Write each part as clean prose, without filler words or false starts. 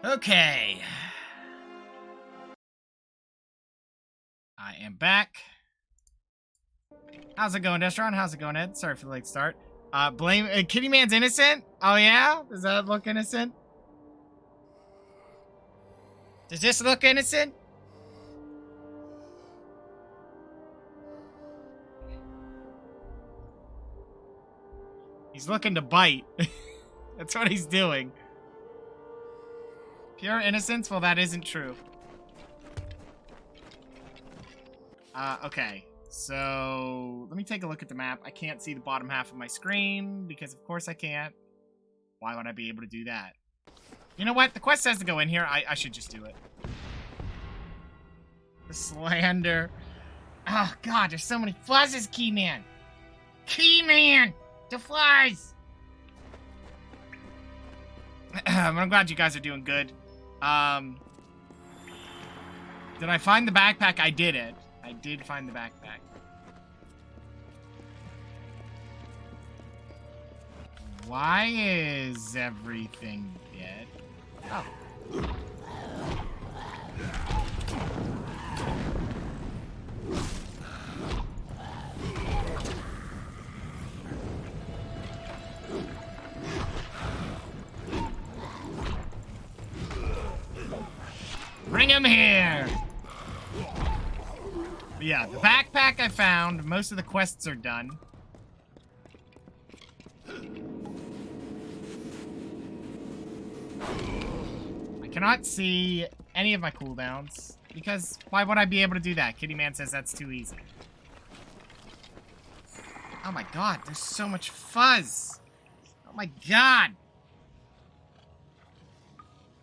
Okay. I am back. How's it going, Destron? How's it going, Ed? Sorry for the late start. Blame Kitty Man's innocent? Oh yeah? Does that look innocent? Does this look innocent? He's looking to bite. That's what he's doing. Pure innocence? Well, that isn't true. Okay. So, let me take a look at the map. I can't see the bottom half of my screen, because of course I can't. Why would I be able to do that? You know what? The quest says to go in here. I should just do it. The slander. Oh, God, there's so many flies, Keyman. Keyman! The flies! I'm glad you guys are doing good. Did I find the backpack? I did it. I did find the backpack. Why is everything dead? Oh. Bring him here! But yeah, the backpack I found. Most of the quests are done. I cannot see any of my cooldowns. Because why would I be able to do that? Kitty Man says that's too easy. Oh my god, there's so much fuzz! Oh my god!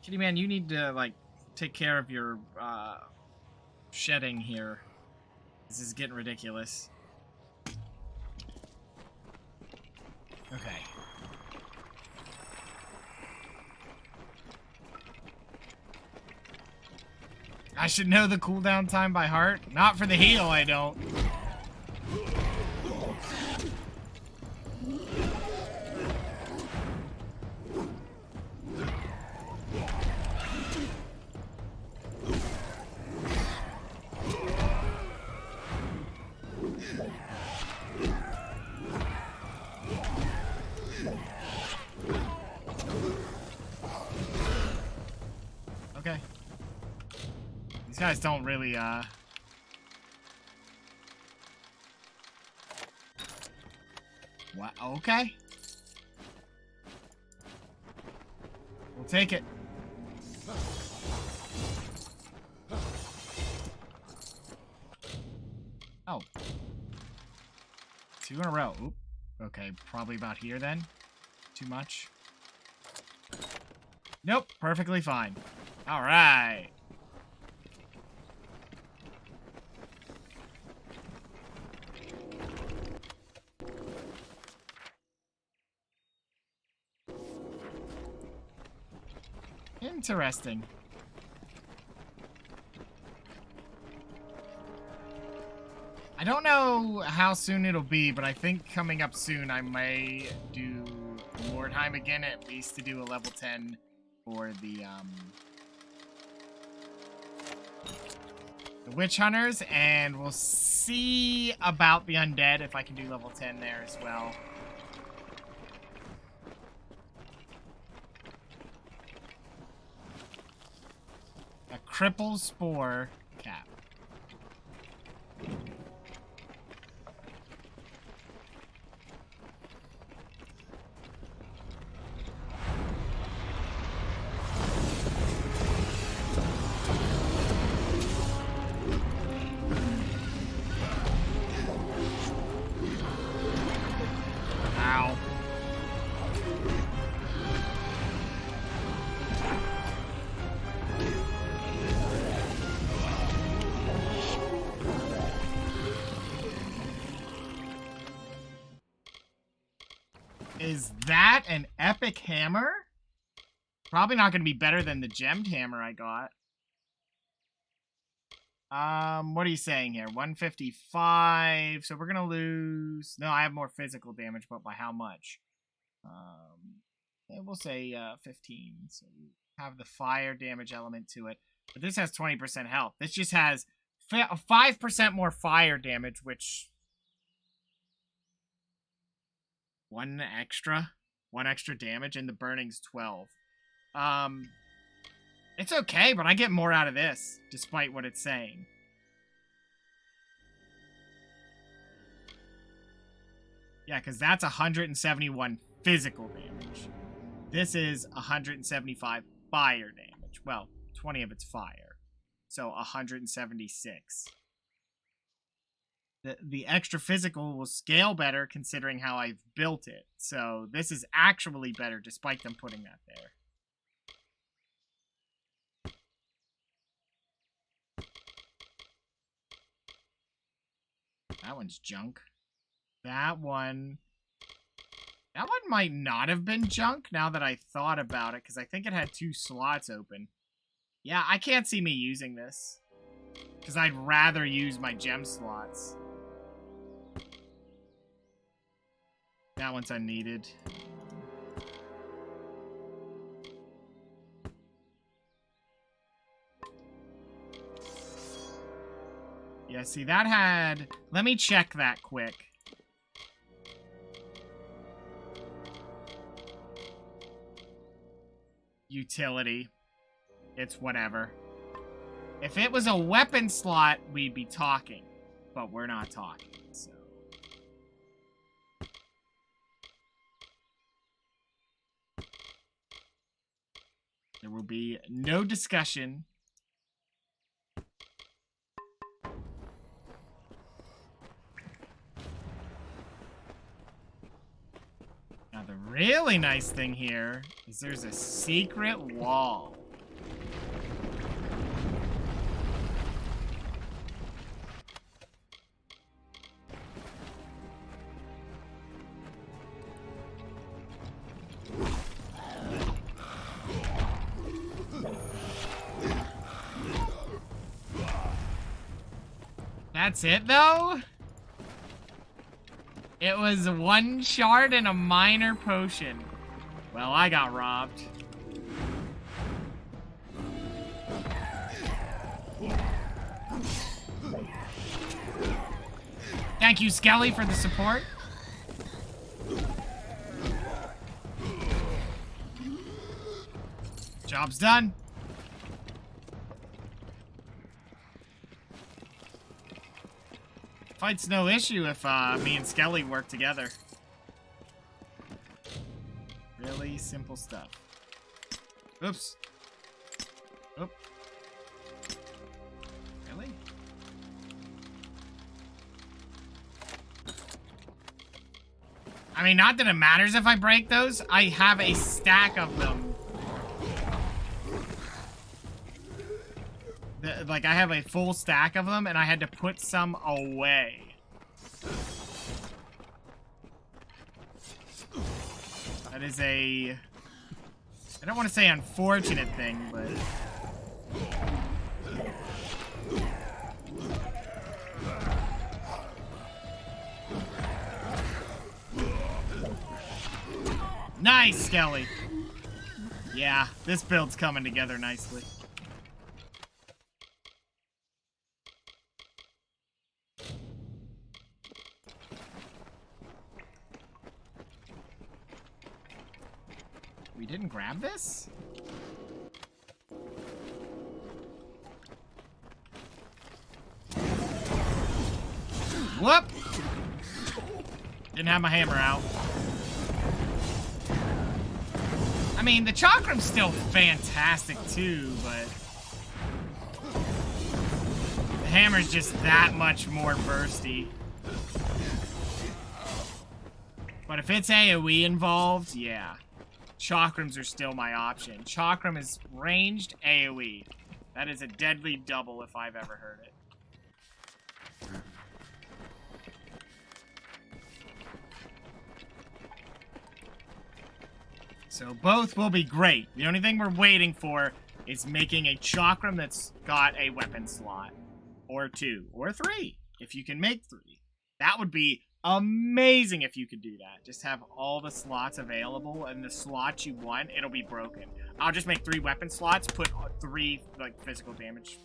Kitty Man, you need to, like, take care of your, shedding here. This is getting ridiculous. Okay. I should know the cooldown time by heart. Not for the heal, I don't. Okay. These guys don't really, What? Okay. We'll take it. Oh. 2 in a row. Oop. Okay, probably about here then. Too much. Nope, perfectly fine. Alright. Interesting. I don't know how soon it'll be, but I think coming up soon I may do more time again, at least to do a level 10 for the Witch Hunters, and we'll see about the Undead if I can do level 10 there as well. A Cripple Spore cap. Ow. Is that an epic hammer? Probably not going to be better than the gemmed hammer I got. What are you saying here? 155. So we're going to lose... No, I have more physical damage, but by how much? Yeah, we'll say 15. So have the fire damage element to it. But this has 20% health. This just has 5% more fire damage, which... One extra damage, and the burning's 12. It's okay, but I get more out of this, despite what it's saying. Yeah, because that's 171 physical damage. This is 175 fire damage. Well, 20 of it's fire. So 176. The extra physical will scale better considering how I've built it. So this is actually better despite them putting that there. That one's junk. That one might not have been junk now that I thought about it, because I think it had 2 slots open. Yeah, I can't see me using this, because I'd rather use my gem slots. That one's unneeded. Yeah, see, that had... Let me check that quick. Utility. It's whatever. If it was a weapon slot, we'd be talking. But we're not talking, so... There will be no discussion. Now, the really nice thing here is there's a secret wall. That's it, though? It was 1 shard and a minor potion. Well, I got robbed. Thank you, Skelly, for the support. Job's done. Fight's no issue if me and Skelly work together. Really simple stuff. Oops. Oop. Really? I mean, not that it matters if I break those. I have a stack of them. Like, I have a full stack of them, and I had to put some away. That is a... I don't want to say unfortunate thing, but... Nice, Skelly! Yeah, this build's coming together nicely. We didn't grab this? Whoop! Didn't have my hammer out. I mean, the chakram's still fantastic too, but... the hammer's just that much more bursty. But if it's AoE involved, yeah. Chakrams are still my option. Chakram is ranged AoE. That is a deadly double if I've ever heard it. So both will be great. The only thing we're waiting for is making a chakram that's got a weapon slot. Or 2. Or 3. If you can make 3. That would be amazing if you could do that. Just have all the slots available, and the slot you want, it'll be broken. I'll just make 3 weapon slots, put 3 like physical damage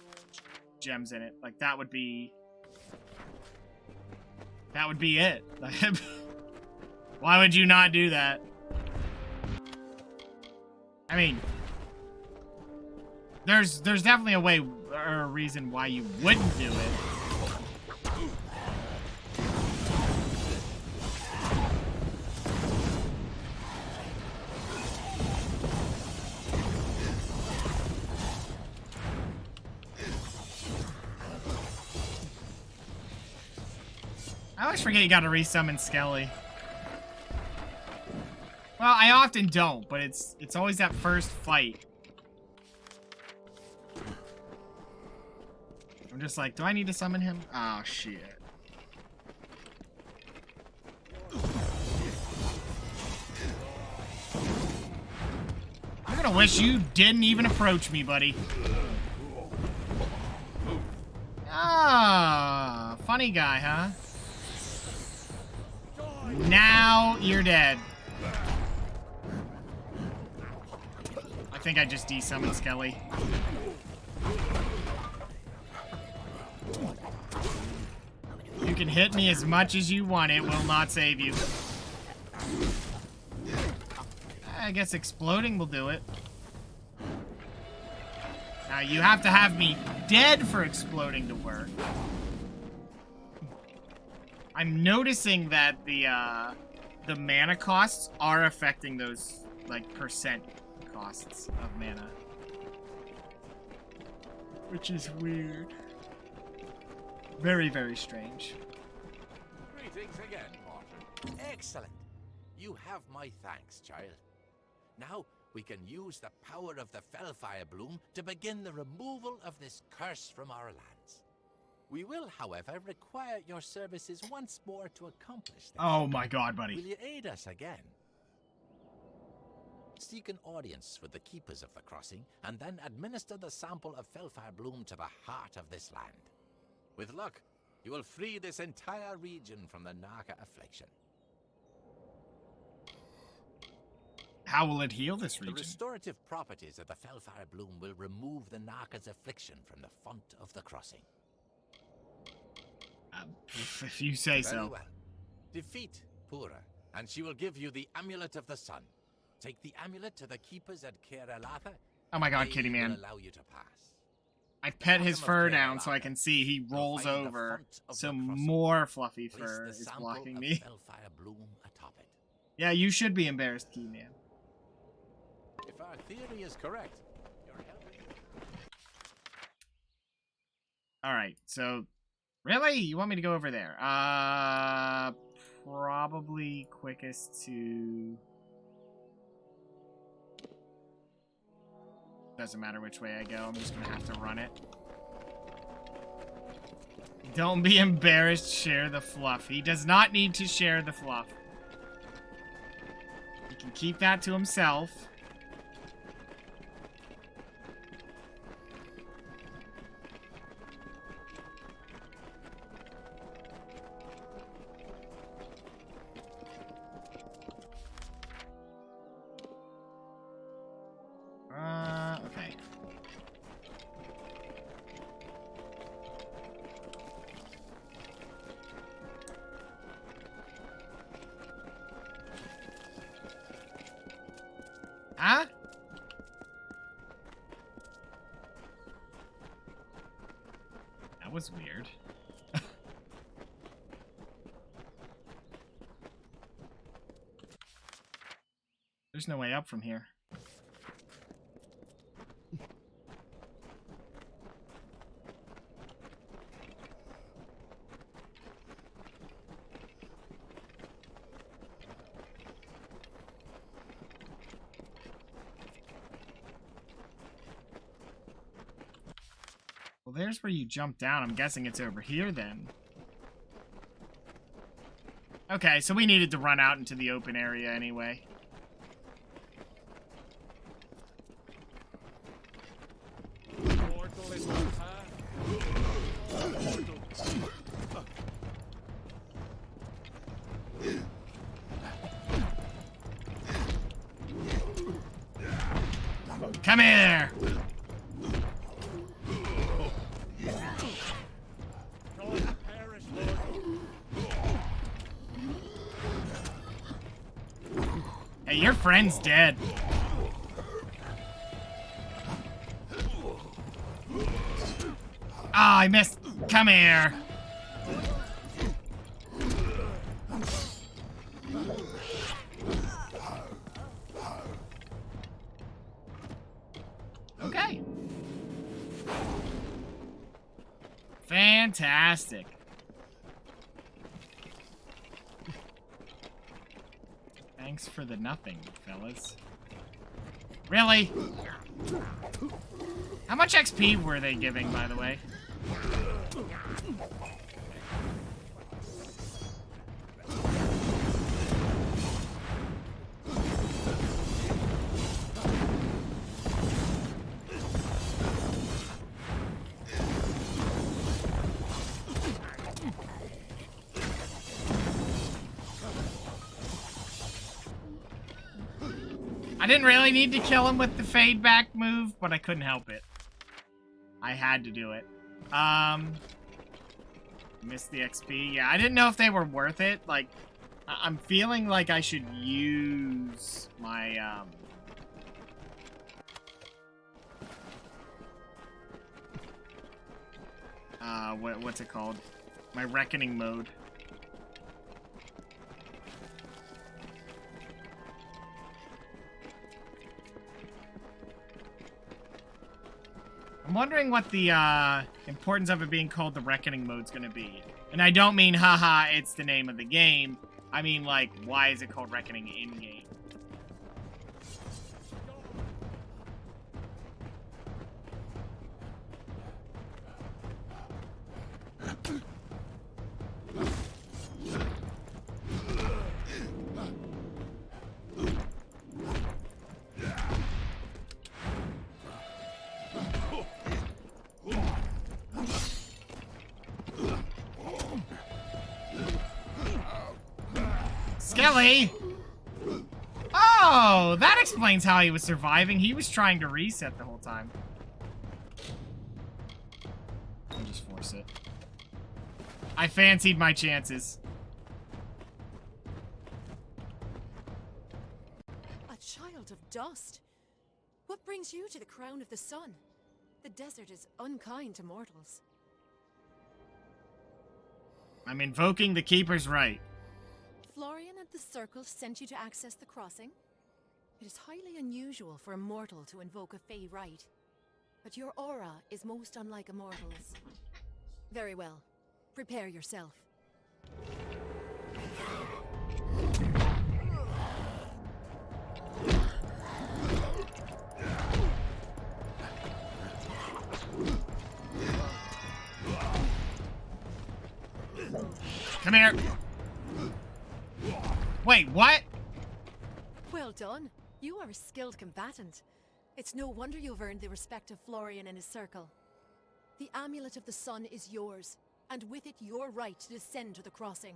gems in it. Like that would be it. Why would you not do that? I mean, there's definitely a way or a reason why you wouldn't do it. I always forget you gotta resummon Skelly. Well, I often don't, but it's always that first fight. I'm just like, do I need to summon him? Oh, shit. I'm gonna wish you didn't even approach me, buddy. Ah, funny guy, huh? Now you're dead. I think I just desummoned Skelly. You can hit me as much as you want, it will not save you. I guess exploding will do it. Now you have to have me dead for exploding to work. I'm noticing that the mana costs are affecting those, like, percent costs of mana. Which is weird. Very, very strange. Greetings again, Martin. Excellent. You have my thanks, child. Now we can use the power of the Fellfire Bloom to begin the removal of this curse from our lands. We will, however, require your services once more to accomplish this. Oh my god, buddy. Will you aid us again? Seek an audience with the keepers of the crossing, and then administer the sample of Fellfire Bloom to the heart of this land. With luck, you will free this entire region from the Naka affliction. How will it heal this region? The restorative properties of the Fellfire Bloom will remove the Naka's affliction from the font of the crossing. If you say so. Very well. Defeat Pura, and she will give you the Amulet of the Sun. Take the amulet to the keepers at Kerelatha. Oh my god, Kitty Man. Allow you to pass. I pet his fur down so I can see he rolls over, so more fluffy fur is blocking me. Bloom atop it. Yeah, you should be embarrassed, Key Man. If our theory is correct, you're helping. Alright, so... Really? You want me to go over there? Probably quickest to... Doesn't matter which way I go, I'm just gonna have to run it. Don't be embarrassed, share the fluff. He does not need to share the fluff. He can keep that to himself. Okay. Huh? That was weird. There's no way up from here. Well, there's where you jump down. I'm guessing it's over here then. Okay, so we needed to run out into the open area anyway. Come here! Hey, your friend's dead. Ah, I missed. Come here. Okay. Fantastic. Thanks for the nothing, fellas. Really? How much XP were they giving, by the way? I didn't really need to kill him with the fade back move, but I couldn't help it. I had to do it. Missed the XP. Yeah, I didn't know if they were worth it. Like, I'm feeling like I should use my, what's it called? My reckoning mode. I'm wondering what the importance of it being called the Reckoning mode's gonna be. And I don't mean, haha, it's the name of the game. I mean, like, why is it called Reckoning in-game? Skelly! Oh, that explains how he was surviving. He was trying to reset the whole time. I'll just force it. I fancied my chances. A child of dust. What brings you to the crown of the sun? The desert is unkind to mortals. I'm invoking the Keeper's right. Florian and the Circle sent you to access the crossing? It is highly unusual for a mortal to invoke a Fey rite, but your aura is most unlike a mortal's. Very well. Prepare yourself. Come here. Wait, what? Well done. You are a skilled combatant. It's no wonder you've earned the respect of Florian and his Circle. The Amulet of the Sun is yours, and with it your right to descend to the crossing.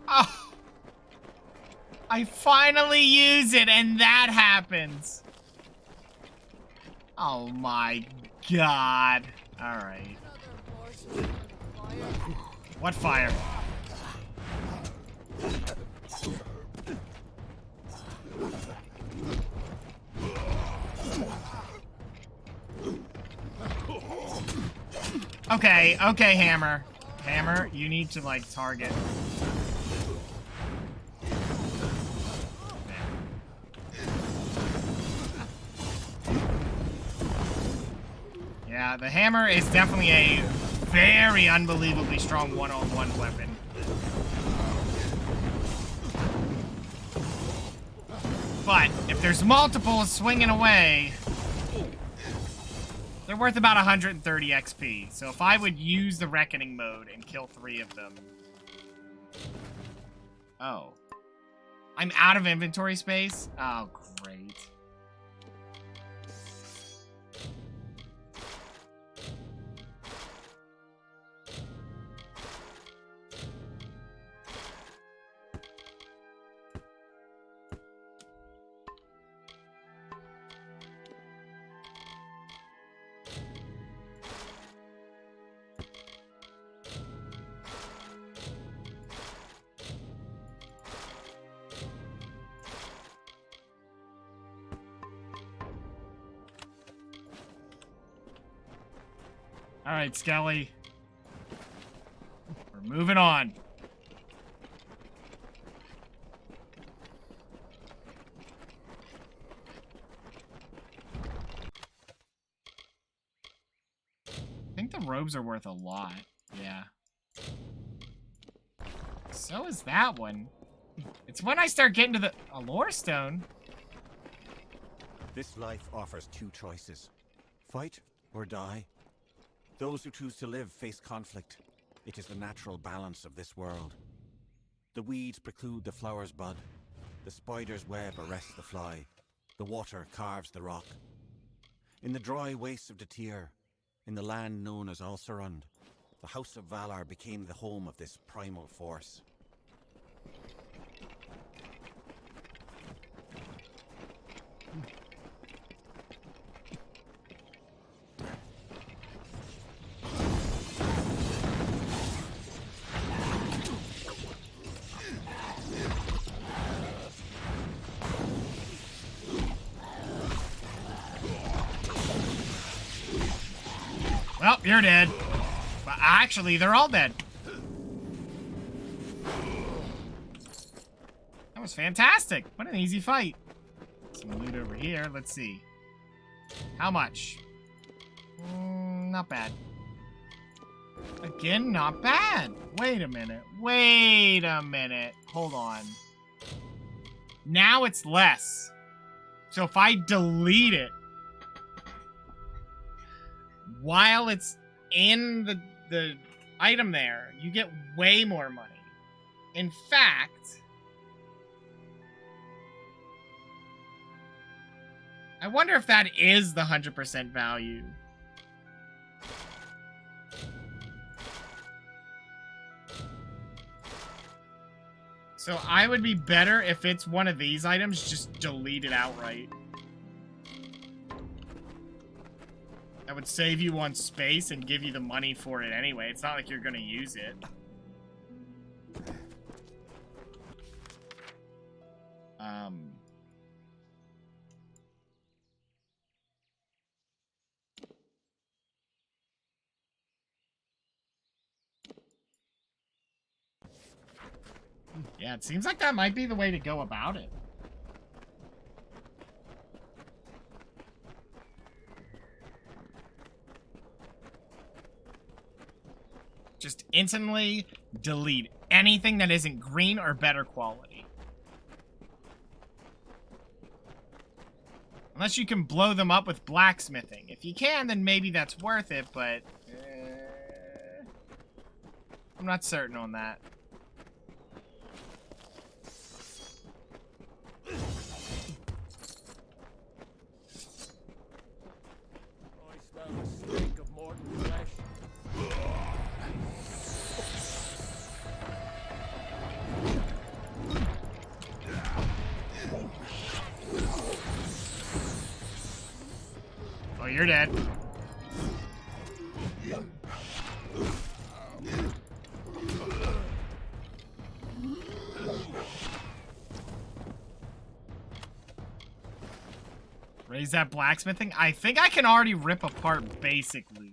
Oh! I finally use it, and that happens. Oh my god. Alright. What fire? Okay, okay, Hammer. Hammer, you need to, like, target. Yeah, the Hammer is definitely a very unbelievably strong one-on-one weapon. But if there's multiple swinging away, they're worth about 130 XP. So if I would use the Reckoning mode and kill 3 of them... Oh. I'm out of inventory space? Oh, great. Alright, Skelly. We're moving on. I think the robes are worth a lot. Yeah. So is that one. It's when I start getting to the Amalur stone. This life offers two choices. Fight or die. Those who choose to live face conflict. It is the natural balance of this world. The weeds preclude the flower's bud. The spider's web arrests the fly. The water carves the rock. In the dry wastes of Datir, in the land known as Ulcerund, the House of Valar became the home of this primal force. Well, you're dead. But actually, they're all dead. That was fantastic. What an easy fight. Some loot over here. Let's see. How much? Not bad. Again, not bad. Wait a minute. Wait a minute. Hold on. Now it's less. So if I delete it, while it's in the item there, you get way more money. In fact, I wonder if that is the 100% value. So I would be better if it's one of these items, just delete it outright. That would save you on space and give you the money for it anyway. It's not like you're gonna use it. Yeah, it seems like that might be the way to go about it. Just instantly delete anything that isn't green or better quality. Unless you can blow them up with blacksmithing. If you can, then maybe that's worth it, but I'm not certain on that. I smell the stink of mortal flesh. Oh, you're dead. Raise that blacksmithing? I think I can already rip apart basic loot.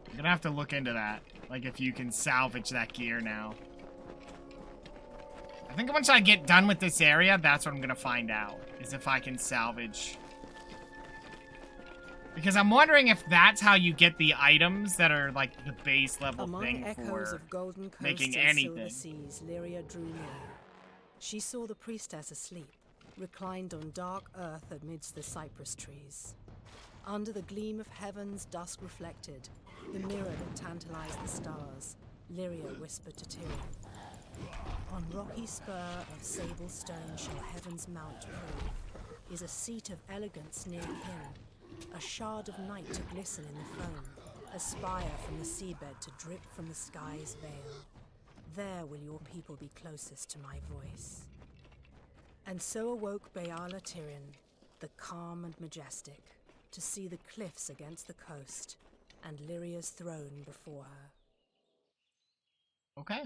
I'm gonna have to look into that. Like, if you can salvage that gear now. I think once I get done with this area, that's what I'm gonna find out. Is if I can salvage. Because I'm wondering if that's how you get the items that are, like, the base level Among thing echoes for of golden coasts making and anything. silver seas, Lyria drew near. She saw the priestess asleep, reclined on dark earth amidst the cypress trees. Under the gleam of heaven's dusk reflected, the mirror that tantalized the stars, Lyria whispered to Tyrion. On rocky spur of sable stone shall heaven's mount prove, is a seat of elegance near kin, a shard of night to glisten in the foam, a spire from the seabed to drip from the sky's veil. There will your people be closest to my voice. And so awoke Beala Tyrion, the calm and majestic, to see the cliffs against the coast, and Lyria's throne before her. Okay.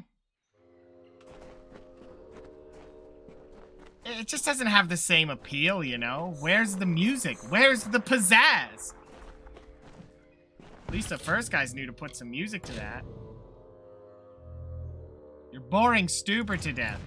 It just doesn't have the same appeal, you know? Where's the music? Where's the pizzazz? At least the first guys knew to put some music to that. You're boring Stupor to death.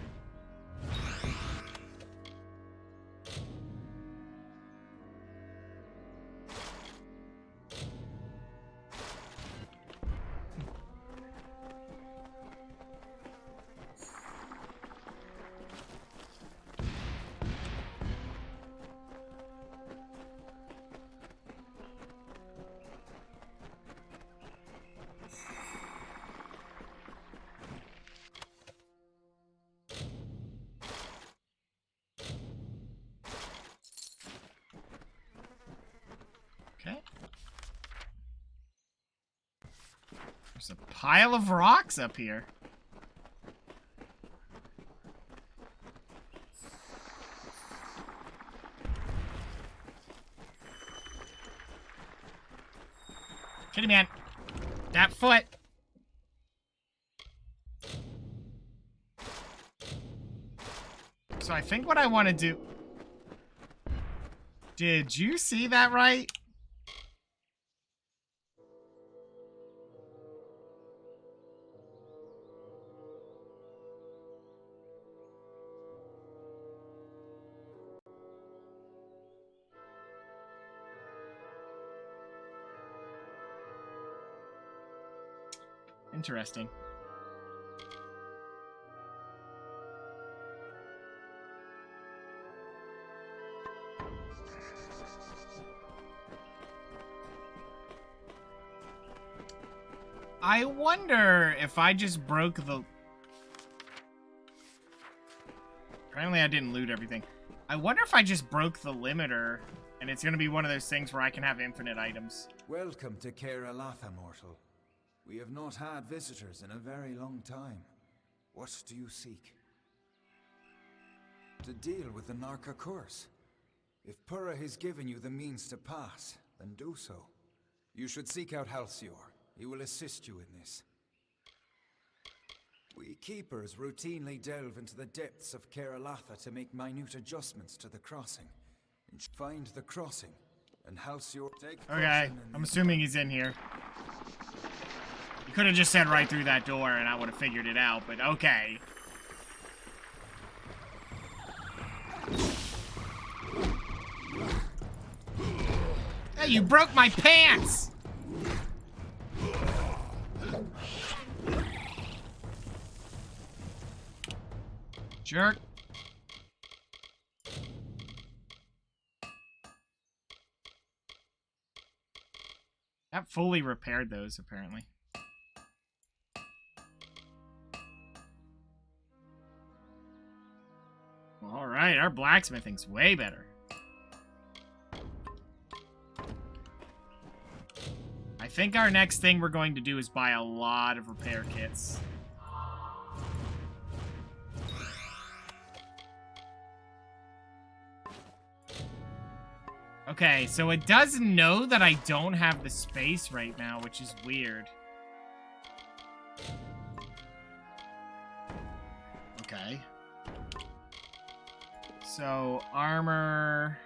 Okay. There's a pile of rocks up here. Kitty man. That foot. So I think what I want to do... Did you see that right? Interesting. I wonder if I just broke the... Apparently I didn't loot everything. I wonder if I just broke the limiter, and it's going to be one of those things where I can have infinite items. Welcome to Caer-Alatha, mortal. We have not had visitors in a very long time. What do you seek? To deal with the Narca curse. If Purra has given you the means to pass, then do so. You should seek out Halcyon. He will assist you in this. We Keepers routinely delve into the depths of Caer-Alatha to make minute adjustments to the crossing. And find the crossing, and Halcyon take Okay, I'm assuming he's in here. You could have just said right through that door and I would have figured it out, but okay. Hey, you broke my pants! Jerk. That fully repaired those, apparently. Alright, our blacksmithing's way better. I think our next thing we're going to do is buy a lot of repair kits. Okay, so it does know that I don't have the space right now, which is weird. Okay. So, armor...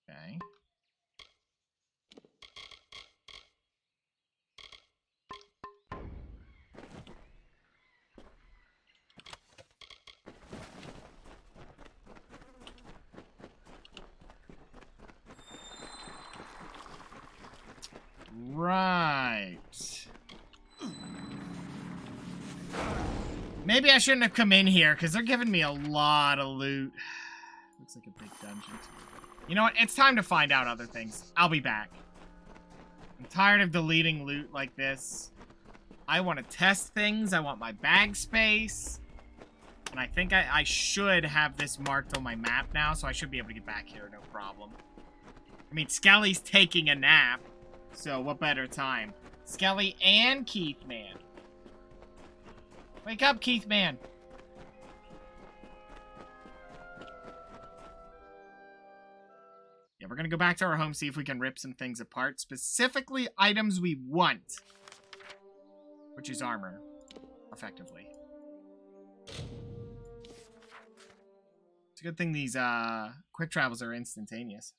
Okay. Right. Maybe I shouldn't have come in here, because they're giving me a lot of loot. Looks like a big dungeon. You know what? It's time to find out other things. I'll be back. I'm tired of deleting loot like this. I want to test things. I want my bag space. And I think I should have this marked on my map now, so I should be able to get back here, no problem. I mean, Skelly's taking a nap, so what better time? Skelly and Keith Man. Wake up, Keith Man. Yeah, we're gonna go back to our home, see if we can rip some things apart. Specifically, items we want. Which is armor, effectively. It's a good thing these quick travels are instantaneous.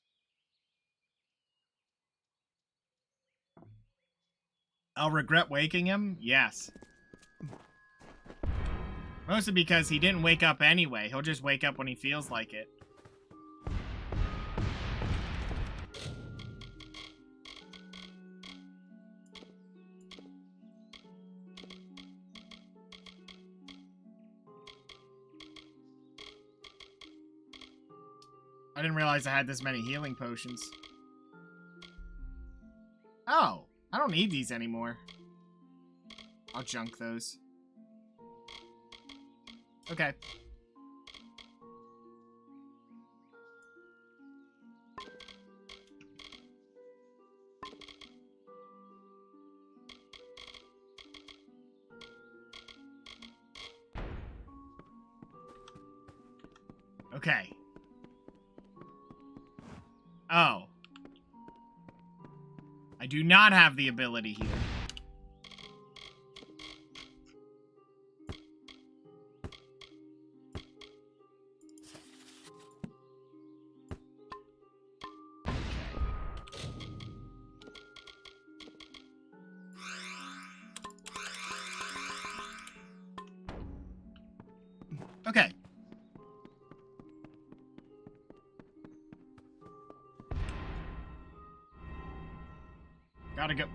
I'll regret waking him? Yes. Mostly because he didn't wake up anyway. He'll just wake up when he feels like it. I didn't realize I had this many healing potions. Oh, I don't need these anymore. I'll junk those. Okay. Okay. Oh. I do not have the ability here. Okay. Gotta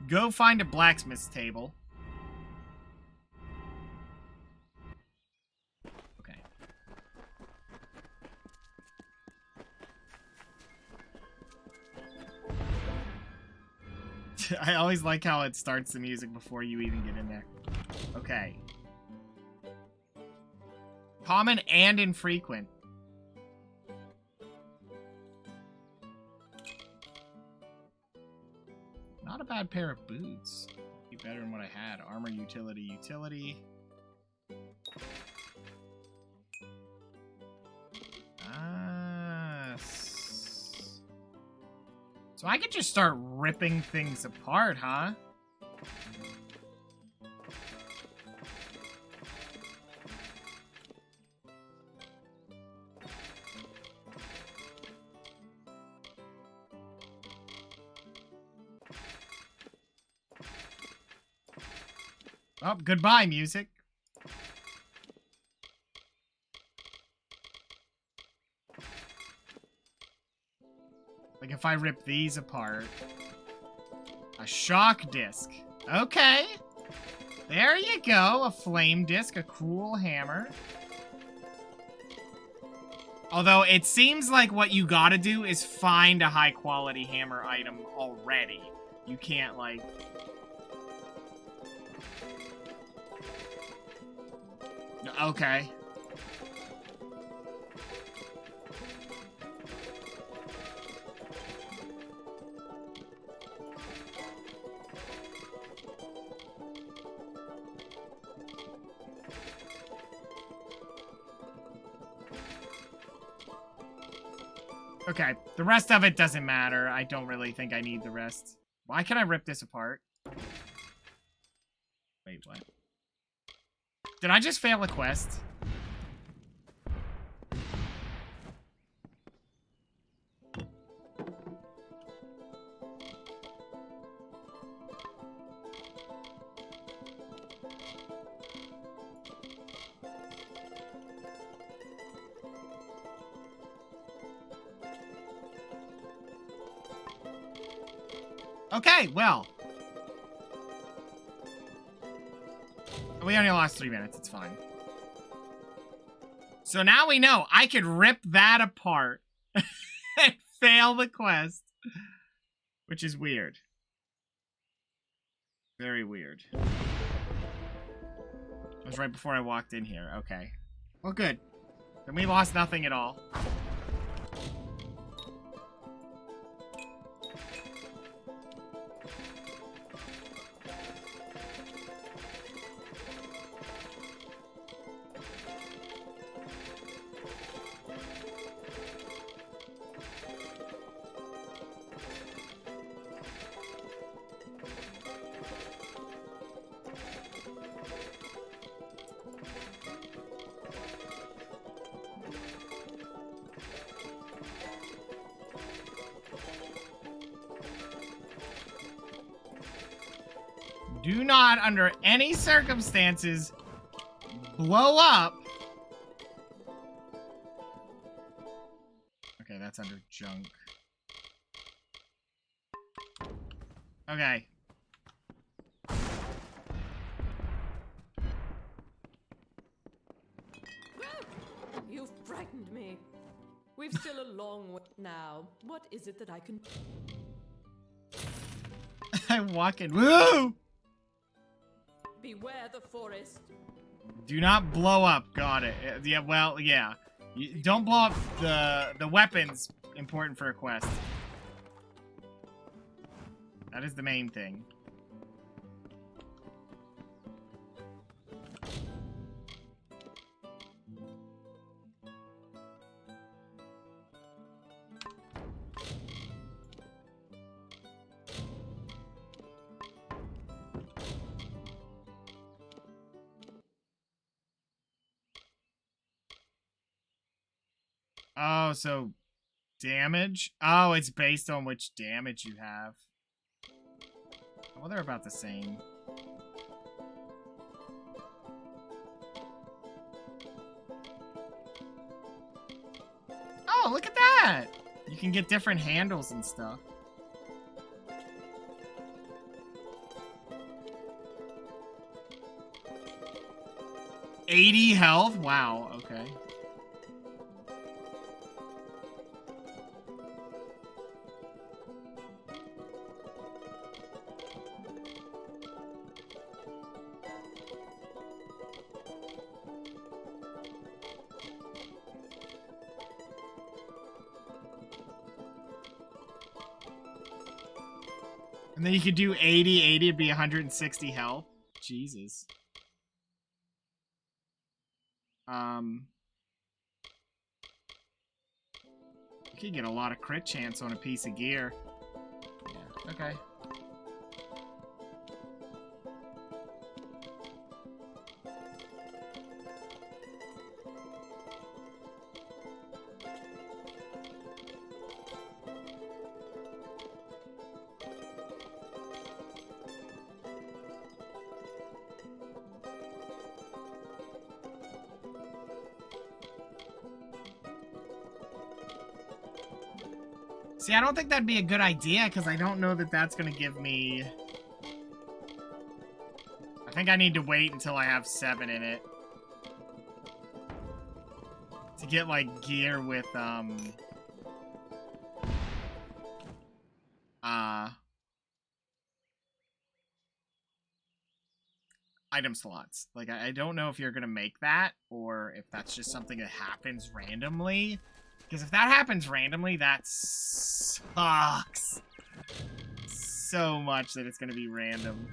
go find a blacksmith's table. Okay. I always like how it starts the music before you even get in there. Okay. Common and infrequent. Not a bad pair of boots. Be better than what I had. Armor, utility, utility. So I could just start ripping things apart, huh? Oh, goodbye, music. Like if I rip these apart. A shock disc. Okay. There you go. A flame disc, a cruel hammer. Although it seems like what you gotta do is find a high quality hammer item already. You can't like... Okay. Okay, the rest of it doesn't matter. I don't really think I need the rest. Why can I rip this apart? Wait, what? Did I just fail a quest? Okay, well. We only lost 3 minutes, it's fine. So now we know I could rip that apart and fail the quest. Which is weird. Very weird. It was right before I walked in here. Okay. Well, good. Then we lost nothing at all. Do not, under any circumstances, blow up. Okay, that's under junk. Okay. You frightened me. We've still a long way now. What is it that I can... I walk in. Woo! Beware the forest. Do not blow up. Got it. Yeah, well, yeah. Don't blow up the weapons important for a quest. That is the main thing. Oh, so damage? Oh, it's based on which damage you have. Well, they're about the same. Oh, look at that! You can get different handles and stuff. $80 health? Wow, okay. And then you could do 80, it'd be 160 health. Jesus. You could get a lot of crit chance on a piece of gear. Yeah, okay. See, I don't think that'd be a good idea, because I don't know that that's going to give me... I think I need to wait until I have 7 in it. To get, like, gear with, item slots. Like, I don't know if you're going to make that, or if that's just something that happens randomly. Because if that happens randomly, that sucks so much that it's going to be random.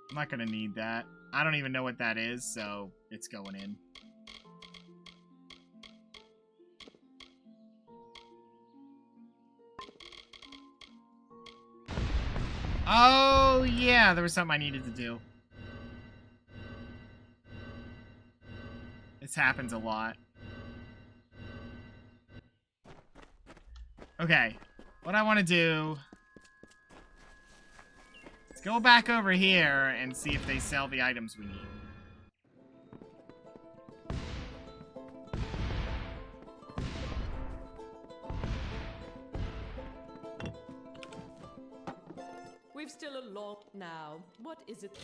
I'm not gonna need that. I don't even know what that is, so it's going in. Oh, yeah, there was something I needed to do. This happens a lot. Okay, what I want to do go back over here and see if they sell the items we need. We've still a long now. What is it?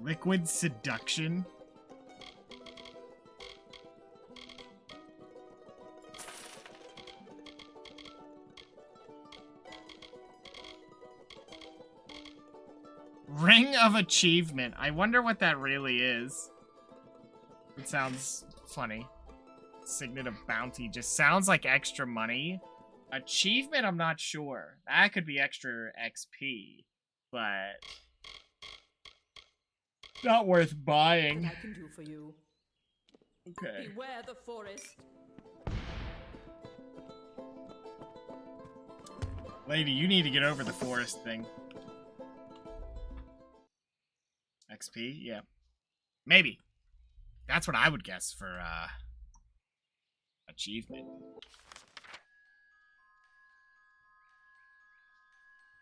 Liquid seduction? Ring of Achievement. I wonder what that really is. It sounds funny. Signet of Bounty just sounds like extra money. Achievement, I'm not sure. That could be extra XP, but not worth buying. What I can do for you. Okay. Beware the forest. Lady, you need to get over the forest thing. XP? Yeah. Maybe. That's what I would guess for, achievement.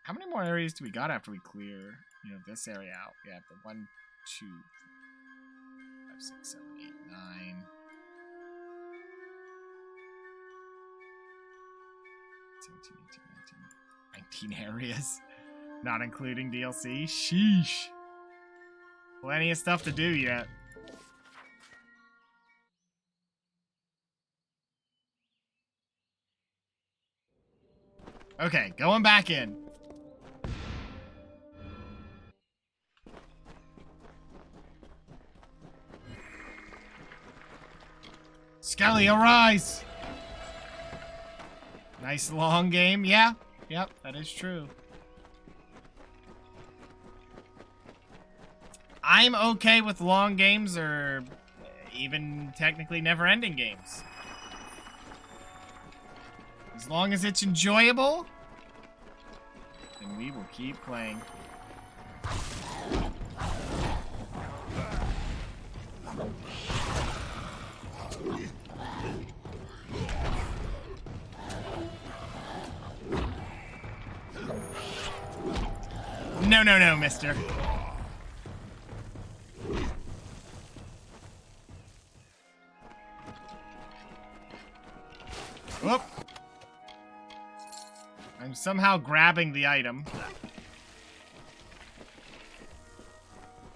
How many more areas do we got after we clear, you know, this area out? We have the 1, 2, 5, 6, 7, 8, 9. 17, 18, 19 areas. Not including DLC. Sheesh. Plenty of stuff to do yet. Okay, going back in. Skelly, arise! Nice long game. Yeah, yep, that is true. I'm okay with long games or even technically never-ending games. As long as it's enjoyable, then we will keep playing. No, no, no, mister. Whoop. I'm somehow grabbing the item.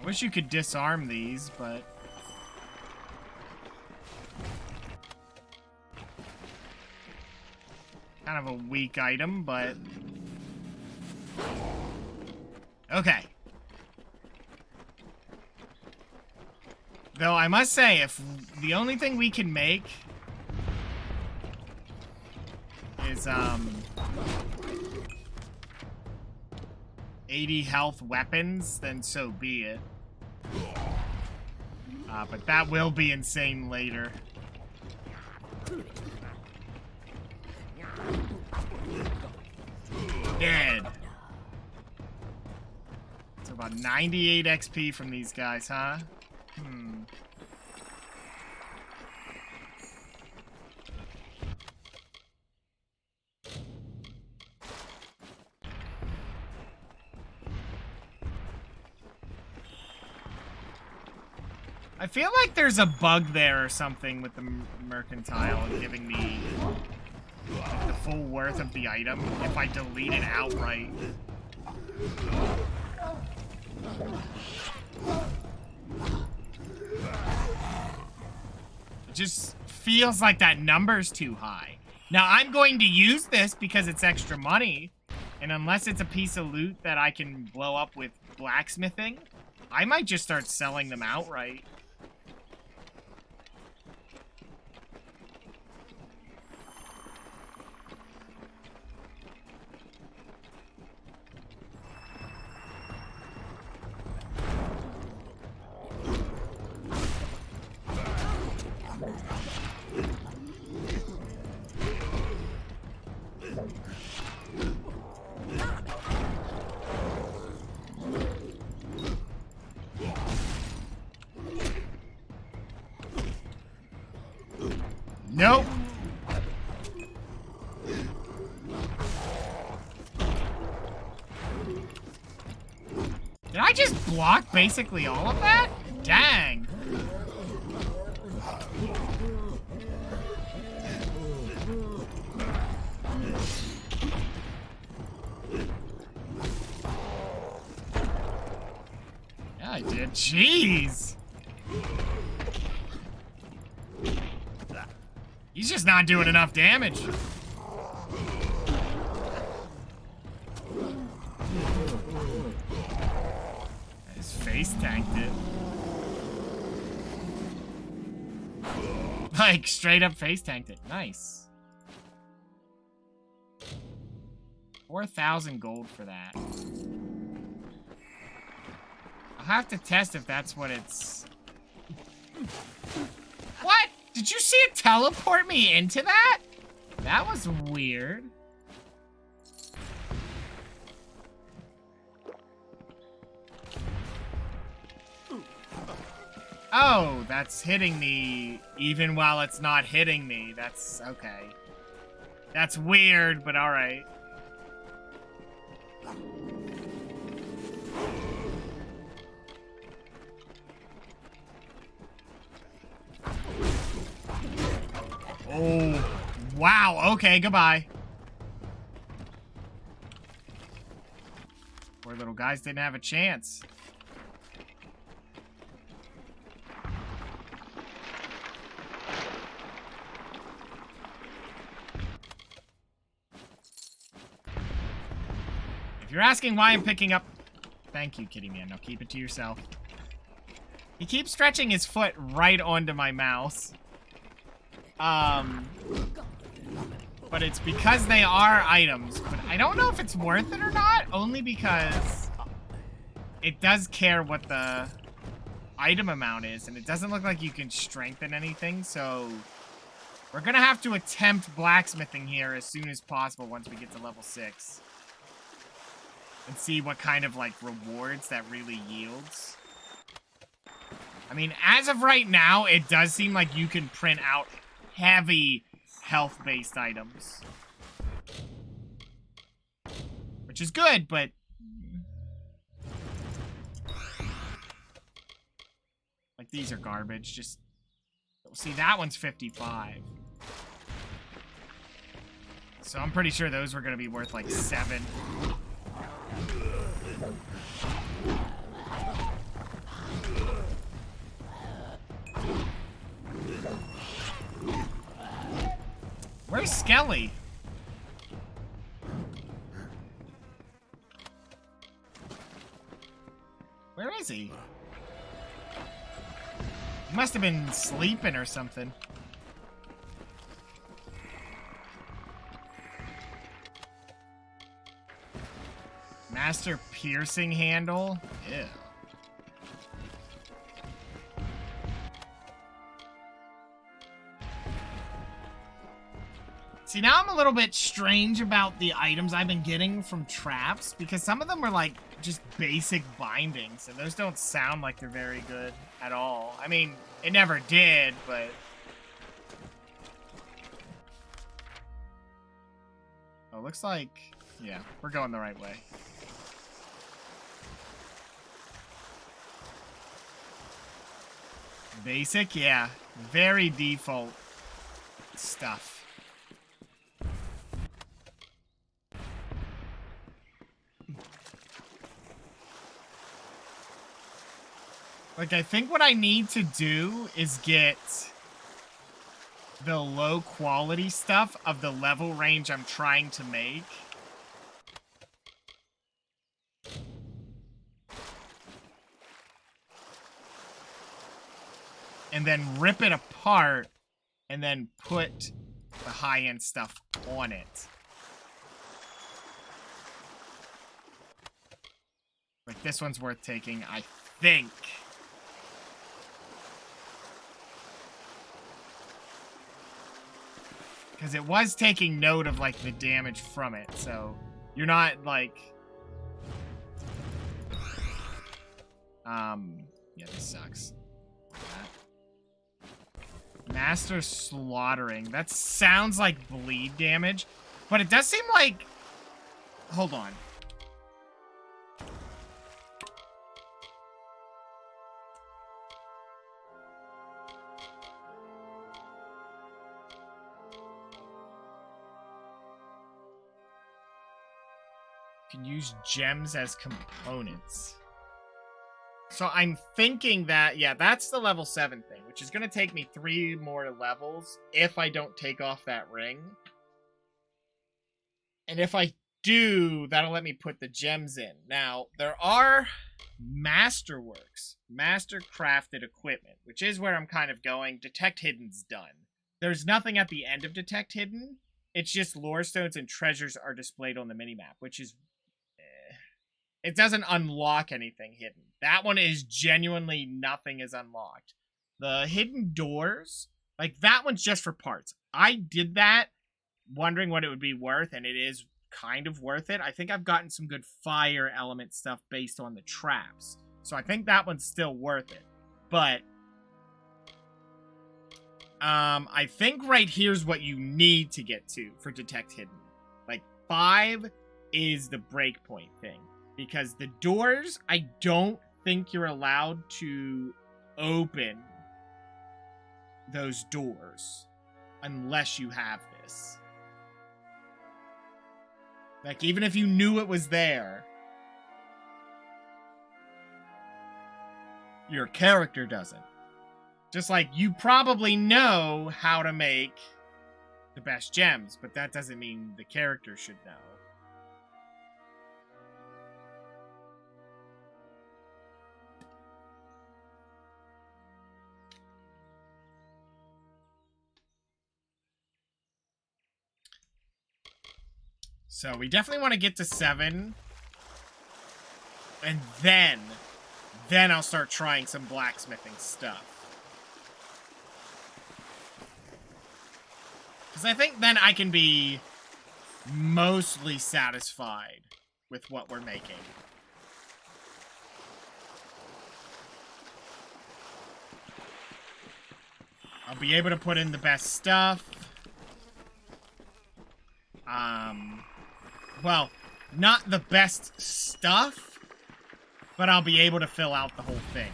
I wish you could disarm these, but... kind of a weak item, but... okay. Though I must say, if the only thing we can make is 80 health weapons, then so be it. But that will be insane later. Dead. So about 98 XP from these guys, huh? I feel like there's a bug there or something with the mercantile and giving me like, the full worth of the item if I delete it outright. It just feels like that number's too high. Now, I'm going to use this because it's extra money, and unless it's a piece of loot that I can blow up with blacksmithing, I might just start selling them outright. Nope. Did I just block basically all of that? Dang. Yeah, I did. Jeez. He's just not doing enough damage. His face tanked it. Like, straight up face tanked it. Nice. 4,000 gold for that. I'll have to test if that's what it's... What? Did you see it teleport me into that? That was weird. Oh, that's hitting me even while it's not hitting me. That's okay. That's weird, but alright. Oh, wow. Okay, goodbye. Poor little guys didn't have a chance. If you're asking why I'm picking up... Thank you, Kitty Man. Now keep it to yourself. He keeps stretching his foot right onto my mouse. But it's because they are items. But I don't know if it's worth it or not. Only because it does care what the item amount is. And it doesn't look like you can strengthen anything. So we're going to have to attempt blacksmithing here as soon as possible once we get to level 6. And see what kind of, like, rewards that really yields. I mean, as of right now, it does seem like you can print out heavy health-based items. Which is good, but... Like, these are garbage. Just... See, that one's 55. So I'm pretty sure those were going to be worth, like, 7. Where's Skelly? Where is he? He must have been sleeping or something. Master piercing handle? Ew. See, now I'm a little bit strange about the items I've been getting from traps, because some of them are like just basic bindings, and those don't sound like they're very good at all. I mean, it never did, but... Oh, looks like... Yeah, we're going the right way. Basic? Yeah. Very default stuff. Like, I think what I need to do is get the low quality stuff of the level range I'm trying to make. And then rip it apart and then put the high-end stuff on it. Like, this one's worth taking, I think. Because it was taking note of, like, the damage from it, so you're not, like... Yeah, this sucks. Master slaughtering. That sounds like bleed damage, but it does seem like... Hold on. You can use gems as components. So I'm thinking that, yeah, that's the level 7 thing, which is going to take me 3 more levels if I don't take off that ring. And if I do, that'll let me put the gems in. Now, there are masterworks, master crafted equipment, which is where I'm kind of going. Detect Hidden's done. There's nothing at the end of Detect Hidden. It's just lore stones and treasures are displayed on the minimap, which is... It doesn't unlock anything hidden. That one is genuinely nothing is unlocked. The hidden doors, like that one's just for parts. I did that wondering what it would be worth, and it is kind of worth it. I think I've gotten some good fire element stuff based on the traps. So I think that one's still worth it. But I think right here's what you need to get to for Detect Hidden. Like 5 is the breakpoint thing. Because the doors, I don't think you're allowed to open those doors unless you have this. Like, even if you knew it was there, your character doesn't. Just like, you probably know how to make the best gems, but that doesn't mean the character should know. So we definitely want to get to 7. And then I'll start trying some blacksmithing stuff. Because I think then I can be mostly satisfied with what we're making. I'll be able to put in the best stuff. Well, not the best stuff, but I'll be able to fill out the whole thing,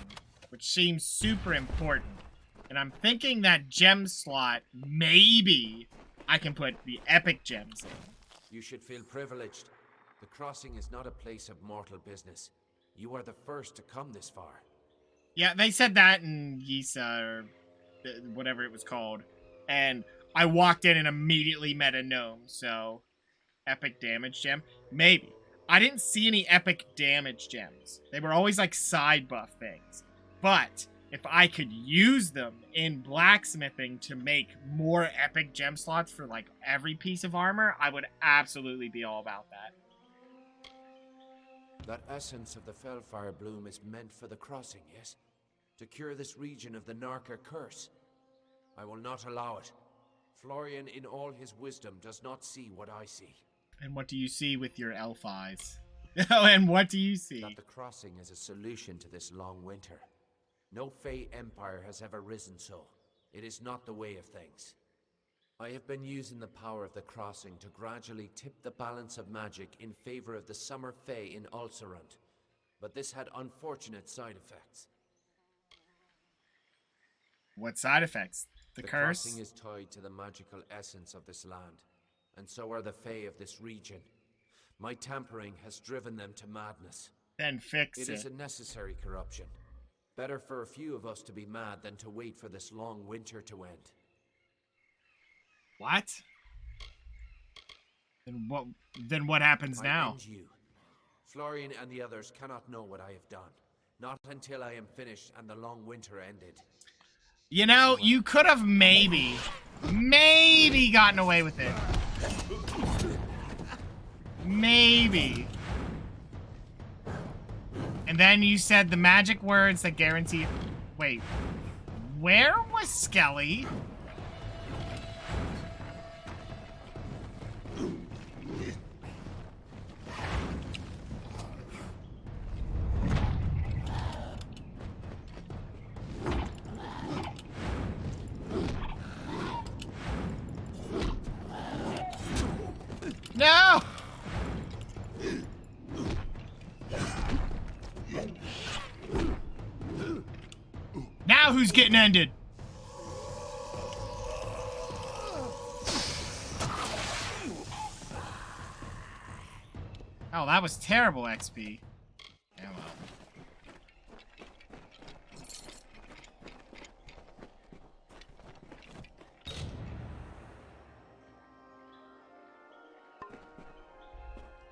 which seems super important. And I'm thinking that gem slot, maybe I can put the epic gems in. You should feel privileged. The crossing is not a place of mortal business. You are the first to come this far. Yeah, they said that in Yisa, or whatever it was called. And I walked in and immediately met a gnome, so... Epic damage gem? Maybe. I didn't see any epic damage gems. They were always like side buff things. But if I could use them in blacksmithing to make more epic gem slots for like every piece of armor, I would absolutely be all about that. That essence of the Fellfire Bloom is meant for the crossing, yes? To cure this region of the Narca curse. I will not allow it. Florian, in all his wisdom, does not see what I see. And what do you see with your elf eyes? Oh, and what do you see? That the crossing is a solution to this long winter. No Fey empire has ever risen so. It is not the way of things. I have been using the power of the crossing to gradually tip the balance of magic in favor of the summer Fey in Ulcerant. But this had unfortunate side effects. What side effects? The curse? The crossing is tied to the magical essence of this land. And so are the Fae of this region. My tampering has driven them to madness. Then fix it. It is a necessary corruption. Better for a few of us to be mad than to wait for this long winter to end. What? Then what happens now? End you. Florian and the others cannot know what I have done. Not until I am finished and the long winter ended. You know, you could have maybe gotten away with it. Maybe. And then you said the magic words that guarantee... Wait. Where was Skelly? No! Now who's getting ended? Oh, that was terrible XP. Yeah, well.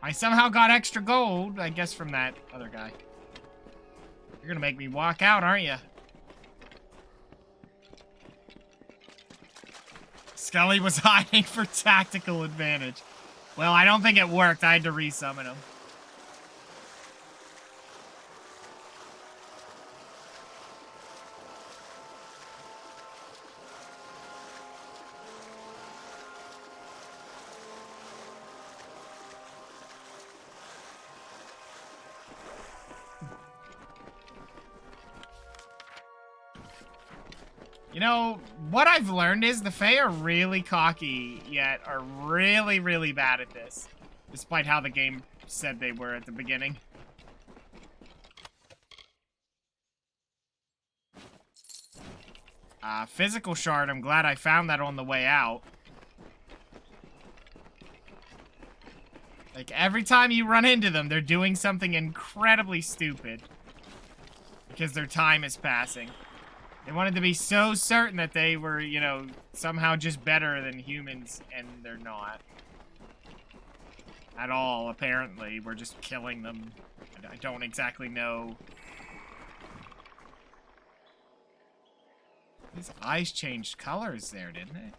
I somehow got extra gold, I guess, from that other guy. You're gonna make me walk out, aren't you? Skelly was hiding for tactical advantage. Well, I don't think it worked. I had to resummon him. You know, what I've learned is the Fae are really cocky, yet are really, really bad at this. Despite how the game said they were at the beginning. Physical shard, I'm glad I found that on the way out. Like, every time you run into them, they're doing something incredibly stupid. Because their time is passing. They wanted to be so certain that they were, you know, somehow just better than humans, and they're not. At all, apparently. We're just killing them. I don't exactly know. His eyes changed colors there, didn't they?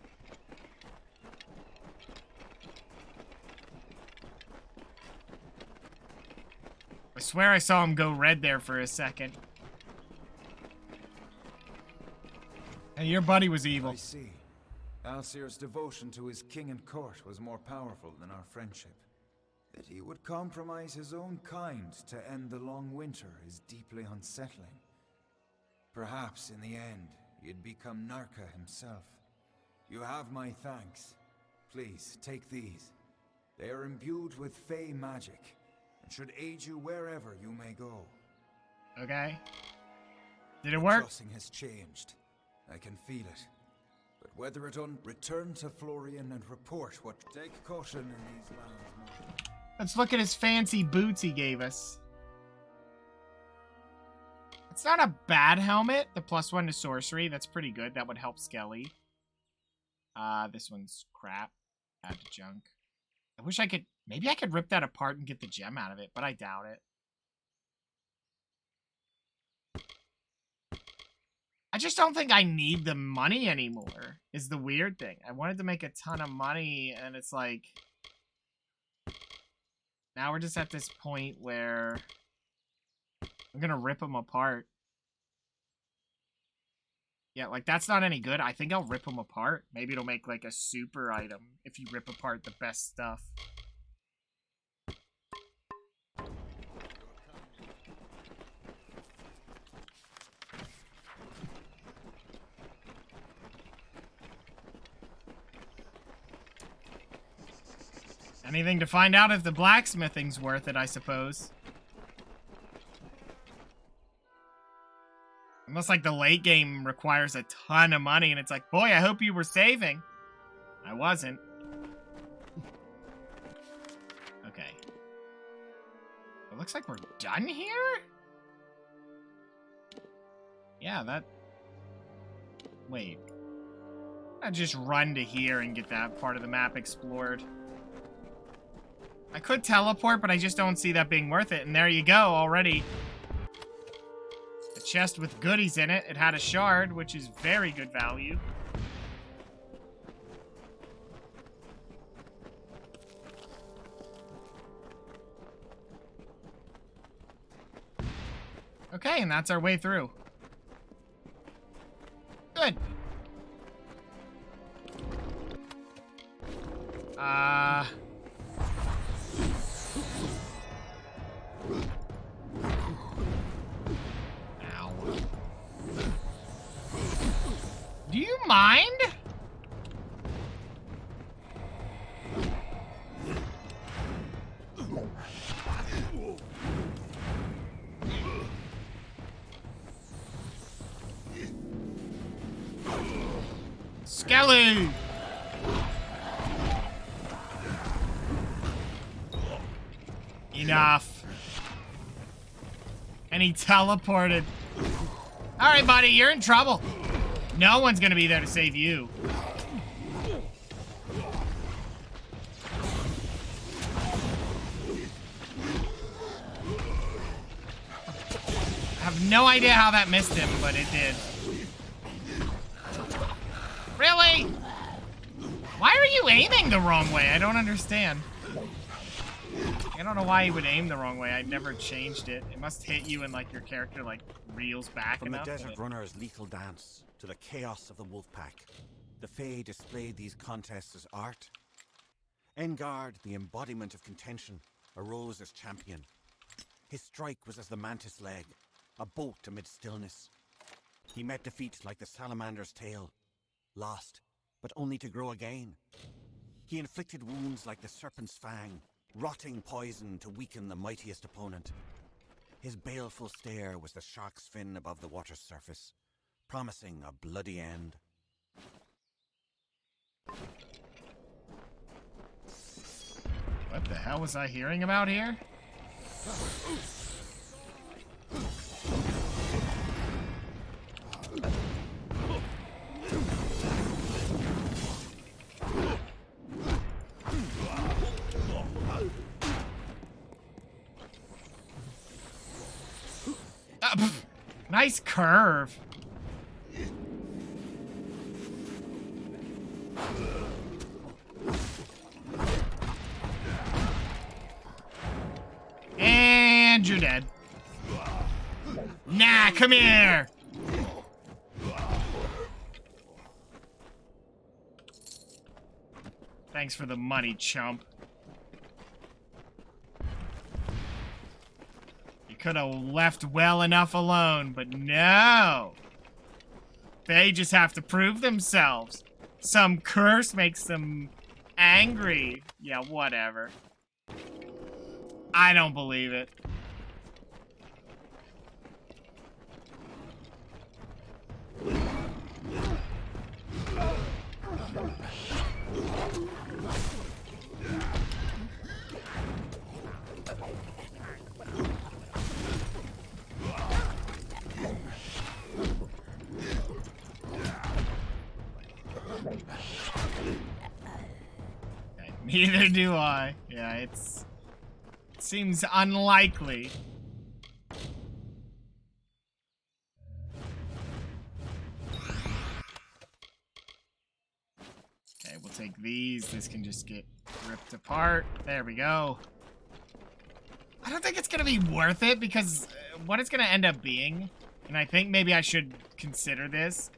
I swear I saw him go red there for a second. And your buddy was evil. I see. Alcir's devotion to his king and court was more powerful than our friendship. That he would compromise his own kind to end the long winter is deeply unsettling. Perhaps in the end, he'd become Narka himself. You have my thanks. Please, take these. They are imbued with Fey magic, and should aid you wherever you may go. Okay. Did it work? The crossing has changed. I can feel it. But whether it return to Florian and report what. Take caution in these lands, Morgan. Let's look at his fancy boots he gave us. It's not a bad helmet. The +1 to sorcery. That's pretty good. That would help Skelly. This one's crap. Add to junk. I wish I could... Maybe I could rip that apart and get the gem out of it, but I doubt it. I just don't think I need the money anymore, is the weird thing. I wanted to make a ton of money, and it's like... Now we're just at this point where... I'm gonna rip them apart. Yeah, like, that's not any good. I think I'll rip them apart. Maybe it'll make, like, a super item if you rip apart the best stuff. Anything to find out if the blacksmithing's worth it, I suppose. Almost like the late game requires a ton of money, and it's like, boy, I hope you were saving. I wasn't. Okay. It looks like we're done here? Yeah, that... Wait. I'll just run to here and get that part of the map explored. I could teleport, but I just don't see that being worth it. And there you go, already. A chest with goodies in it. It had a shard, which is very good value. Okay, and that's our way through. Good. Do you mind? Skelly! Enough. And he teleported. Alright, buddy, you're in trouble. No one's gonna be there to save you. I have no idea how that missed him, but it did. Really? Why are you aiming the wrong way? I don't understand. I don't know why he would aim the wrong way. I never changed it. It must hit you and like your character like reels back From enough. the desert runner's lethal dance to the chaos of the wolf pack, the Fae displayed these contests as art. Engard, the embodiment of contention, arose as champion. His strike was as the mantis leg, a bolt amid stillness. He met defeat like the salamander's tail, lost, but only to grow again. He inflicted wounds like the serpent's fang, rotting poison to weaken the mightiest opponent. His baleful stare was the shark's fin above the water's surface, promising a bloody end. What the hell was I hearing about here? Nice curve. And you're dead. Nah, come here. Thanks for the money, chump. You could have left well enough alone, but no. They just have to prove themselves. Some curse makes them angry. Yeah, whatever. I don't believe it. Okay, neither do I. Yeah, it seems unlikely. Okay, we'll take these. This can just get ripped apart. There we go. I don't think it's gonna be worth it because what it's gonna end up being, and I think maybe I should consider this,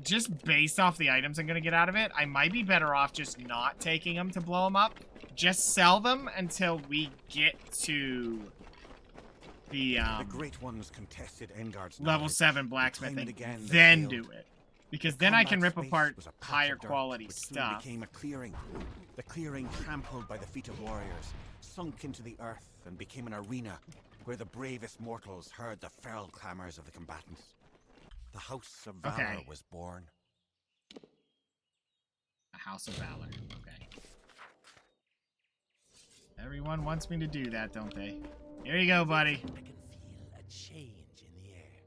just based off the items I'm gonna get out of it, I might be better off just not taking them to blow them up. Just sell them until we get to the Great Ones contested Engard's level knowledge. 7 blacksmithing, Again, then failed. do it. Because The then I can combat rip space apart was a patch higher of dirt, quality which soon stuff. became a clearing. The clearing trampled by the feet of warriors, sunk into the earth and became an arena where the bravest mortals heard the feral clamors of the combatants. The House of Valor Okay. was born. A House of Valor. Okay. Everyone wants me to do that, don't they? Here you go, buddy. I can feel a change in the air.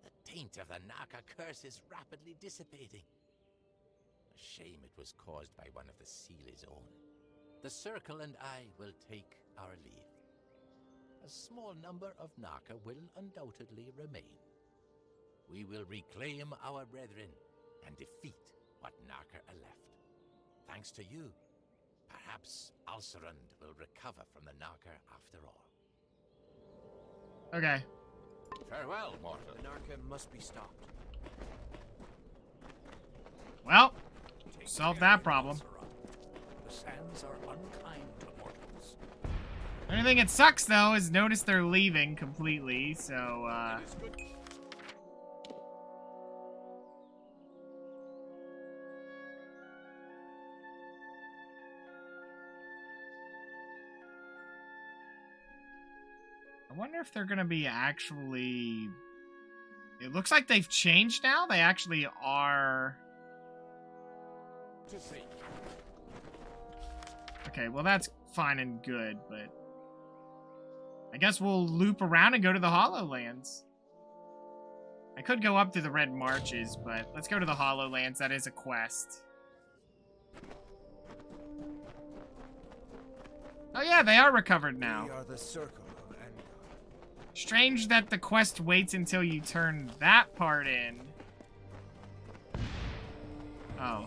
The taint of the Naka curse is rapidly dissipating. A shame it was caused by one of the Sealy's own. The Circle and I will take our leave. A small number of Naka will undoubtedly remain. We will reclaim our brethren and defeat what Naka are left. Thanks to you, perhaps Alcerund will recover from the Naka after all. Okay. Farewell, mortal. The Narca must be stopped. Well, Take solve care, that problem. Alcerund. The sands are unkind to mortals. Only thing that sucks, though, is notice they're leaving completely, so, It is good. I wonder if they're gonna be actually... It looks like they've changed now. They actually are to see. Okay, well that's fine and good, but I guess we'll loop around and go to the Hollowlands. I could go up to the Red Marches, but let's go to the Hollowlands. That is a quest. Oh yeah, they are recovered now. We are the circle of Endor. Strange that the quest waits until you turn that part in. Oh.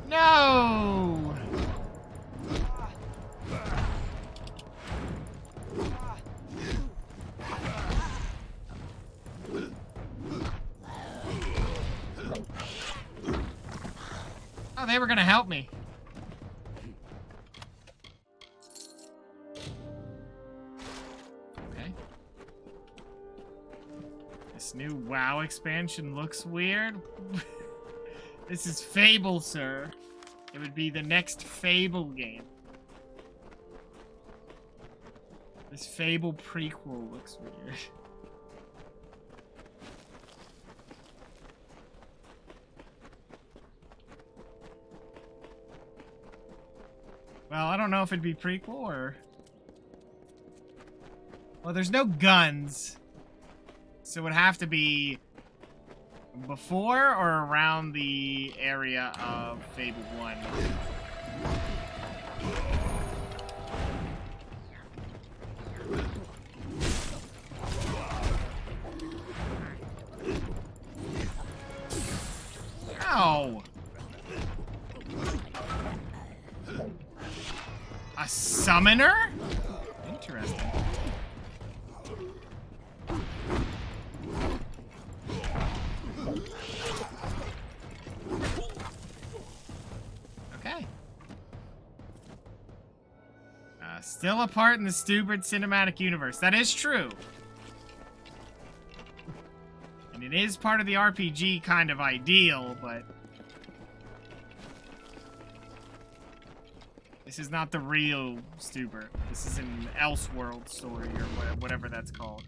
No! Oh, they were gonna help me. Okay. This new WoW expansion looks weird. This is Fable, sir. It would be the next Fable game. This Fable prequel looks weird. Well, I don't know if it'd be prequel or... Well, there's no guns. So it would have to be before or around the area of Fable 1. Ow! A summoner? Interesting. Okay. Still apart in the stupid cinematic universe. That is true. And it is part of the RPG kind of ideal, but... This is not the real Stuber. This is an Elseworld story, or whatever that's called.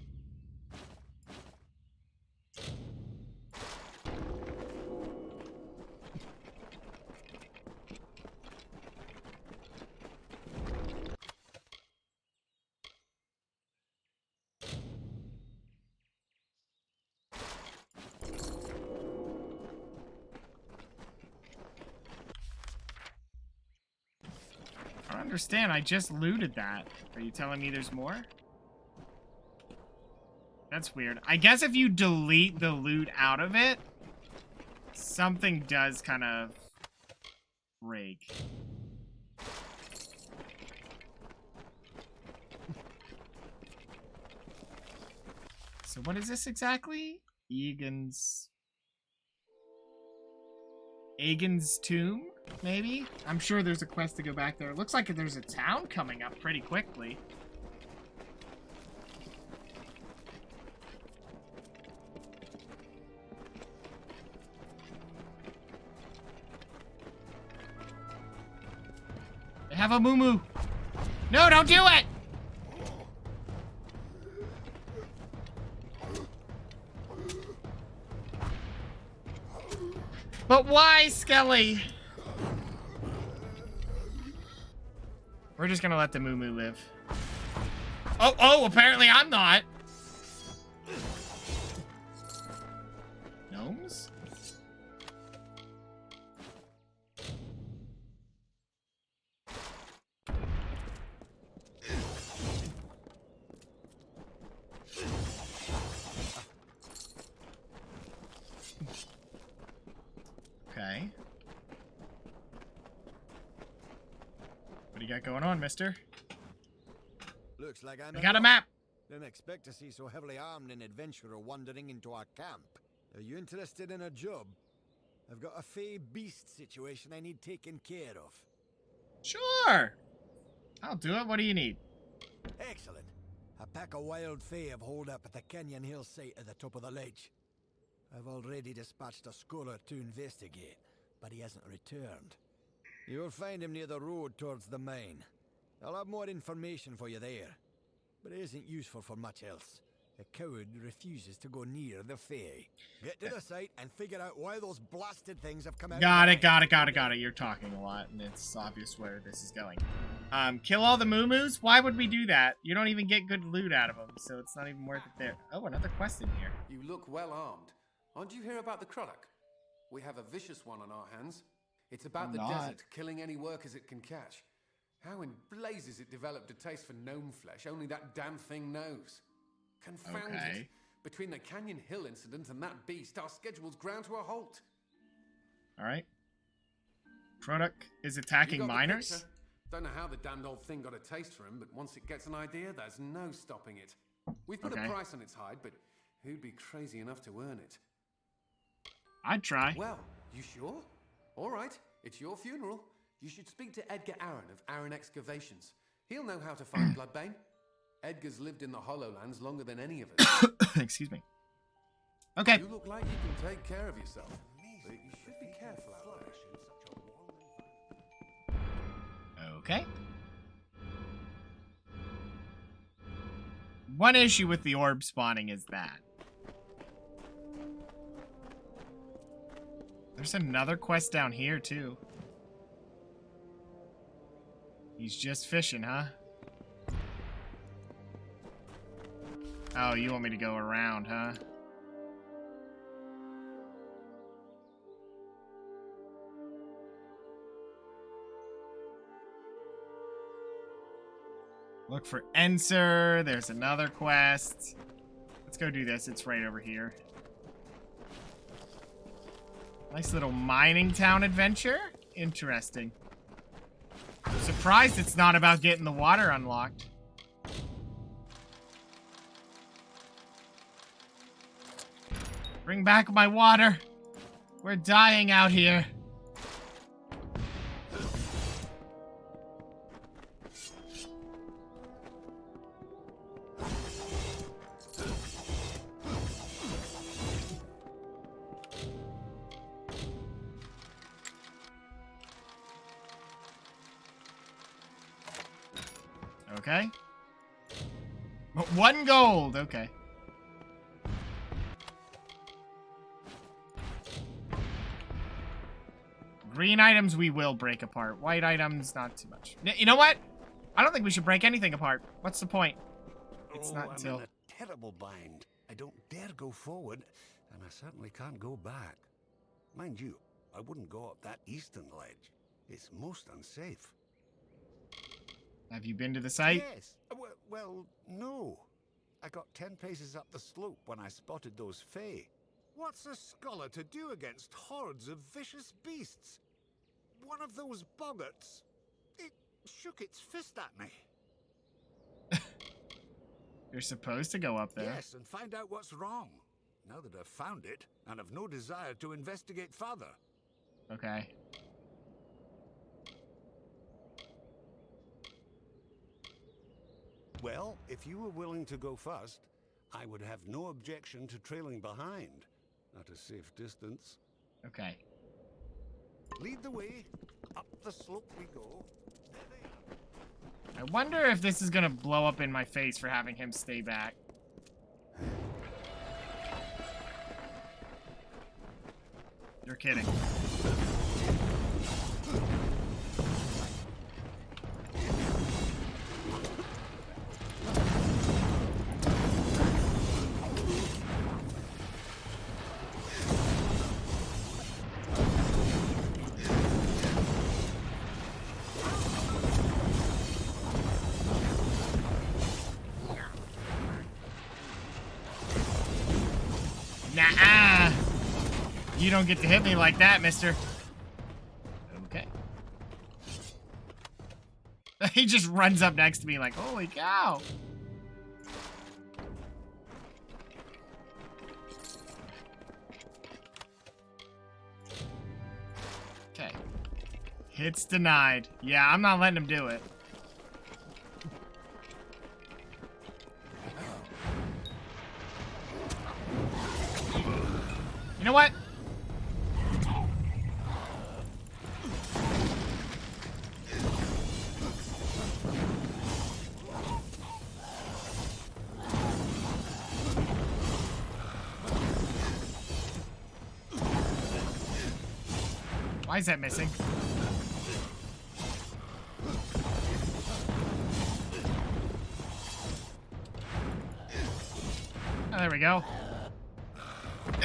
I don't understand. I just looted that. Are you telling me there's more? That's weird. I guess if you delete the loot out of it, something does kind of break. So what is this exactly? Egan's tomb, maybe? I'm sure there's a quest to go back there. It looks like there's a town coming up pretty quickly. They have a moo-moo. No, don't do it! But why, Skelly? We're just gonna let the moo-moo live. Oh, apparently I'm not. Gnomes? Okay. What do you got going on, mister? Looks like I'm I got a map. Didn't expect to see so heavily armed an adventurer wandering into our camp. Are you interested in a job? I've got a fey beast situation I need taken care of. Sure. I'll do it. What do you need? Excellent. A pack of wild fey have holed up at the canyon hill site at the top of the ledge. I've already dispatched a scholar to investigate, but he hasn't returned. You'll find him near the road towards the mine. I'll have more information for you there. but it isn't useful for much else. The coward refuses to go near the Fae. Get to the site and figure out why those blasted things have come out. Got it. You're talking a lot, and it's obvious where this is going. Kill all the moo-moos? Why would we do that? You don't even get good loot out of them, so it's not even worth it there. Oh, another quest in here. You look well armed. Aren't you hear about the Krullock? We have a vicious one on our hands. It's about the desert, killing any workers it can catch. How in blazes it developed a taste for gnome flesh, only that damn thing knows. Confound it. Between the Canyon Hill incident and that beast, our schedule's ground to a halt. Alright. Krullock is attacking miners? Don't know how the damned old thing got a taste for him, but once it gets an idea, there's no stopping it. We've put a price on its hide, but who'd be crazy enough to earn it? I'd try. Well, you sure? Alright, it's your funeral. You should speak to Edgar Aaron of Aaron Excavations. He'll know how to find Bloodbane. Edgar's lived in the Hollowlands longer than any of us. Excuse me. Okay. You look like you can take care of yourself, but you should be careful out there. Okay. One issue with the orb spawning is that. There's another quest down here, too. He's just fishing, huh? Oh, you want me to go around, huh? Look for Enser. There's another quest. Let's go do this. It's right over here. Nice little mining town adventure. Interesting. I'm surprised it's not about getting the water unlocked. Bring back my water. We're dying out here. Okay. 1 gold. Okay. Green items we will break apart. White items, not too much. You know what? I don't think we should break anything apart. What's the point? It's not until... I'm in a terrible bind. I don't dare go forward, and I certainly can't go back. Mind you, I wouldn't go up that eastern ledge. It's most unsafe. Have you been to the site? Yes. Well, no. I got 10 paces up the slope when I spotted those Fae. What's a scholar to do against hordes of vicious beasts? One of those boggarts, it shook its fist at me. You're supposed to go up there. Yes, and find out what's wrong. Now that I've found it, and have no desire to investigate further. Okay. Well, if you were willing to go first, I would have no objection to trailing behind. At a safe distance. Okay. Lead the way. Up the slope we go. I wonder if this is gonna blow up in my face for having him stay back. You're kidding. Nah-ah. You don't get to hit me like that, mister. Okay. He just runs up next to me like, holy cow. Okay. Hits denied. Yeah, I'm not letting him do it. You know what? Why is that missing? Oh, there we go.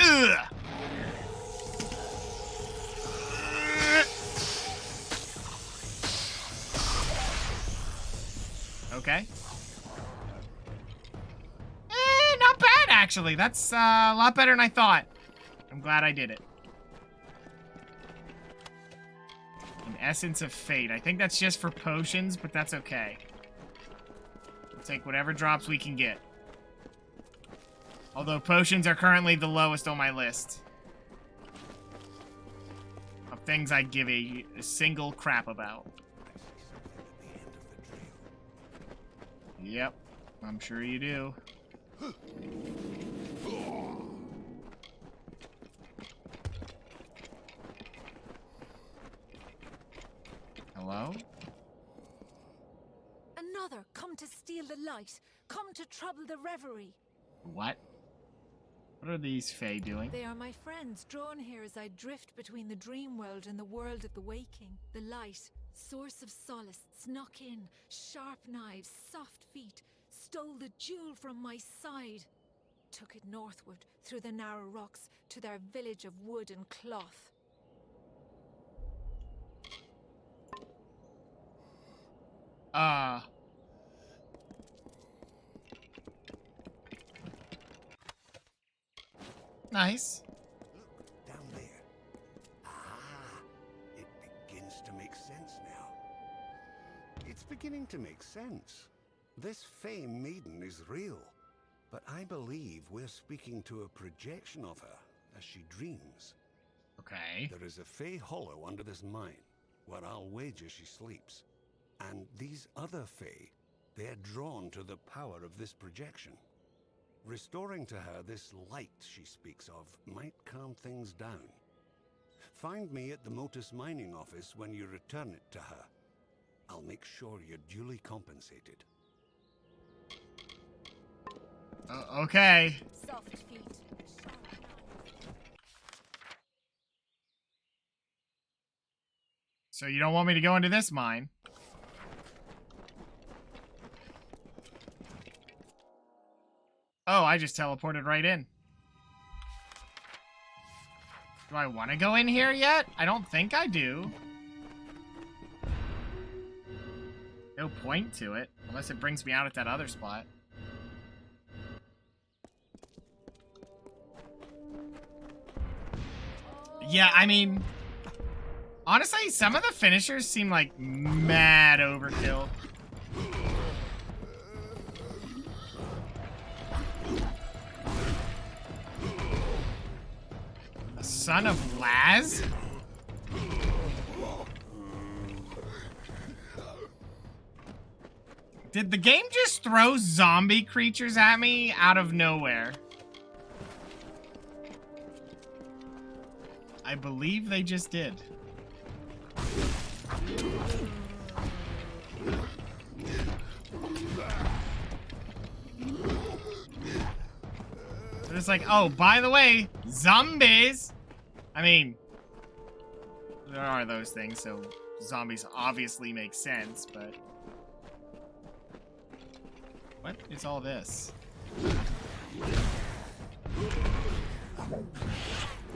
Ugh. Okay. Not bad, actually. That's a lot better than I thought. I'm glad I did it. An Essence of Fate. I think that's just for potions, but that's okay. We'll take whatever drops we can get. Although potions are currently the lowest on my list of things I give a single crap about. Yep, I'm sure you do. Hello? Another, come to steal the light. Come to trouble the reverie. What? What are these Fae doing? They are my friends, drawn here as I drift between the dream world and the world of the waking. The light, source of solace, snuck in, sharp knives, soft feet, stole the jewel from my side, took it northward through the narrow rocks to their village of wood and cloth. Nice. Look, down there. Ah, it begins to make sense now. It's beginning to make sense. This Fey maiden is real, but I believe we're speaking to a projection of her as she dreams. Okay. There is a Fey hollow under this mine, where I'll wager she sleeps. And these other Fey, they're drawn to the power of this projection. Restoring to her this light she speaks of might calm things down. Find me at the Motus mining office when you return it to her. I'll make sure you're duly compensated. Okay. Soft feet. So you don't want me to go into this mine? Oh, I just teleported right in. Do I want to go in here yet? I don't think I do. No point to it, unless it brings me out at that other spot. Yeah, I mean, honestly, some of the finishers seem like mad overkill. A son of Laz? Did the game just throw zombie creatures at me out of nowhere? I believe they just did. So it's like, oh, by the way, zombies! I mean, there are those things, so zombies obviously make sense, but... What is all this?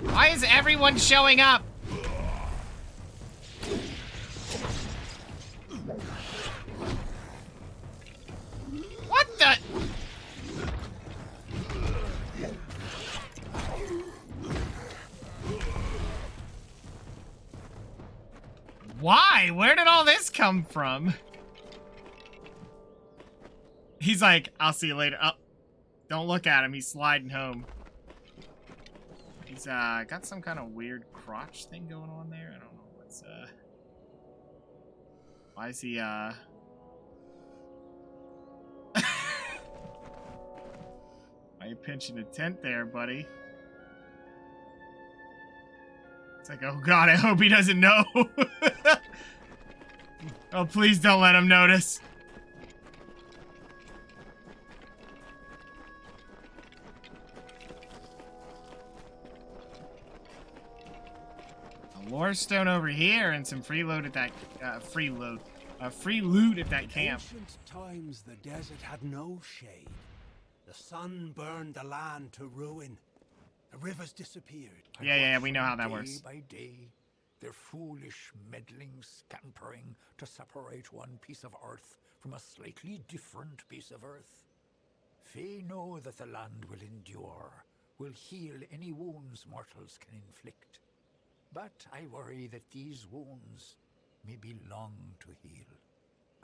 Why is everyone showing up? What the? Why? Where did all this come from? He's like, I'll see you later. Oh, don't look at him. He's sliding home. He's got some kind of weird crotch thing going on there. I don't know what's why is he Why are you pinching a tent there, buddy? It's like, oh god, I hope he doesn't know. Oh, please don't let him notice. Lore stone over here and some free loot at that free loot at that camp. In ancient times, the desert had no shade. The sun burned the land to ruin. The rivers disappeared. Yeah, we know how that works. Day by day, their foolish, meddling scampering to separate one piece of earth from a slightly different piece of earth. Fae know that the land will endure, will heal any wounds mortals can inflict. But I worry that these wounds may be long to heal.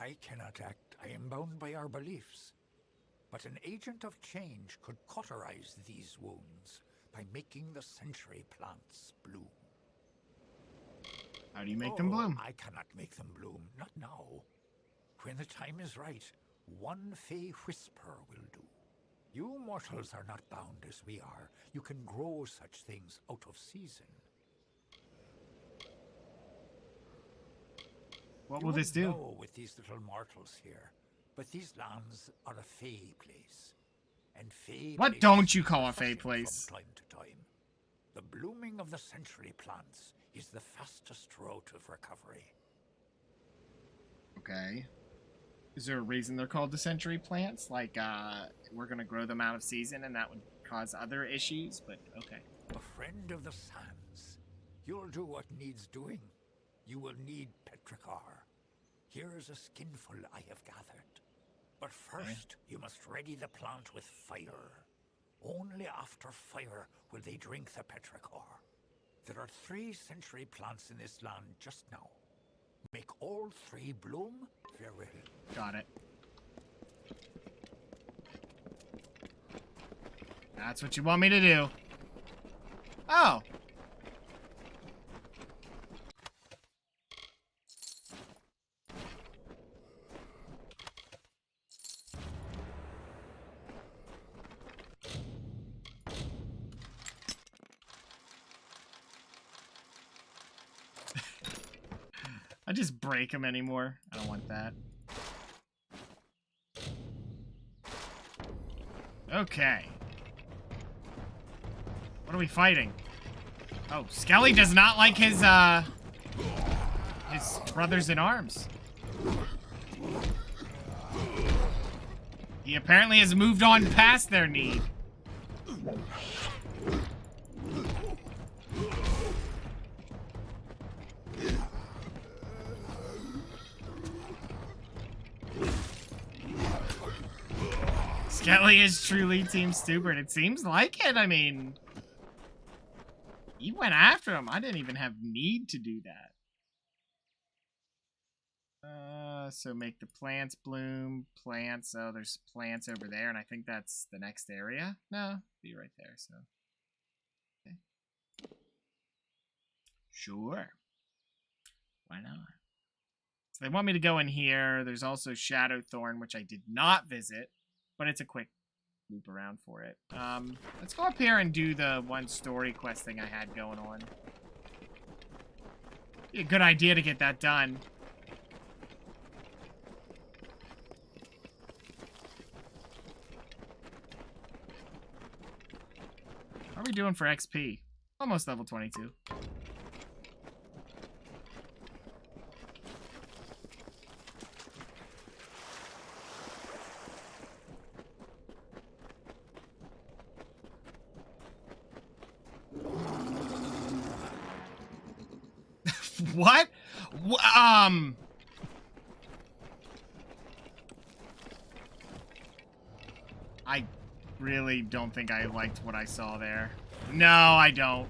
I cannot act. I am bound by our beliefs. But an agent of change could cauterize these wounds by making the century plants bloom. How do you make them bloom? I cannot make them bloom, not now. When the time is right, one Fey whisper will do. You mortals are not bound as we are. You can grow such things out of season. What will this do? You won't know with these little mortals here, but these lands are a Fey place. And Fey What don't you call a Fey place? From time to time. The blooming of the century plants is the fastest route of recovery. Okay. Is there a reason they're called the century plants? Like, we're gonna grow them out of season and that would cause other issues, but okay. A friend of the sands. You'll do what needs doing. You will need petrichor. Here is a skinful I have gathered. But first, you must ready the plant with fire. Only after fire will they drink the petrichor. There are 3 century plants in this land just now. Make all 3 bloom, farewell. Got it. That's what you want me to do. Oh. I just break them anymore. I don't want that. Okay. What are we fighting? Oh, Skelly does not like his brothers in arms. He apparently has moved on past their need. Skelly is truly Team Stupid. It seems like it. I mean, he went after him. I didn't even have need to do that. So make the plants bloom. Plants. Oh, there's plants over there, and I think that's the next area. No, be right there. So, okay. Sure. Why not? So they want me to go in here. There's also Shadowthorn, which I did not visit. But it's a quick loop around for it. Let's go up here and do the one story quest thing I had going on. Be a good idea to get that done. How are we doing for XP? Almost level 22. What? I really don't think I liked what I saw there. No, I don't.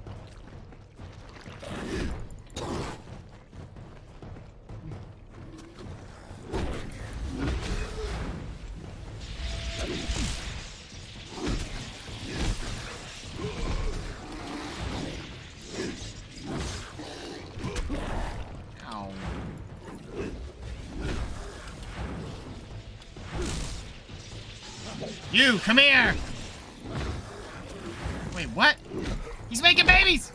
You, come here! Wait, what? He's making babies!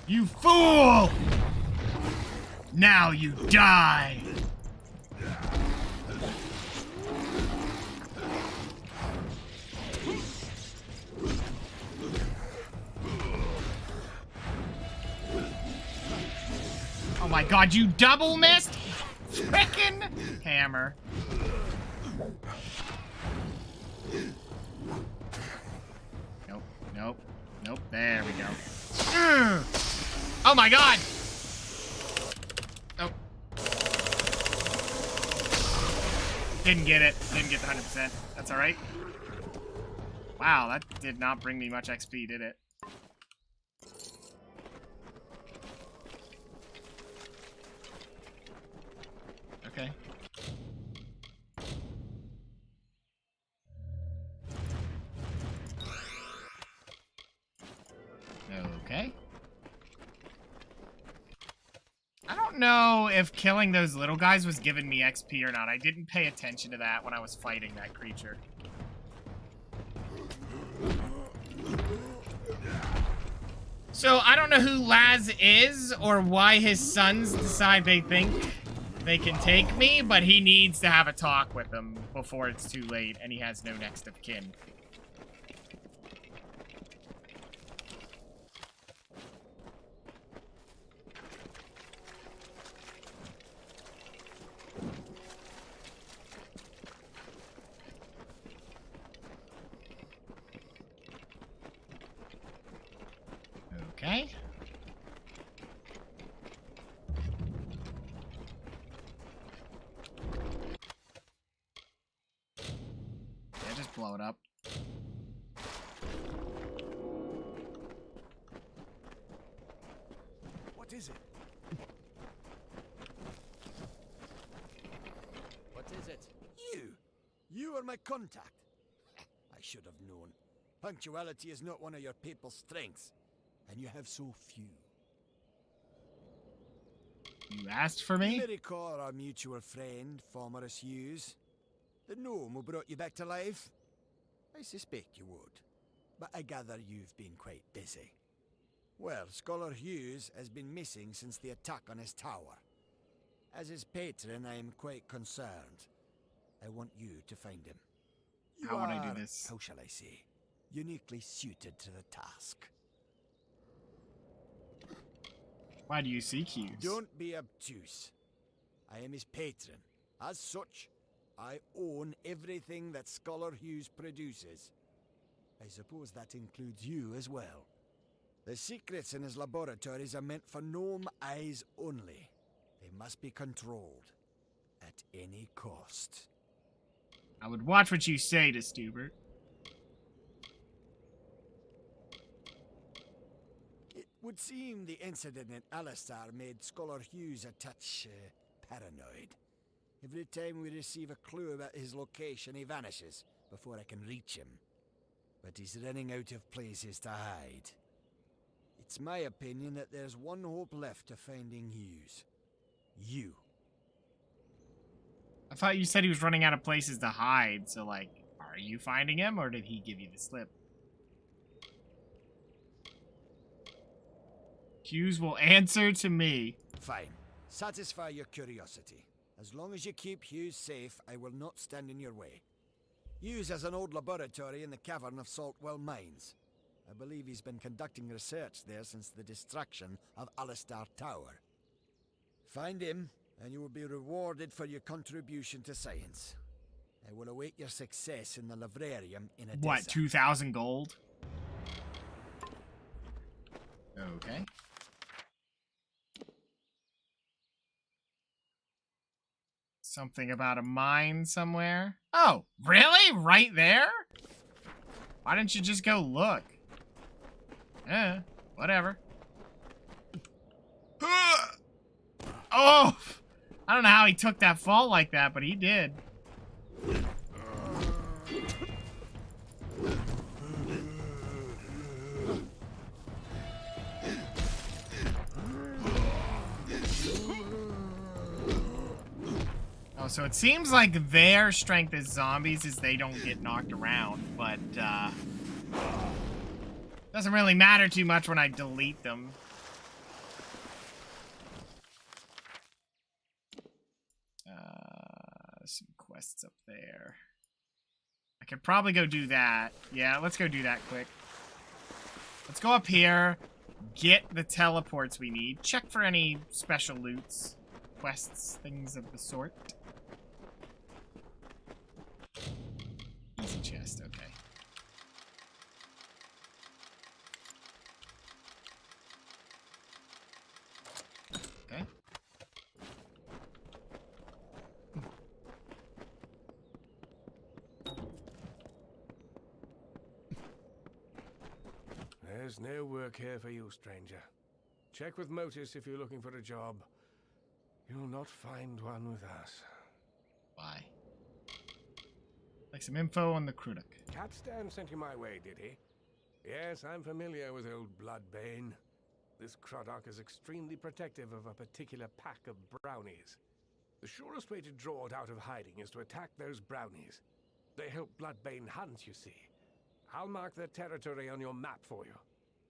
You fool! Now you die! Oh my god, you double missed? Frickin' hammer. Nope, nope, nope. There we go. Oh my god! Oh. Didn't get it. Didn't get the 100%. That's alright. Wow, that did not bring me much XP, did it? Okay. Okay. I don't know if killing those little guys was giving me XP or not. I didn't pay attention to that when I was fighting that creature. So, I don't know who Laz is or why his sons decide they think they can take me, but he needs to have a talk with them before it's too late and he has no next of kin. Okay. Yeah, just blow it up. What is it? What is it? You are my contact. I should have known. Punctuality is not one of your people's strengths, and you have so few. You asked for me? You may recall our mutual friend, Formerus Hughes. The gnome who brought you back to life? I suspect you would, but I gather you've been quite busy. Well, Scholar Hughes has been missing since the attack on his tower. As his patron, I am quite concerned. I want you to find him. You How would I are, do this? how shall I say, uniquely suited to the task. Why do you seek Hughes? Don't be obtuse. I am his patron. As such, I own everything that Scholar Hughes produces. I suppose that includes you as well. The secrets in his laboratories are meant for gnome eyes only. They must be controlled at any cost. I would watch what you say to Stubert. It would seem the incident in Alistar made Scholar Hughes a touch paranoid. Every time we receive a clue about his location, he vanishes before I can reach him. But he's running out of places to hide. It's my opinion that there's one hope left of finding Hughes. You. I thought you said he was running out of places to hide, so like, are you finding him or did he give you the slip? Hughes will answer to me. Fine. Satisfy your curiosity. As long as you keep Hughes safe, I will not stand in your way. Hughes has an old laboratory in the cavern of Saltwell Mines. I believe he's been conducting research there since the destruction of Alistar Tower. Find him, and you will be rewarded for your contribution to science. I will await your success in the Librarium in Odessa. What, 2,000 gold? Okay. Something about a mine somewhere? Oh, really? Right there? Why didn't you just go look? Whatever. Oh! I don't know how he took that fall like that, but he did. Oh, so it seems like their strength as zombies is they don't get knocked around, but, doesn't really matter too much when I delete them. chests up there. I could probably go do that. Yeah, let's go do that quick. Let's go up here, get the teleports we need, check for any special loots, quests, things of the sort. Easy chest, okay. Okay. There's no work here for you, stranger. Check with Motus if you're looking for a job. You'll not find one with us. Why? Like some info on the Krudok. Capstan sent you my way, did he? Yes, I'm familiar with old Bloodbane. This Krudok is extremely protective of a particular pack of brownies. The surest way to draw it out of hiding is to attack those brownies. They help Bloodbane hunt, you see. I'll mark their territory on your map for you.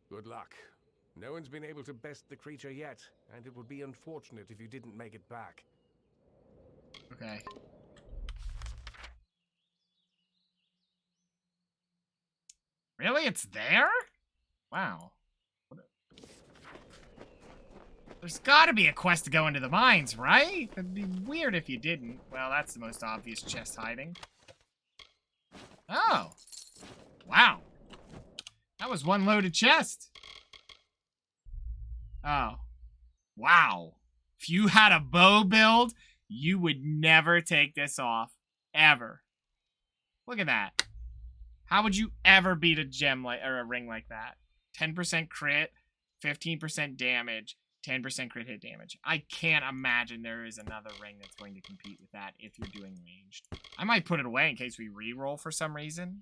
Good luck. No one's been able to best the creature yet, and it would be unfortunate if you didn't make it back. Okay. Really? It's there? Wow. There's gotta be a quest to go into the mines, right? It'd be weird if you didn't. Well, that's the most obvious chest hiding. Oh. Wow. That was one loaded chest. Oh. Wow. If you had a bow build, you would never take this off. Ever. Look at that. How would you ever beat a gem like or a ring like that? 10% crit, 15% damage, 10% crit hit damage. I can't imagine there is another ring that's going to compete with that if you're doing ranged. I might put it away in case we re-roll for some reason.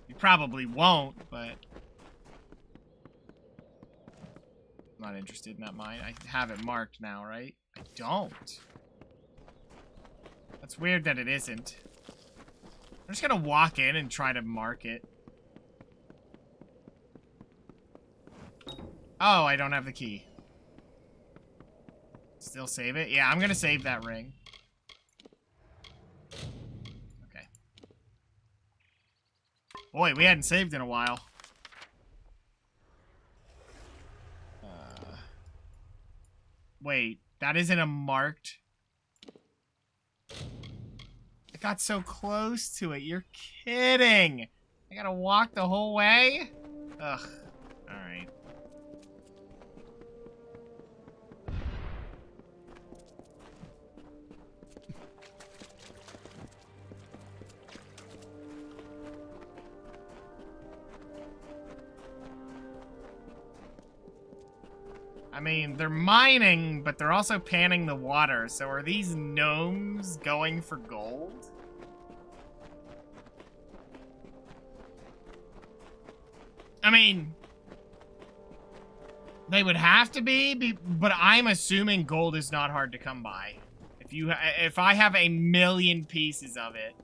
You probably won't, but I'm not interested in that mine. I have it marked now, right? I don't. That's weird that it isn't. I'm just gonna walk in and try to mark it. Oh, I don't have the key. Still save it? Yeah, I'm gonna save that ring. Okay. Boy, we hadn't saved in a while. Wait, that isn't a marked... I got so close to it. You're kidding. I gotta walk the whole way? Ugh. Alright. I mean, they're mining, but they're also panning the water. So are these gnomes going for gold? I mean, they would have to be, but I'm assuming gold is not hard to come by. If I have 1,000,000 pieces of it.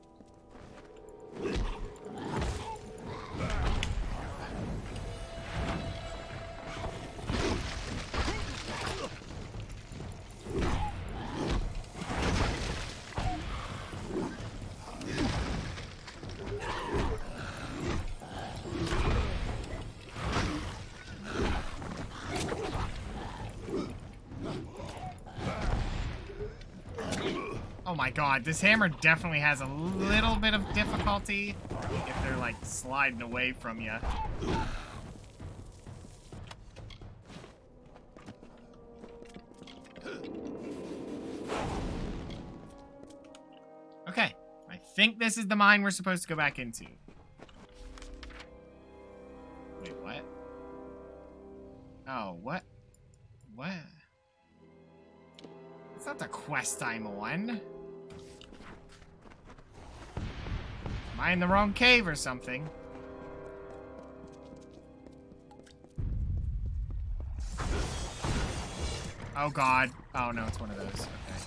Oh my god, this hammer definitely has a little bit of difficulty if they're like sliding away from you. Okay, I think this is the mine we're supposed to go back into. Wait, what? Oh, what? What? It's not the quest I'm on. Am I in the wrong cave or something? Oh god. Oh no, it's one of those. Okay.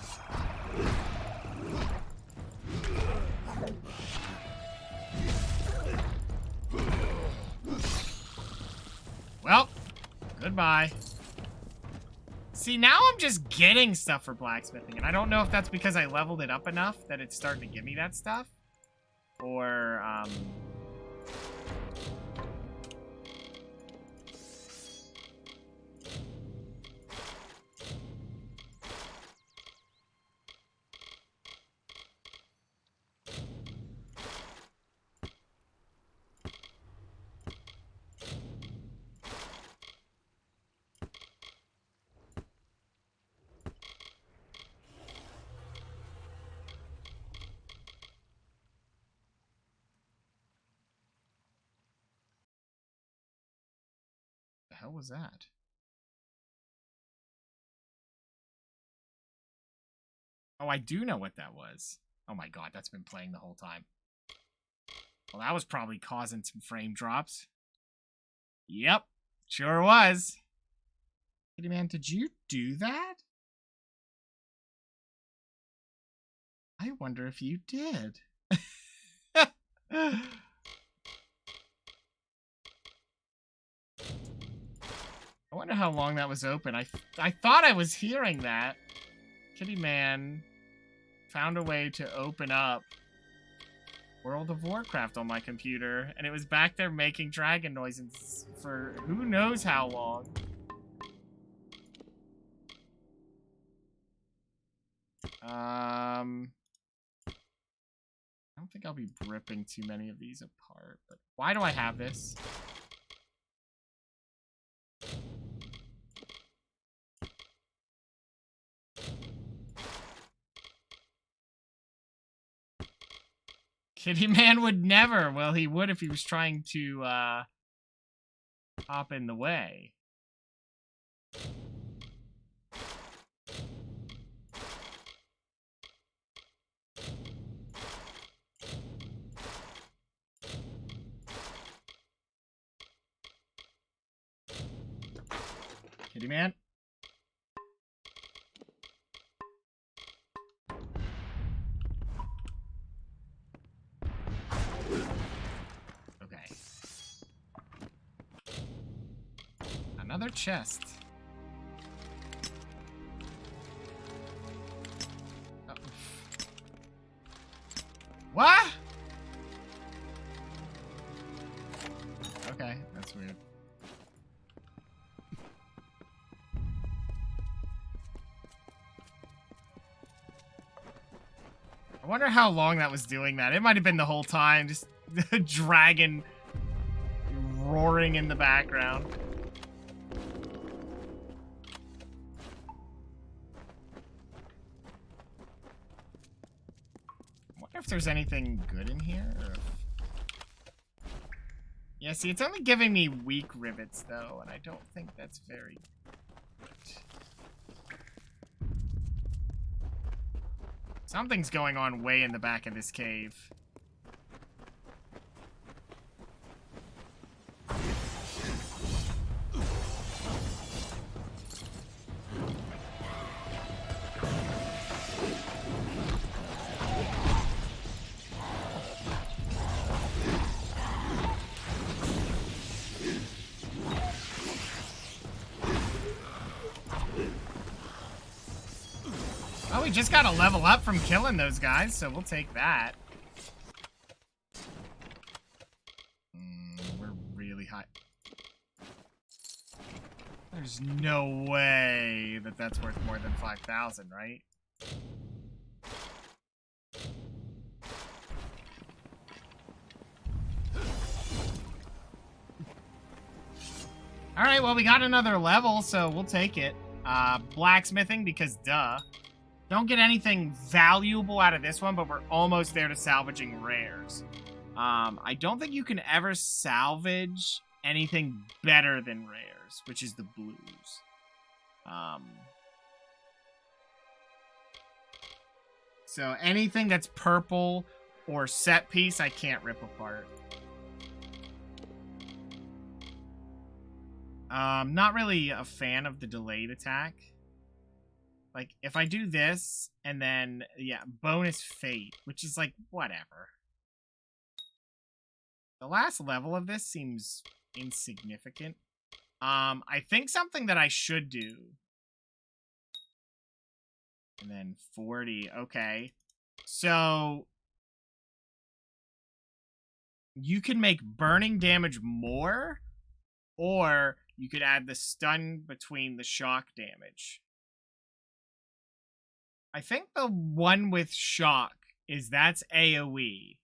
Well, goodbye. See, now I'm just getting stuff for blacksmithing, and I don't know if that's because I leveled it up enough that it's starting to give me that stuff. Or, the hell was that? Oh, I do know what that was. Oh my god, that's been playing the whole time. Well, that was probably causing some frame drops. Yep, sure was. Kitty man, did you do that? I wonder if you did. I wonder how long that was open. I thought I was hearing that. Kitty man found a way to open up World of Warcraft on my computer, and it was back there making dragon noises for who knows how long. I don't think I'll be ripping too many of these apart, but why do I have this? Kitty man would never. Well, he would if he was trying to, hop in the way. Kitty man. Okay. Another chest. Oh. What? Okay, that's weird. I wonder how long that was doing that. It might have been the whole time, just the dragon roaring in the background. I wonder if there's anything good in here. Or... Yeah, see, it's only giving me weak rivets, though, and I don't think that's very good. Something's going on way in the back of this cave. Oh, we just got a level up from killing those guys, so we'll take that. We're really high. There's no way that that's worth more than 5,000, right? Alright, well, we got another level, so we'll take it. Blacksmithing, because duh. Don't get anything valuable out of this one, but we're almost there to salvaging rares. I don't think you can ever salvage anything better than rares, which is the blues. So anything that's purple or set piece, I can't rip apart. Not really a fan of the delayed attack. Like, if I do this, and then, yeah, bonus fate, which is like, whatever. The last level of this seems insignificant. I think something that I should do And then 40. Okay. So you can make burning damage more, or you could add the stun between the shock damage. I think the one with shock that's AoE.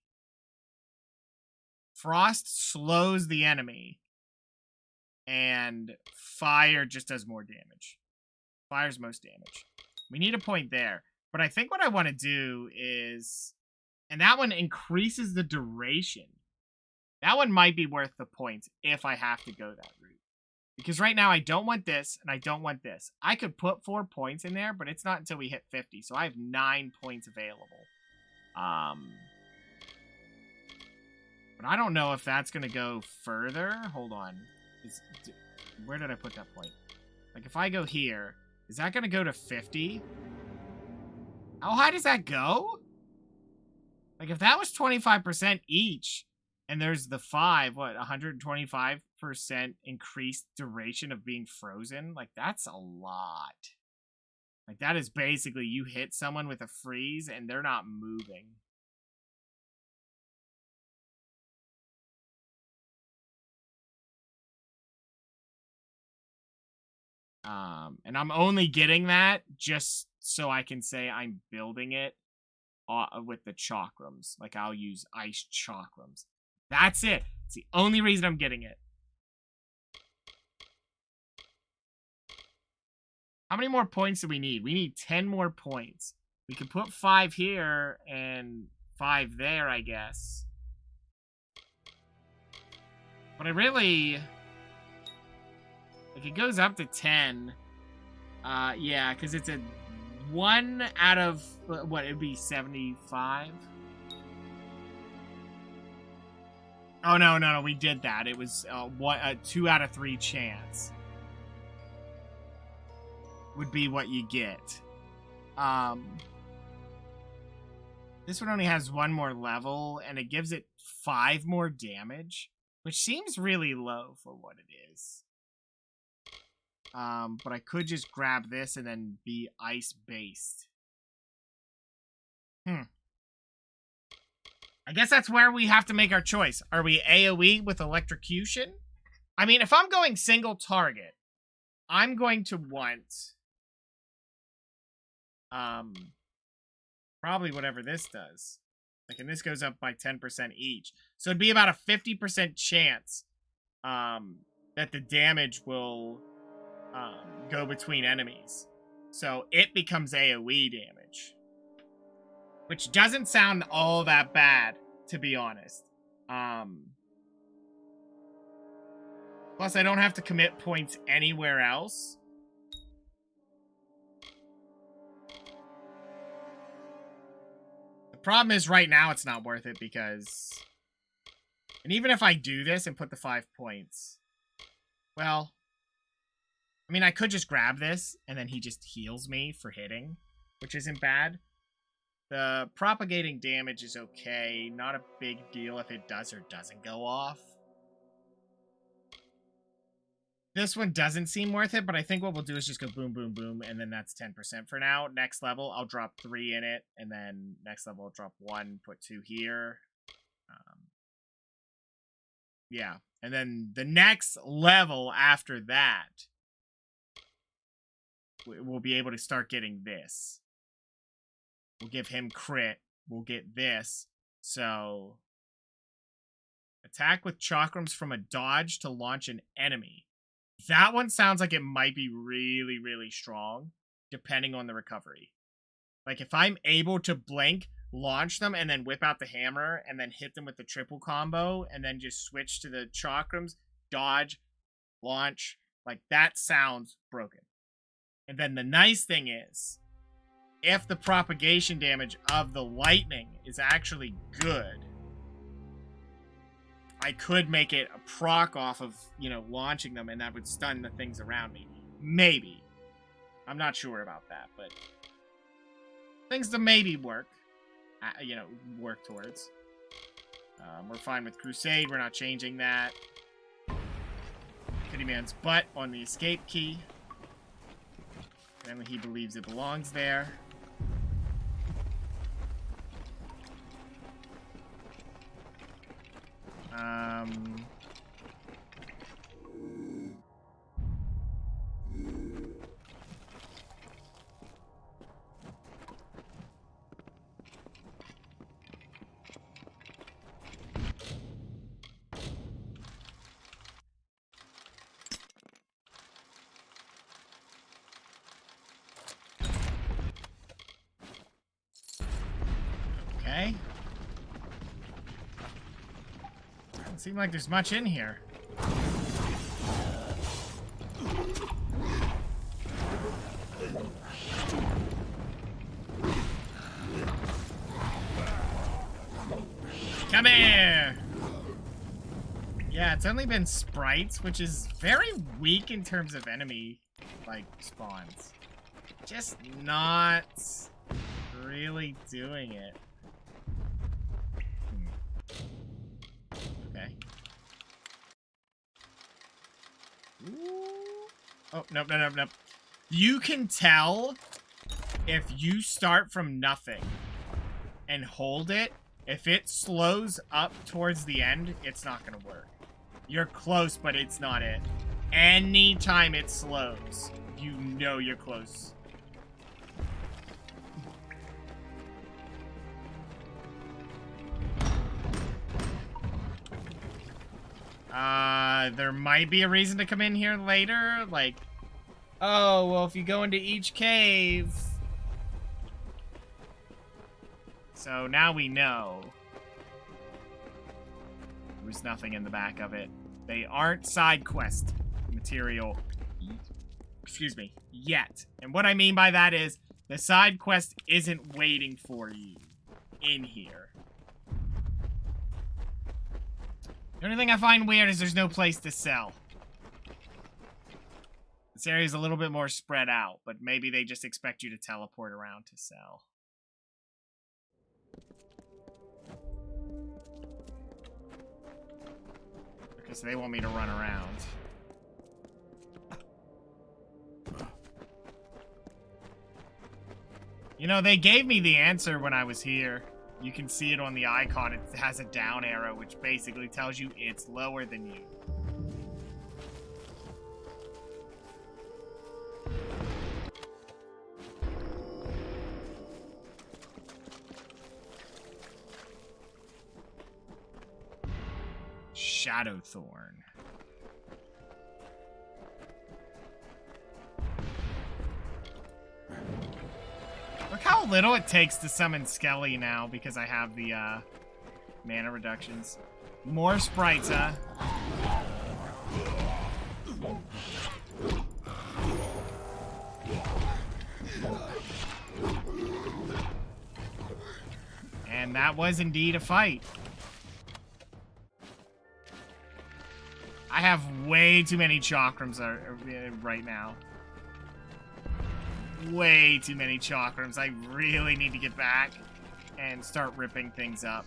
Frost slows the enemy, and fire just does more damage. Fire's most damage. We need a point there. But I think what I want to do is... And that one increases the duration. That one might be worth the points if I have to go that route. Because right now I don't want this, and I don't want this. I could put 4 points in there, but it's not until we hit 50. So I have 9 points available. But I don't know if that's going to go further. Hold on. Where did I put that point? Like, if I go here, is that going to go to 50? How high does that go? Like, if that was 25% each, and there's the 5, what, 125% increased duration of being frozen? Like, that's a lot. Like, that is basically you hit someone with a freeze, and they're not moving. And I'm only getting that just so I can say I'm building it with the chakrams. Like, I'll use ice chakrams. That's it. It's the only reason I'm getting it. How many more points do we need? We need 10 more points. We could put 5 here and 5 there, I guess. But I really... Like, it goes up to 10. Yeah, because it's a 1 out of... What, it'd be 75? Oh, no, we did that. It was a 2 out of 3 chance. Would be what you get. This one only has 1 more level, and it gives it 5 more damage, which seems really low for what it is. But I could just grab this and then be ice-based. I guess that's where we have to make our choice. Are we AoE with electrocution? I mean, if I'm going single target, I'm going to want... probably whatever this does. Like, and this goes up by 10% each. So it'd be about a 50% chance, that the damage will... go between enemies. So it becomes AoE damage. Which doesn't sound all that bad, to be honest. Plus, I don't have to commit points anywhere else. The problem is right now it's not worth it because... And even if I do this and put the 5 points... Well... I mean, I could just grab this, and then he just heals me for hitting, which isn't bad. The propagating damage is okay. Not a big deal if it does or doesn't go off. This one doesn't seem worth it, but I think what we'll do is just go boom, boom, boom, and then that's 10% for now. Next level, I'll drop 3 in it, and then next level, I'll drop 1, put 2 here. Yeah, and then the next level after that... we'll be able to start getting this. We'll give him crit. We'll get this. So, attack with chakrams from a dodge to launch an enemy. That one sounds like it might be really, really strong, depending on the recovery. Like, if I'm able to blink, launch them, and then whip out the hammer, and then hit them with the triple combo, and then just switch to the chakrams, dodge, launch, like, that sounds broken. And then the nice thing is, if the propagation damage of the lightning is actually good, I could make it a proc off of, launching them, and that would stun the things around me. Maybe. I'm not sure about that, but things to maybe work, work towards. We're fine with Crusade. We're not changing that. Kittyman's butt on the escape key. Apparently he believes it belongs there. Okay. Doesn't seem like there's much in here. Come here! Yeah, it's only been sprites, which is very weak in terms of enemy, like, spawns. Just not really doing it. Okay. Ooh. Oh, nope, nope, nope, nope. You can tell if you start from nothing and hold it. If it slows up towards the end, it's not going to work. You're close, but it's not it. Anytime it slows, you know you're close. There might be a reason to come in here later. Like, oh, well, if you go into each cave... So now we know. There's nothing in the back of it. They aren't side quest material. Excuse me. Yet. And what I mean by that is the side quest isn't waiting for you in here. The only thing I find weird is there's no place to sell. This area's a little bit more spread out, but maybe they just expect you to teleport around to sell. So they want me to run around. You know, they gave me the answer when I was here. You can see it on the icon. It has a down arrow, which basically tells you it's lower than you. Shadowthorn. Look how little it takes to summon Skelly now because I have the mana reductions. More sprites, huh? And that was indeed a fight. I have way too many chakrams right now. Way too many chakrams. I really need to get back and start ripping things up.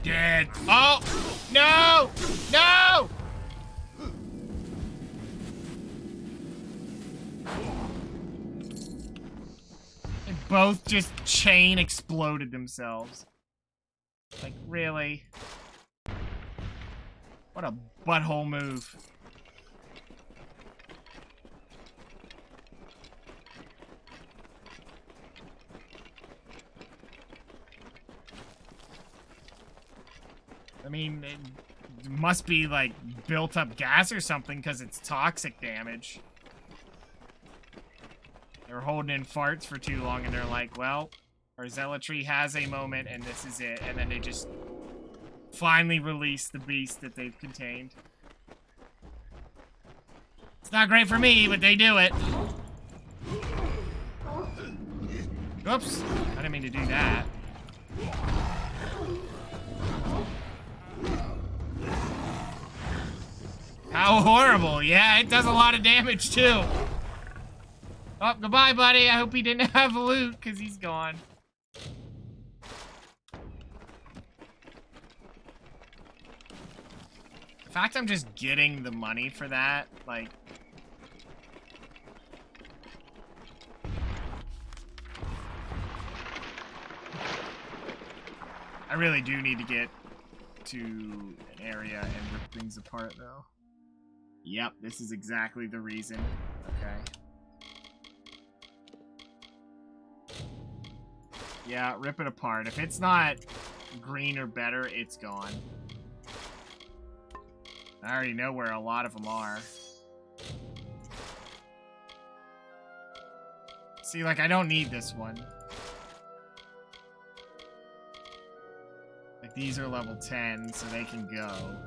Dead. Oh! No! No! They both just chain exploded themselves. Like, really? What a butthole move. I mean, it must be, like, built up gas or something because it's toxic damage. They were holding in farts for too long and they're like, well, our zealotry has a moment and this is it. And then they just finally release the beast that they've contained. It's not great for me, but they do it. Oops. I didn't mean to do that. How horrible. Yeah, it does a lot of damage, too. Oh, goodbye, buddy. I hope he didn't have loot, because he's gone. The fact I'm just getting the money for that, like... I really do need to get to an area and rip things apart, though. Yep, this is exactly the reason. Okay. Yeah, rip it apart. If it's not green or better, it's gone. I already know where a lot of them are. See, like, I don't need this one. Like, these are level 10, so they can go.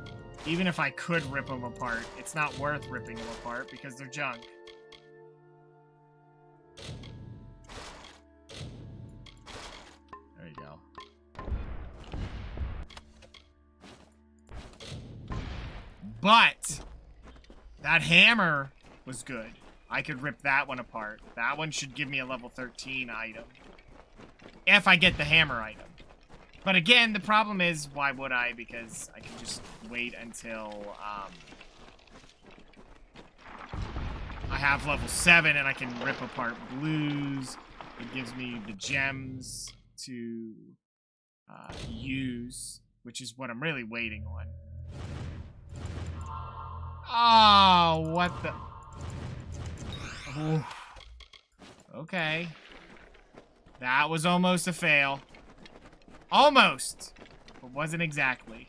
Even if I could rip them apart, it's not worth ripping them apart because they're junk. There you go. But that hammer was good. I could rip that one apart. That one should give me a level 13 item. If I get the hammer item. But again, the problem is, why would I? Because I can just wait until I have level 7 and I can rip apart blues. It gives me the gems to use, which is what I'm really waiting on. Oh, what the... Ooh. Okay. That was almost a fail. Almost! But wasn't exactly.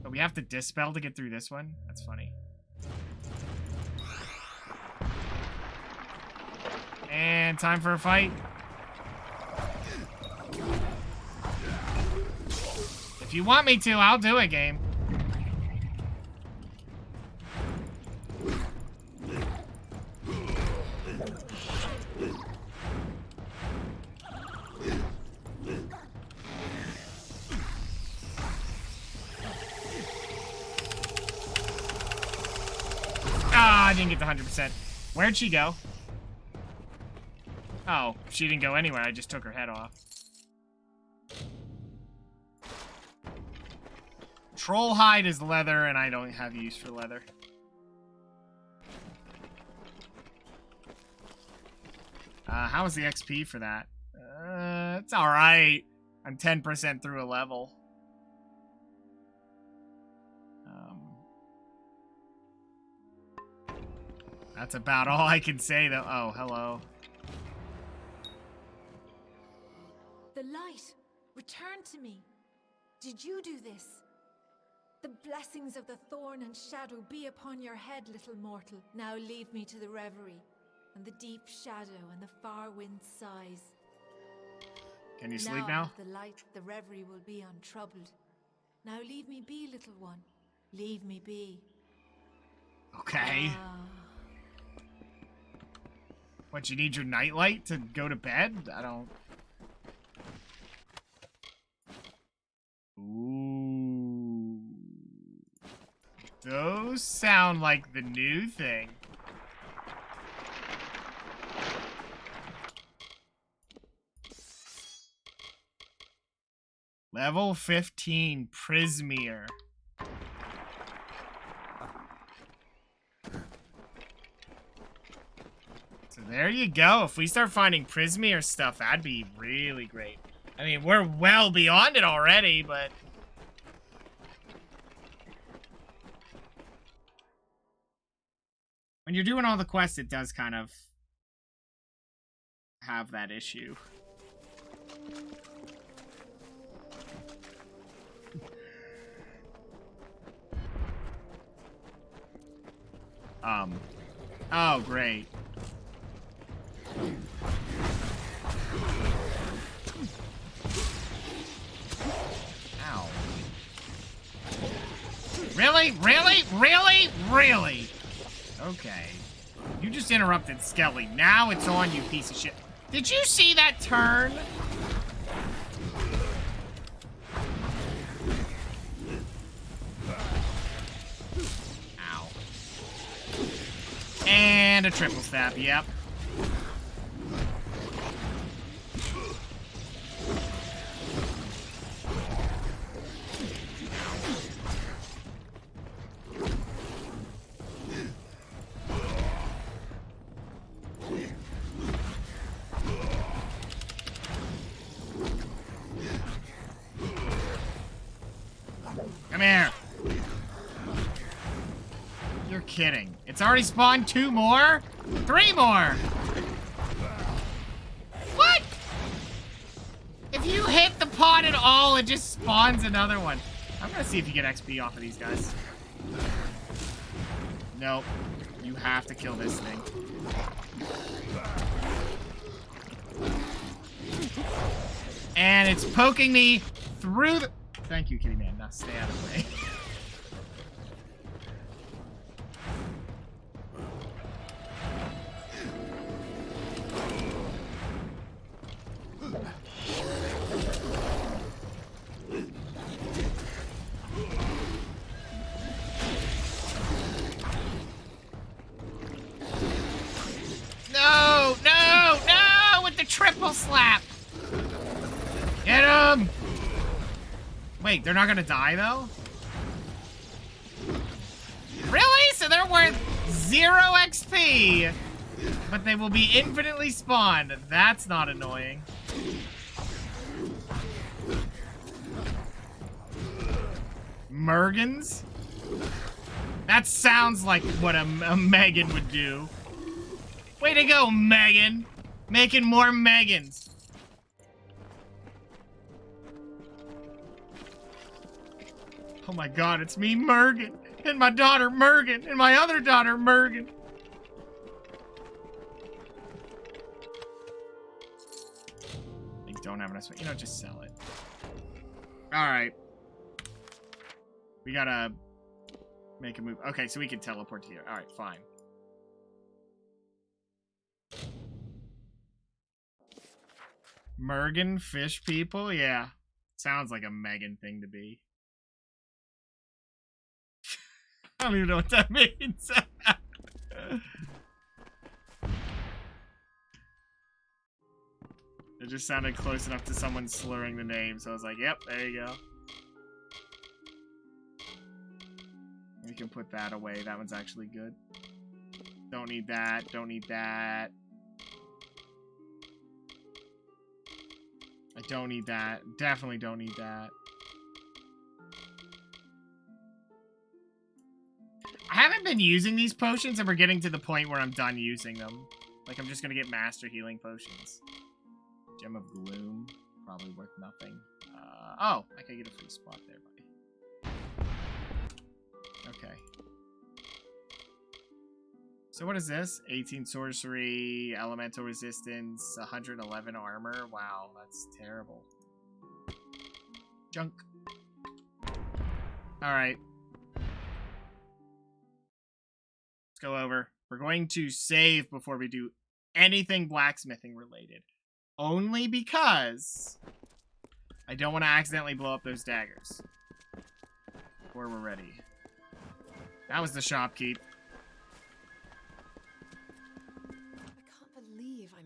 But we have to dispel to get through this one? That's funny. And time for a fight. If you want me to, I'll do it, game. Ah, I didn't get the 100%. Where'd she go? Oh, she didn't go anywhere. I just took her head off. Troll hide is leather, and I don't have use for leather. How was the XP for that? It's alright. I'm 10% through a level. That's about all I can say, though. Oh, hello. The light, return to me. Did you do this? The blessings of the thorn and shadow be upon your head, little mortal. Now leave me to the reverie, and the deep shadow and the far wind sighs. Can you sleep now? The light, the reverie will be untroubled. Now leave me be, little one. Leave me be. Okay. What, you need your nightlight to go to bed? I don't... Ooh. Those sound like the new thing. Level 15 Prismeer. So there you go. If we start finding Prismeer stuff, that'd be really great. I mean, we're well beyond it already, but... when you're doing all the quests, it does kind of have that issue. Oh, great. Ow. Really? Really? Really? Really? Okay. You just interrupted Skelly. Now it's on you, piece of shit. Did you see that turn? And a triple stab, yep. Come here. You're kidding. It's already spawned 2 more? 3 more! What? If you hit the pot at all, it just spawns another one. I'm gonna see if you get XP off of these guys. Nope. You have to kill this thing. And it's poking me through the... Thank you, kitty man. Now stay out of the way. No! No! No! With the triple slap! Get him! Wait, they're not gonna die, though? Really? So they're worth 0 XP, but they will be infinitely spawned. That's not annoying. Mergans? That sounds like what a Megan would do. Way to go, Megan! Making more Megans. Oh my god, it's me, Mergen, and my daughter, Mergen, and my other daughter, Mergen. I don't have enough space. You know, just sell it. Alright. We gotta make a move. Okay, so we can teleport to here. Alright, fine. Mergen fish people? Yeah. Sounds like a Megan thing to be. I don't even know what that means. It just sounded close enough to someone slurring the name, so I was like, yep, there you go. We can put that away. That one's actually good. Don't need that. Don't need that. I don't need that. Definitely don't need that. I haven't been using these potions, and we're getting to the point where I'm done using them. Like, I'm just gonna get master healing potions. Gem of Gloom. Probably worth nothing. Oh, I can get a free spot there, buddy. Okay. So what is this? 18 sorcery, elemental resistance, 111 armor. Wow, that's terrible. Junk. Alright. Let's go over. We're going to save before we do anything blacksmithing related. Only because I don't want to accidentally blow up those daggers. Before we're ready. That was the shopkeep.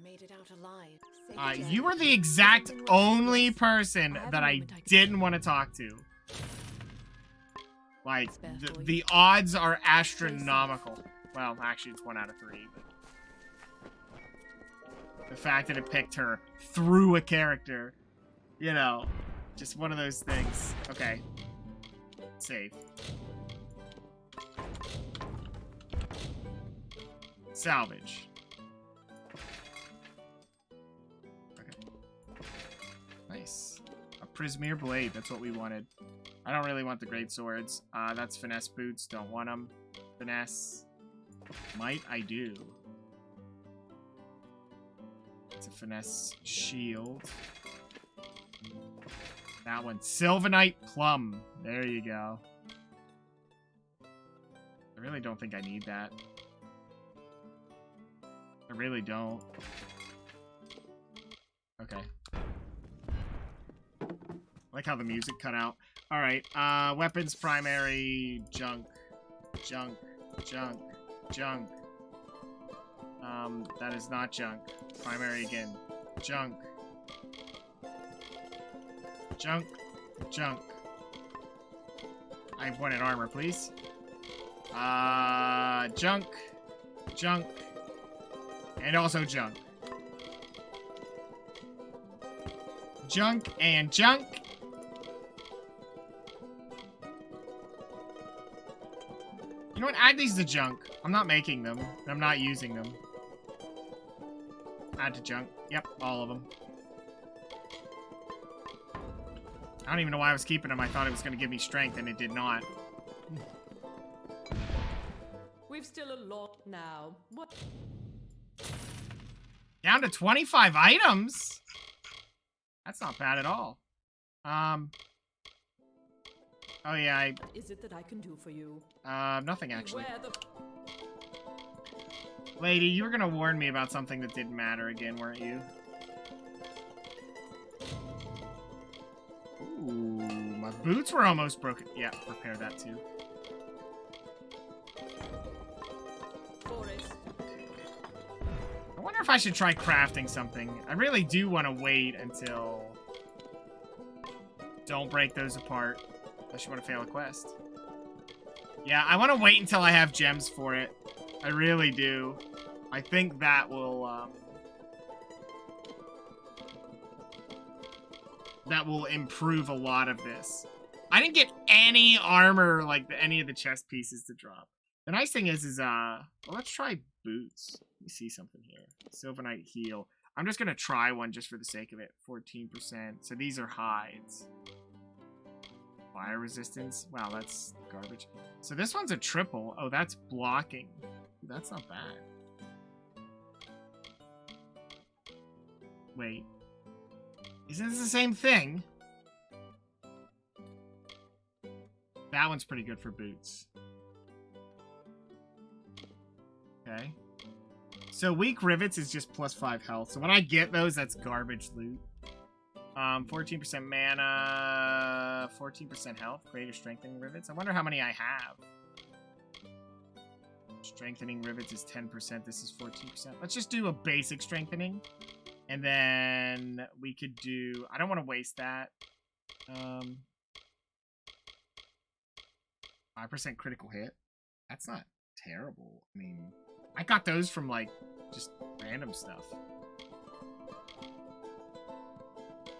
Made it out alive. You were the exact only person that I didn't want to talk to. Like, the odds are astronomical. Well, actually, it's 1 out of 3. But the fact that it picked her through a character, you know, just one of those things. Okay. Save. Salvage. Nice. A Prismere Blade. That's what we wanted. I don't really want the great swords. That's finesse boots. Don't want them. Finesse. Might I do. It's a finesse shield. That one. Sylvanite Plum. There you go. I really don't think I need that. I really don't. Okay. Like how the music cut out. Alright, weapons primary, junk, junk, junk, junk. That is not junk. Primary again. Junk. Junk. Junk. I wanted armor, please. Junk. Junk. And also junk. Junk and junk. You know what? Add these to junk. I'm not making them. I'm not using them. Add to junk. Yep, all of them. I don't even know why I was keeping them. I thought it was going to give me strength, and it did not. We've still a lot now. What? Down to 25 items? That's not bad at all. Oh yeah, What is it that I can do for you? nothing actually. Beware the Lady, you were gonna warn me about something that didn't matter again, weren't you? Ooh, my boots were almost broken. Yeah, repair that too. forest. I wonder if I should try crafting something. I really do want to wait until... Don't break those apart. Unless you want to fail a quest. Yeah, I want to wait until I have gems for it. I really do. I think that will, that will improve a lot of this. I didn't get any armor, like, any of the chest pieces to drop. The nice thing is well, let's try boots. Let me see something here. Sylvanite heal. I'm just gonna try one just for the sake of it. 14%. So these are hides. Fire resistance. Wow, that's garbage. So this one's a triple. Oh, that's blocking. That's not bad. Wait. Isn't this the same thing? That one's pretty good for boots. Okay. So weak rivets is just plus 5 health. So when I get those, that's garbage loot. 14% mana, 14% health, greater strengthening rivets. I wonder how many I have. Strengthening rivets is 10%. This is 14%. Let's just do a basic strengthening. And then we could do... I don't want to waste that. 5% critical hit. That's not terrible. I mean, I got those from, like, just random stuff.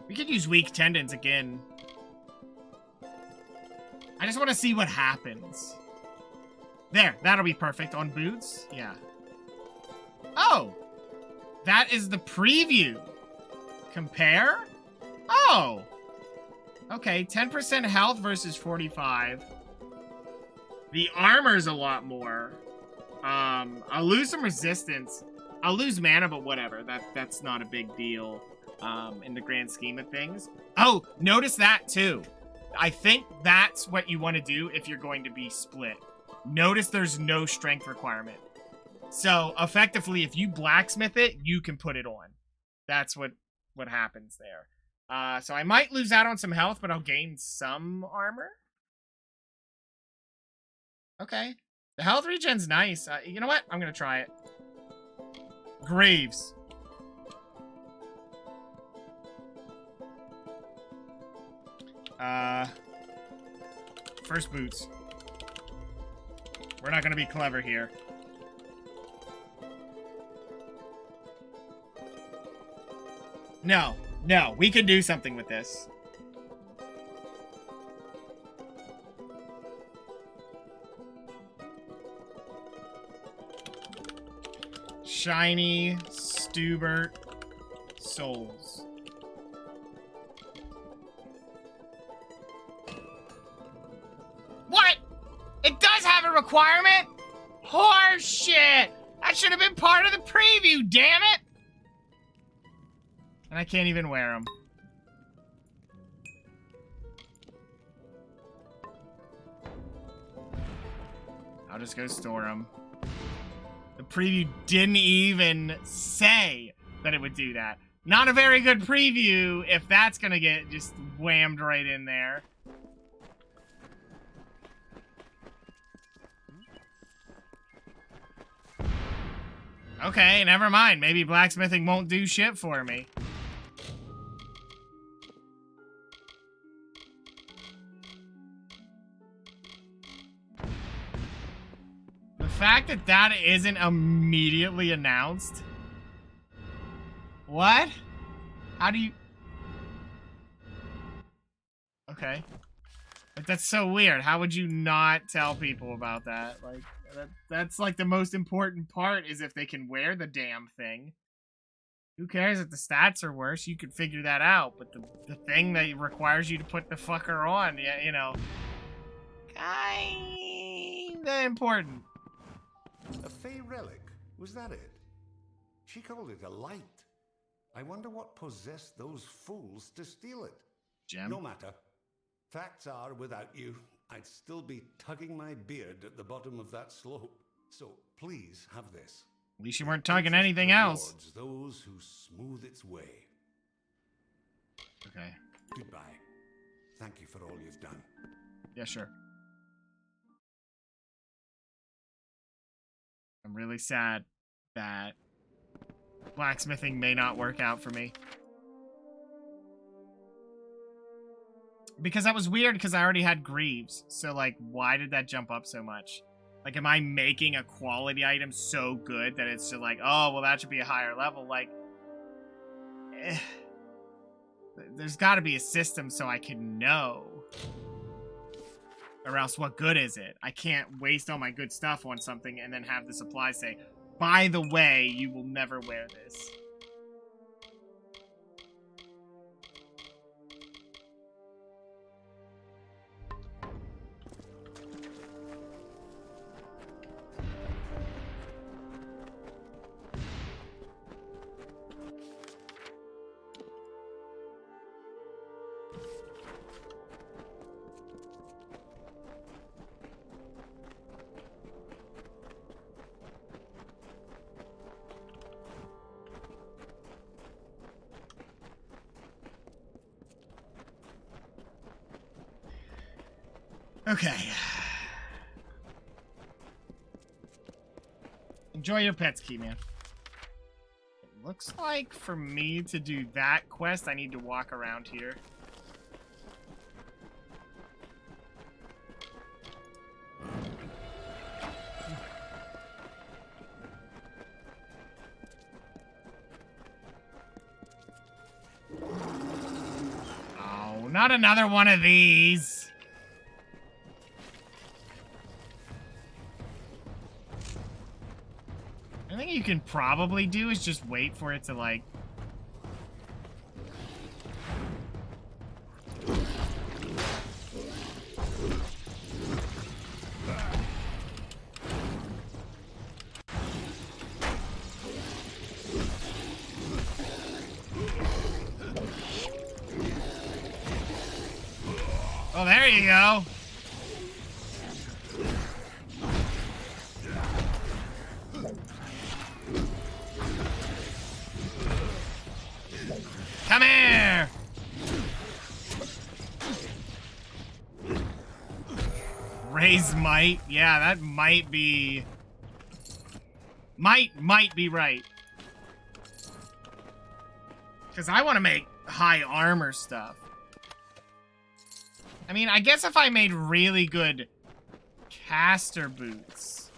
We could use weak tendons again. I just want to see what happens. There, that'll be perfect. On boots? Yeah. Oh! That is the preview. Compare? Oh! Okay, 10% health versus 45. The armor's a lot more. I'll lose some resistance. I'll lose mana, but whatever. That's not a big deal. In the grand scheme of things. Oh, notice that too. I think that's what you want to do if you're going to be split. Notice there's no strength requirement. So effectively, if you blacksmith it, you can put it on. That's what happens there. So I might lose out on some health, but I'll gain some armor. Okay. The health regen's nice. You know what? I'm gonna try it. Graves. First boots. We're not gonna be clever here. No, we can do something with this. Shiny Stubert Souls. What? It does have a requirement? Horseshit! That should have been part of the preview, damn it! And I can't even wear them. I'll just go store them. The preview didn't even say that it would do that. Not a very good preview if that's gonna get just whammed right in there. Okay, never mind. Maybe blacksmithing won't do shit for me. The fact that that isn't immediately announced. What? How do you... Okay. But that's so weird. How would you not tell people about that? Like, that's like the most important part, is if they can wear the damn thing. Who cares if the stats are worse? You could figure that out. But the thing that requires you to put the fucker on, yeah, you know, kinda important. A Fey relic? Was that it? She called it a light. I wonder what possessed those fools to steal it. Gem? No matter. Facts are, without you, I'd still be tugging my beard at the bottom of that slope. So please have this. At least you weren't tugging anything else. Those who smooth its way. Okay. Goodbye. Thank you for all you've done. Yeah, sure. I'm really sad that blacksmithing may not work out for me. Because that was weird, because I already had greaves. So, like, why did that jump up so much? Like, am I making a quality item so good that it's just like, oh, well, that should be a higher level? Like, there's got to be a system so I can know. Or else, what good is it? I can't waste all my good stuff on something and then have the supply say, by the way, you will never wear this. Okay. Enjoy your pets, Keyman. It looks like for me to do that quest, I need to walk around here. Oh, not another one of these. I think you can probably do is just wait for it to, like... Oh, there you go. Come here! Raise might? Yeah, that might be... Might be right. Because I want to make high armor stuff. I mean, I guess if I made really good caster boots.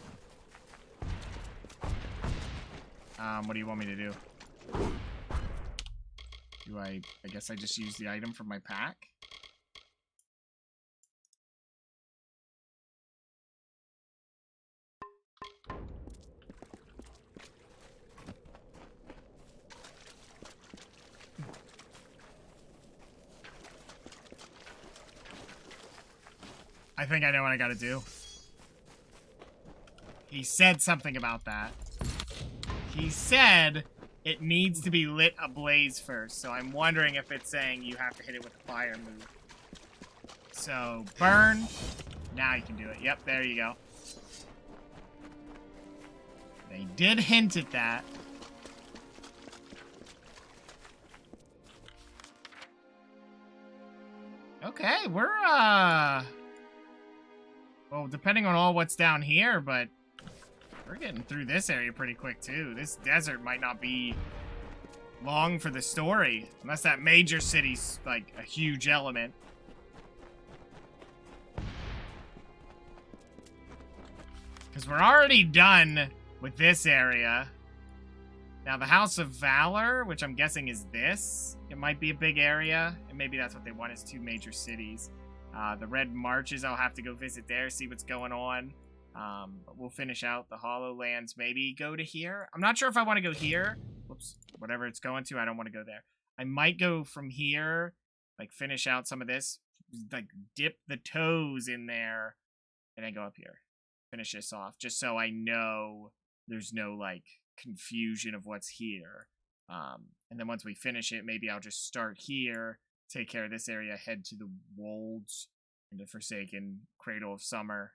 What do you want me to do? Do I guess I just use the item from my pack? I think I know what I gotta do. He said something about that. He said it needs to be lit ablaze first, so I'm wondering if it's saying you have to hit it with a fire move. So, burn. Now you can do it. Yep, there you go. They did hint at that. Okay, we're, well, depending on all what's down here, but We're getting through this area pretty quick, too. This desert might not be long for the story. Unless that major city's, like, a huge element. Because we're already done with this area. Now, the House of Valor, which I'm guessing is this. It might be a big area. And maybe that's what they want is 2 major cities. The Red Marches, I'll have to go visit there, see what's going on. But we'll finish out the Hollowlands. Maybe go to here. I'm not sure if I want to go here. Whoops. Whatever it's going to, I don't want to go there. I might go from here, like finish out some of this. Like dip the toes in there. And then go up here. Finish this off. Just so I know there's no, like, confusion of what's here. And then once we finish it, maybe I'll just start here. Take care of this area, head to the Wolds and the Forsaken Cradle of Summer.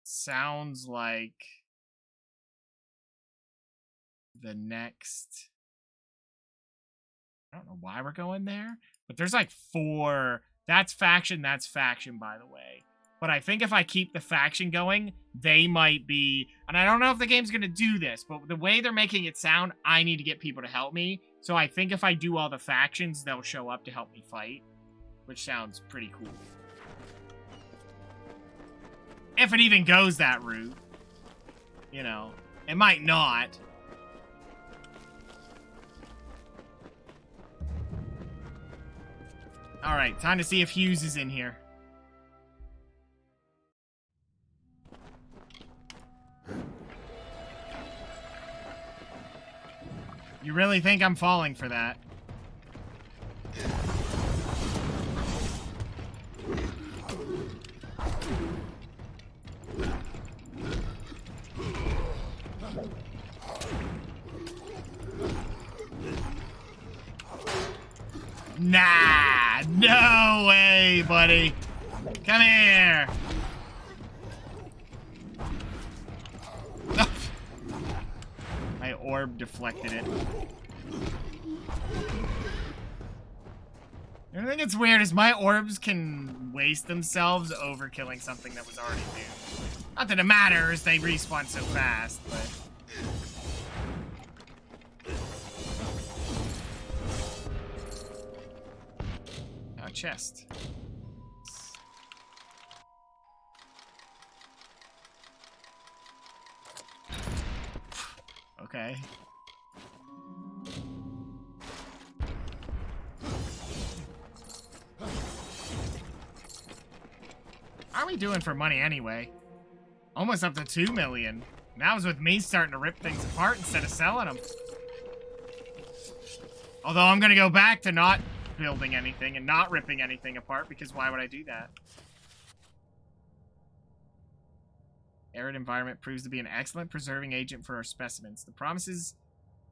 Sounds like the next... I don't know why we're going there, but there's like 4... That's faction, by the way. But I think if I keep the faction going, they might be... And I don't know if the game's going to do this, but the way they're making it sound, I need to get people to help me. So I think if I do all the factions, they'll show up to help me fight. Which sounds pretty cool. If it even goes that route. You know, it might not. Alright, time to see if Hughes is in here. You really think I'm falling for that? Nah, no way, buddy. Come here. My orb deflected it. The only thing that's weird is my orbs can waste themselves over killing something that was already doomed. Not that it matters, they respawn so fast, but... A chest. Okay. How are we doing for money anyway? Almost up to 2 million. Now it's with me starting to rip things apart instead of selling them. Although I'm gonna go back to not building anything and not ripping anything apart, because why would I do that? Arid environment proves to be an excellent preserving agent for our specimens.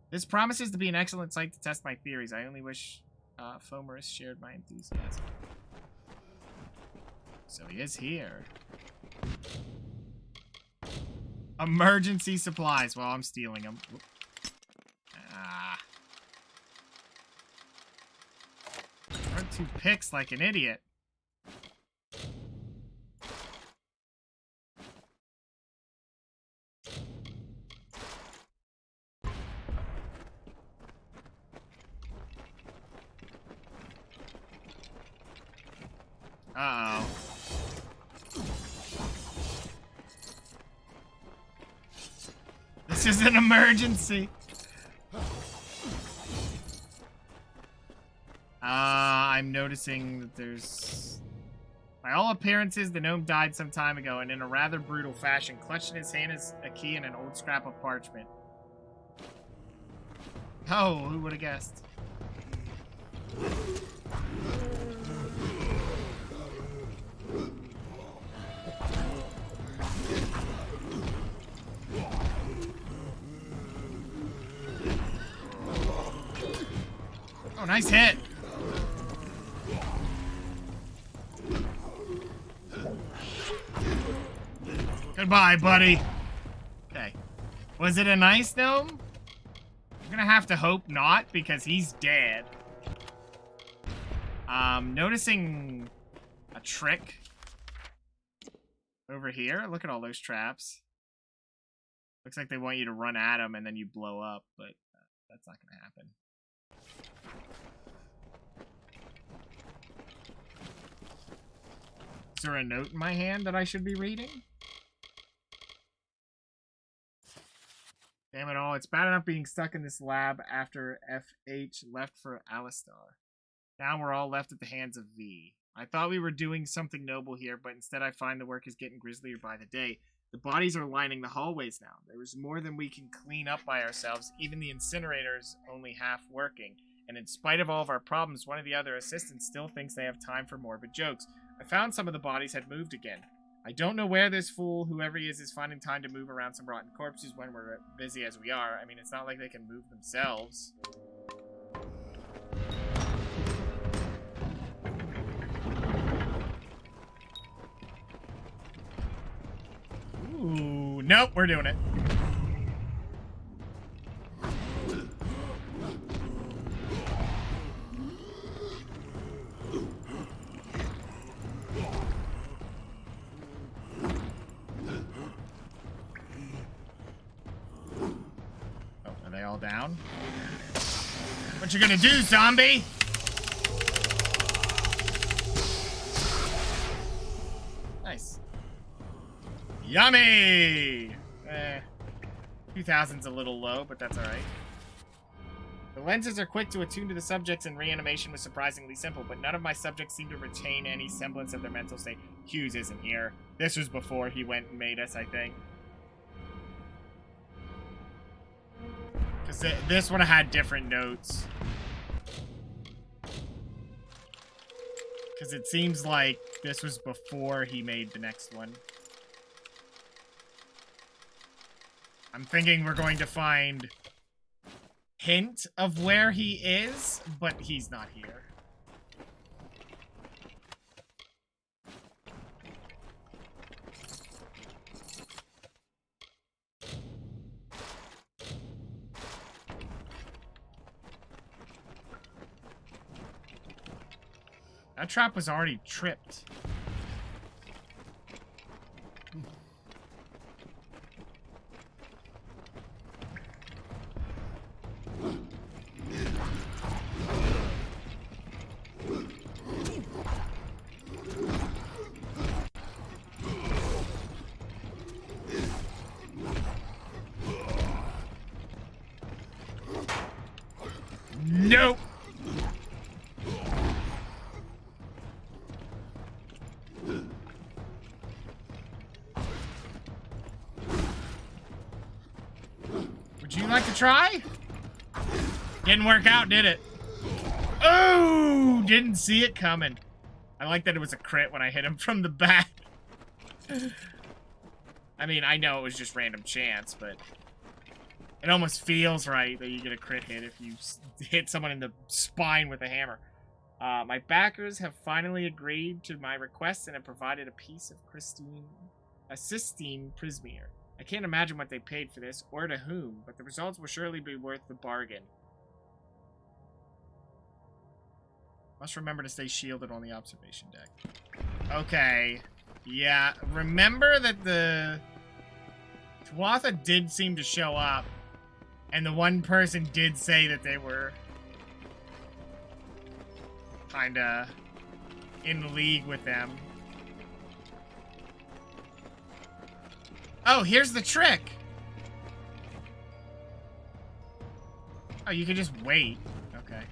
This promises to be an excellent site to test my theories. I only wish Fomerus shared my enthusiasm. So he is here. Emergency supplies. Well, I'm stealing them. Ah. Hard to picks like an idiot. Uh-oh. This is an emergency. I'm noticing that there's... By all appearances, the gnome died some time ago, and in a rather brutal fashion. Clutched in his hand is a key and an old scrap of parchment. Oh, who would have guessed? Oh, nice hit. Goodbye, buddy. Okay. Was it a nice gnome? I'm gonna have to hope not, because he's dead. Noticing a trick over here. Look at all those traps. Looks like they want you to run at them and then you blow up, but that's not gonna happen. Is there a note in my hand that I should be reading? Damn it all, it's bad enough being stuck in this lab after FH left for Alistar. Now we're all left at the hands of V. I thought we were doing something noble here, but instead I find the work is getting grislier by the day. The bodies are lining the hallways now. There is more than we can clean up by ourselves. Even the incinerator's only half working. And in spite of all of our problems, one of the other assistants still thinks they have time for morbid jokes. I found some of the bodies had moved again. I don't know where this fool, whoever he is finding time to move around some rotten corpses when we're busy as we are. I mean, it's not like they can move themselves. Ooh, nope, we're doing it. Oh, are they all down? What you gonna do, zombie? Nice. Yummy! 2000's a little low, but that's alright. The lenses are quick to attune to the subjects, and reanimation was surprisingly simple, but none of my subjects seem to retain any semblance of their mental state. Hughes isn't here. This was before he went and made us, I think. Because this would have had different notes. Because it seems like this was before he made the next one. I'm thinking we're going to find hint of where he is, but he's not here. That trap was already tripped. Nope. Would you like to try? Didn't work out, did it? Oh, didn't see it coming. I like that it was a crit when I hit him from the back. I mean, I know it was just random chance, but it almost feels right that you get a crit hit if you hit someone in the spine with a hammer. My backers have finally agreed to my request and have provided a piece of Sistine Prismere. I can't imagine what they paid for this, or to whom, but the results will surely be worth the bargain. Must remember to stay shielded on the observation deck. Okay. Yeah, remember that the Tuatha did seem to show up, and the one person did say that they were kinda in league with them. Oh, here's the trick! Oh, you can just wait. Okay.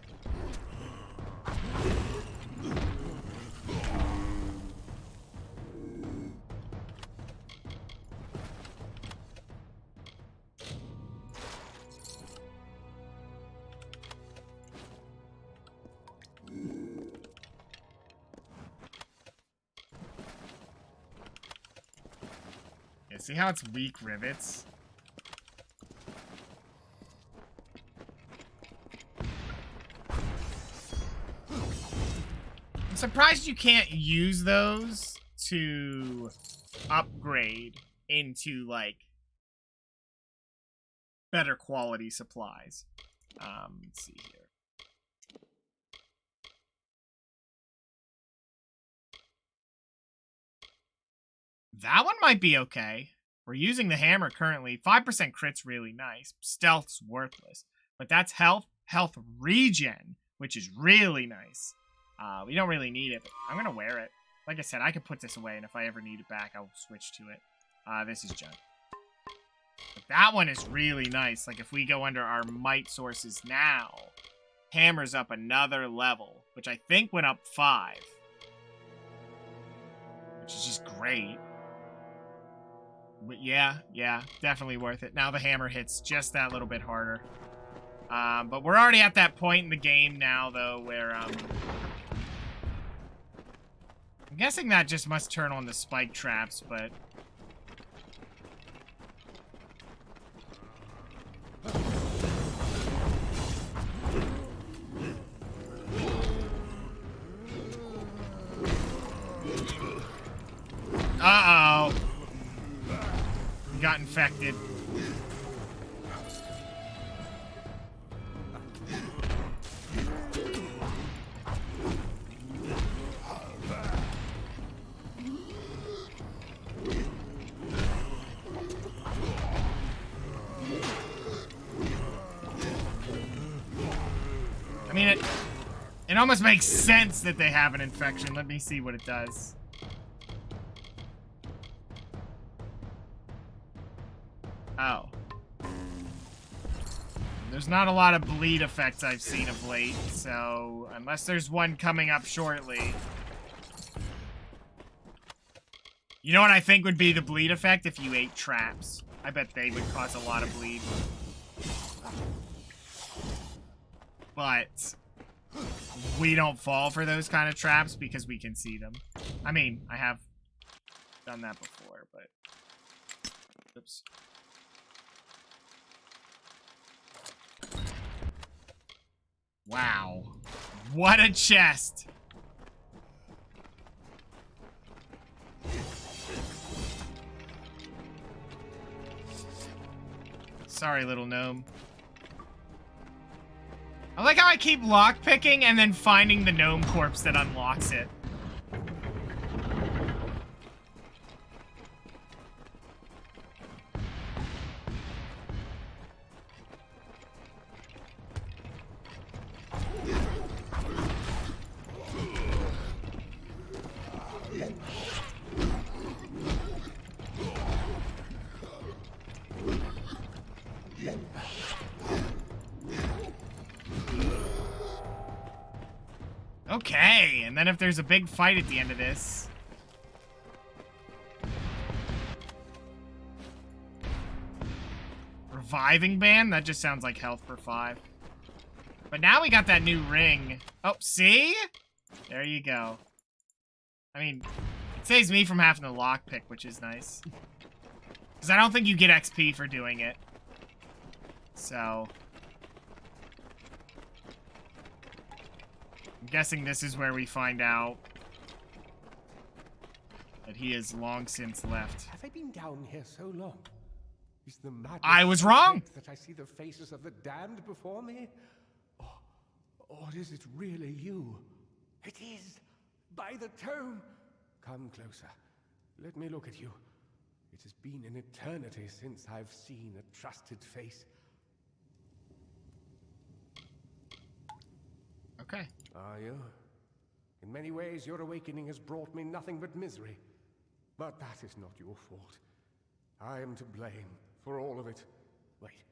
Yeah, see how it's weak rivets? I'm surprised you can't use those to upgrade into, like, better quality supplies. Let's see here. That one might be okay. We're using the hammer currently. 5% crit's really nice. Stealth's worthless. But that's health regen, which is really nice. We don't really need it, but I'm going to wear it. Like I said, I could put this away, and if I ever need it back, I'll switch to it. This is junk. But that one is really nice. Like, if we go under our might sources now, hammer's up another level, which I think went up 5. Which is just great. But yeah, definitely worth it. Now the hammer hits just that little bit harder. But we're already at that point in the game now, though, where, I'm guessing that just must turn on the spike traps, but... Uh-oh. We got infected. I mean, it almost makes sense that they have an infection. Let me see what it does. Oh. There's not a lot of bleed effects I've seen of late, so unless there's one coming up shortly. You know what I think would be the bleed effect? If you ate traps. I bet they would cause a lot of bleed. But we don't fall for those kind of traps because we can see them. I mean, I have done that before, but... Oops. Wow. What a chest! Sorry, little gnome. I like how I keep lockpicking and then finding the gnome corpse that unlocks it. Okay, and then if there's a big fight at the end of this... Reviving band? That just sounds like health for 5. But now we got that new ring. Oh, see? There you go. I mean, it saves me from having to lockpick, which is nice. Because I don't think you get XP for doing it. So... I'm guessing this is where we find out that he has long since left. Have I been down here so long? Is the madness I was wrong! that I see the faces of the damned before me? Or is it really you? It is! By the tome! Come closer. Let me look at you. It has been an eternity since I've seen a trusted face. Okay. Are you? In many ways, your awakening has brought me nothing but misery. But that is not your fault. I am to blame for all of it. Wait.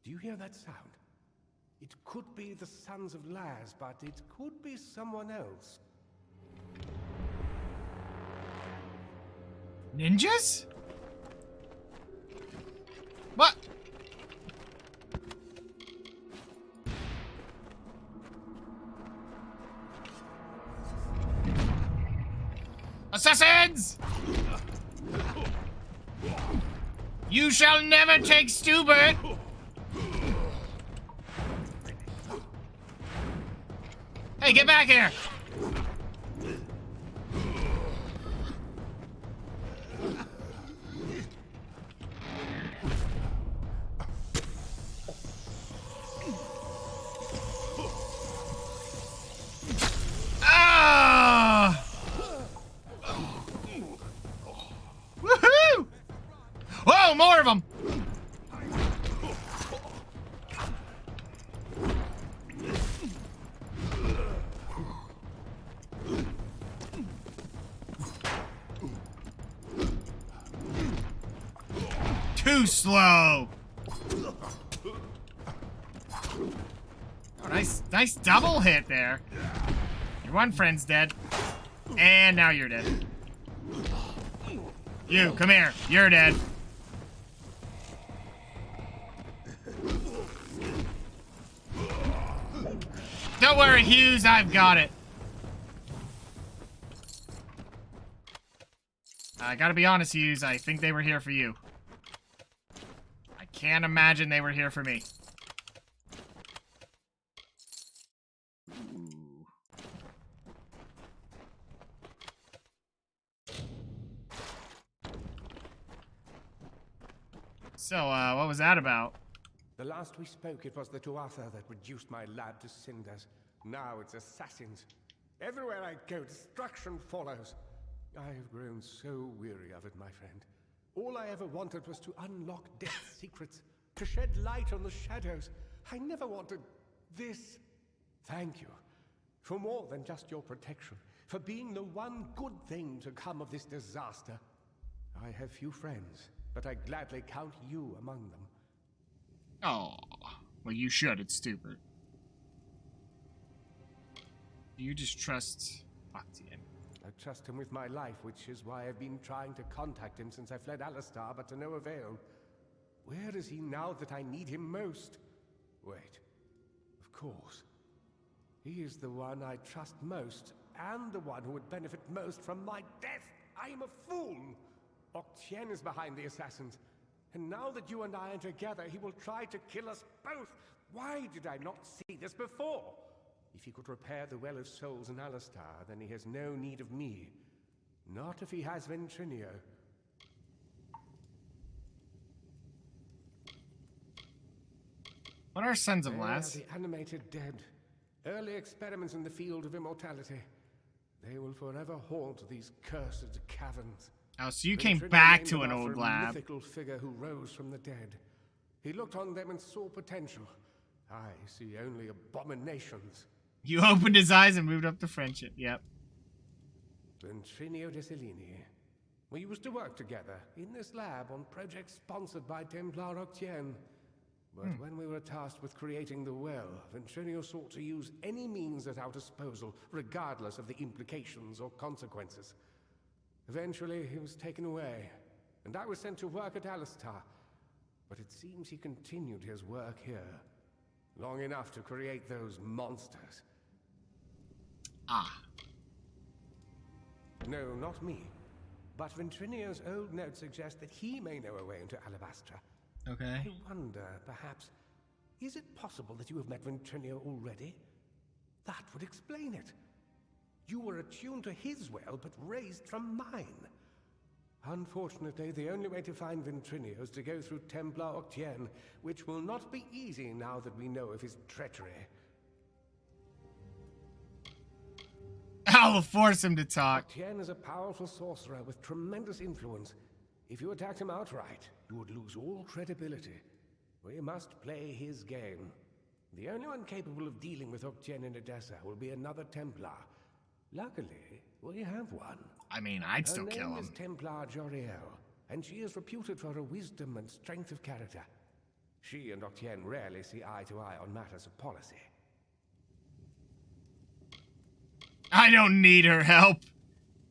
Do you hear that sound? It could be the Sons of Laz, but it could be someone else. Ninjas? What? Assassins! You shall never take Stubert! Hey, get back here! Ah! Woohoo! of them! Too slow! Oh, nice double hit there. Your one friend's dead. And now you're dead. You, come here. You're dead. Don't worry, Hughes, I've got it. I gotta be honest, Hughes, I think they were here for you. I can't imagine they were here for me. Ooh. So, what was that about? The last we spoke, it was the Tuatha that reduced my lad to cinders. Now it's assassins. Everywhere I go, destruction follows. I have grown so weary of it, my friend. All I ever wanted was to unlock death's secrets, to shed light on the shadows. I never wanted this. Thank you for more than just your protection, for being the one good thing to come of this disaster. I have few friends, but I gladly count you among them. Oh, well, you should. It's stupid. You just trust Octian. I trust him with my life, which is why I've been trying to contact him since I fled Alistar, but to no avail. Where is he now that I need him most? Wait, of course. He is the one I trust most, and the one who would benefit most from my death. I am a fool! Octien is behind the assassins, and now that you and I are together, he will try to kill us both. Why did I not see this before? If he could repair the Well of Souls in Alistar, then he has no need of me. Not if he has Ventrinio. What are Sons of They Lass? are the animated dead. Early experiments in the field of immortality. They will forever haunt these cursed caverns. Oh, so you came Ventrinio back named to them an after old a lab. mythical figure who rose from the dead. He looked on them and saw potential. I see only abominations. You opened his eyes and moved up to friendship. Yep. Ventrinio de Cellini. We used to work together in this lab on projects sponsored by Templar Octien. But when we were tasked with creating the well, Ventrinio sought to use any means at our disposal, regardless of the implications or consequences. Eventually, he was taken away, and I was sent to work at Alistar. But it seems he continued his work here, long enough to create those monsters. Ah. No, not me. But Ventrinio's old notes suggest that he may know a way into Alabastra. Okay. I wonder, perhaps, is it possible that you have met Ventrinio already? That would explain it. You were attuned to his well, but raised from mine. Unfortunately, the only way to find Ventrinio is to go through Templar Octien, which will not be easy now that we know of his treachery. I'll force him to talk. Octien is a powerful sorcerer with tremendous influence. If you attacked him outright, you would lose all credibility. We must play his game. The only one capable of dealing with Octien in Edessa will be another Templar. Luckily, we have one. I mean, I'd still kill Her name is him. Templar Joriel, and she is reputed for her wisdom and strength of character. She and Octien rarely see eye to eye on matters of policy. I don't need her help.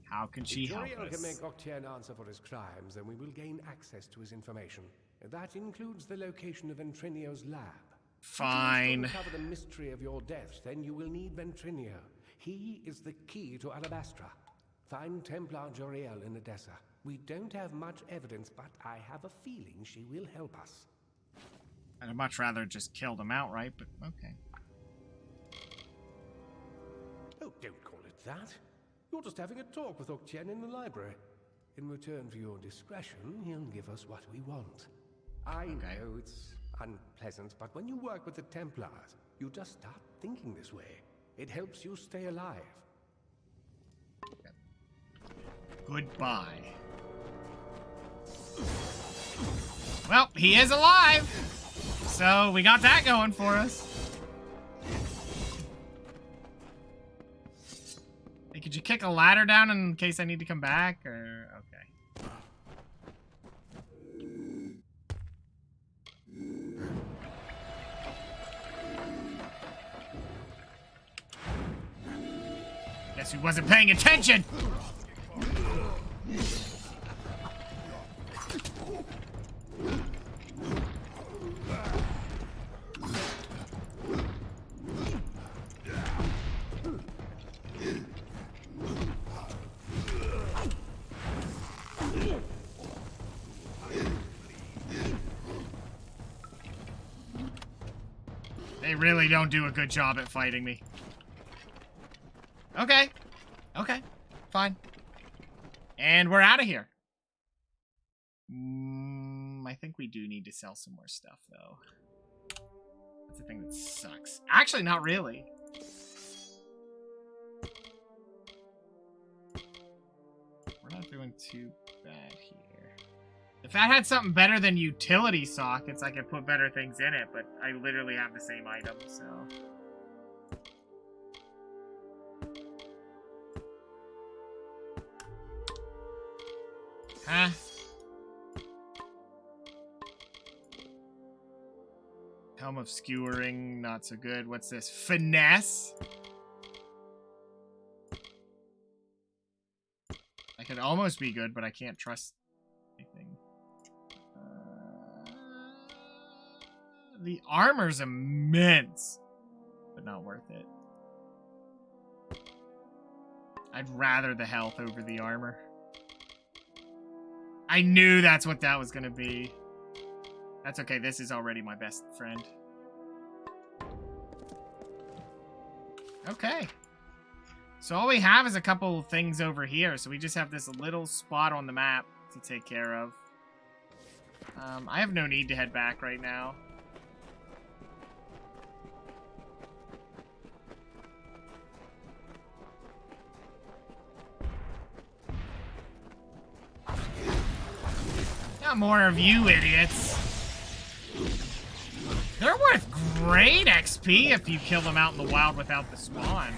How can she help Joriel can us? make Octien answer for his crimes, then we will gain access to his information. That includes the location of Ventrinio's lab. Fine. If you wish to uncover the mystery of your death, then you will need Ventrinio. He is the key to Alabastra. Find Templar Joriel in Edessa. We don't have much evidence, but I have a feeling she will help us. I'd much rather just kill them outright, but okay. Oh, don't call it that. You're just having a talk with Octien in the library. In return for your discretion, he'll give us what we want. I know it's unpleasant, but when you work with the Templars, you just start thinking this way. It helps you stay alive. Goodbye. Well, he is alive. So we got that going for us. Hey, could you kick a ladder down in case I need to come back? Or okay. Guess he wasn't paying attention. They really don't do a good job at fighting me. Okay. Okay. Fine. And we're out of here. I think we do need to sell some more stuff, though. That's the thing that sucks. Actually, not really. We're not doing too bad here. If that had something better than utility sockets, I could put better things in it, but I literally have the same item, so... Huh? Helm of Skewering, not so good. What's this? Finesse? I could almost be good, but I can't trust anything. The armor's immense, but not worth it. I'd rather the health over the armor. I knew that's what that was gonna be. That's okay, this is already my best friend. Okay. So all we have is a couple of things over here, so we just have this little spot on the map to take care of. I have no need to head back right now. Not more of you idiots. They're worth great XP if you kill them out in the wild without the spawn.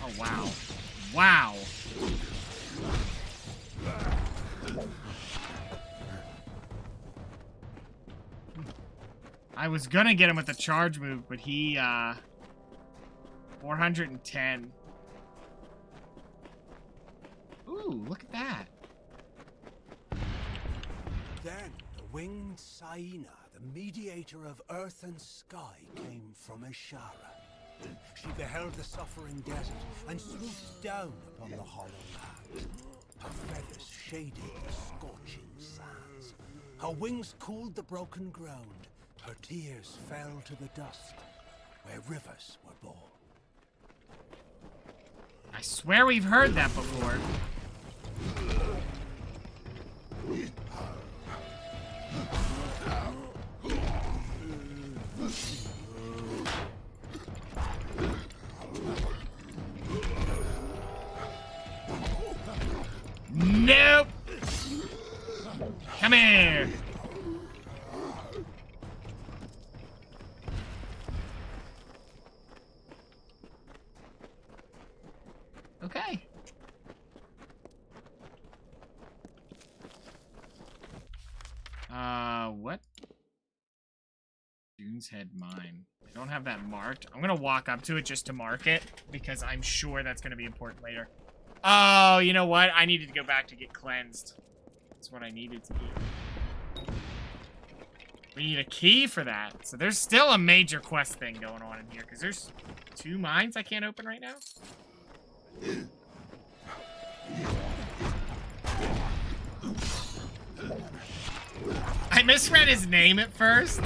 Oh, wow. Wow. I was gonna get him with the charge move, but he, 410. Ooh, look at that. Then the winged Saina, the mediator of earth and sky, came from Ashara. She beheld the suffering desert and swooped down upon the hollow land. Her feathers shaded the scorching sands. Her wings cooled the broken ground. Her tears fell to the dust where rivers were born. I swear we've heard that before. Nope. Come here. Okay. What? Dune's Head Mine. I don't have that marked. I'm gonna walk up to it just to mark it, because I'm sure that's gonna be important later. Oh, you know what? I needed to go back to get cleansed. That's what I needed to do. We need a key for that. So there's still a major quest thing going on in here, because there's 2 mines I can't open right now. I misread his name at first.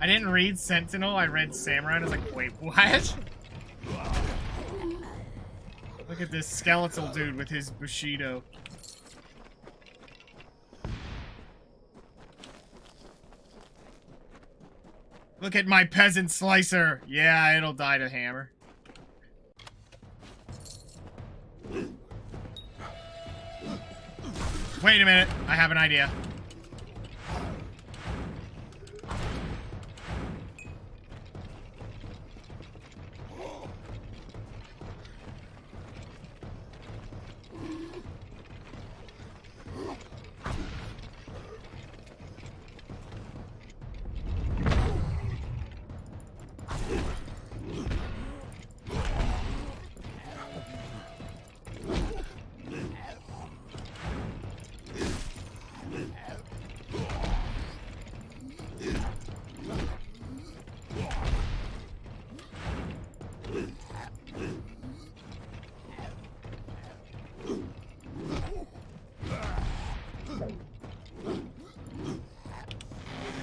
I didn't read Sentinel, I read Samurai, and I was like, wait, what? Look at this skeletal dude with his Bushido. Look at my peasant slicer. Yeah, it'll die to hammer. Wait a minute. I have an idea.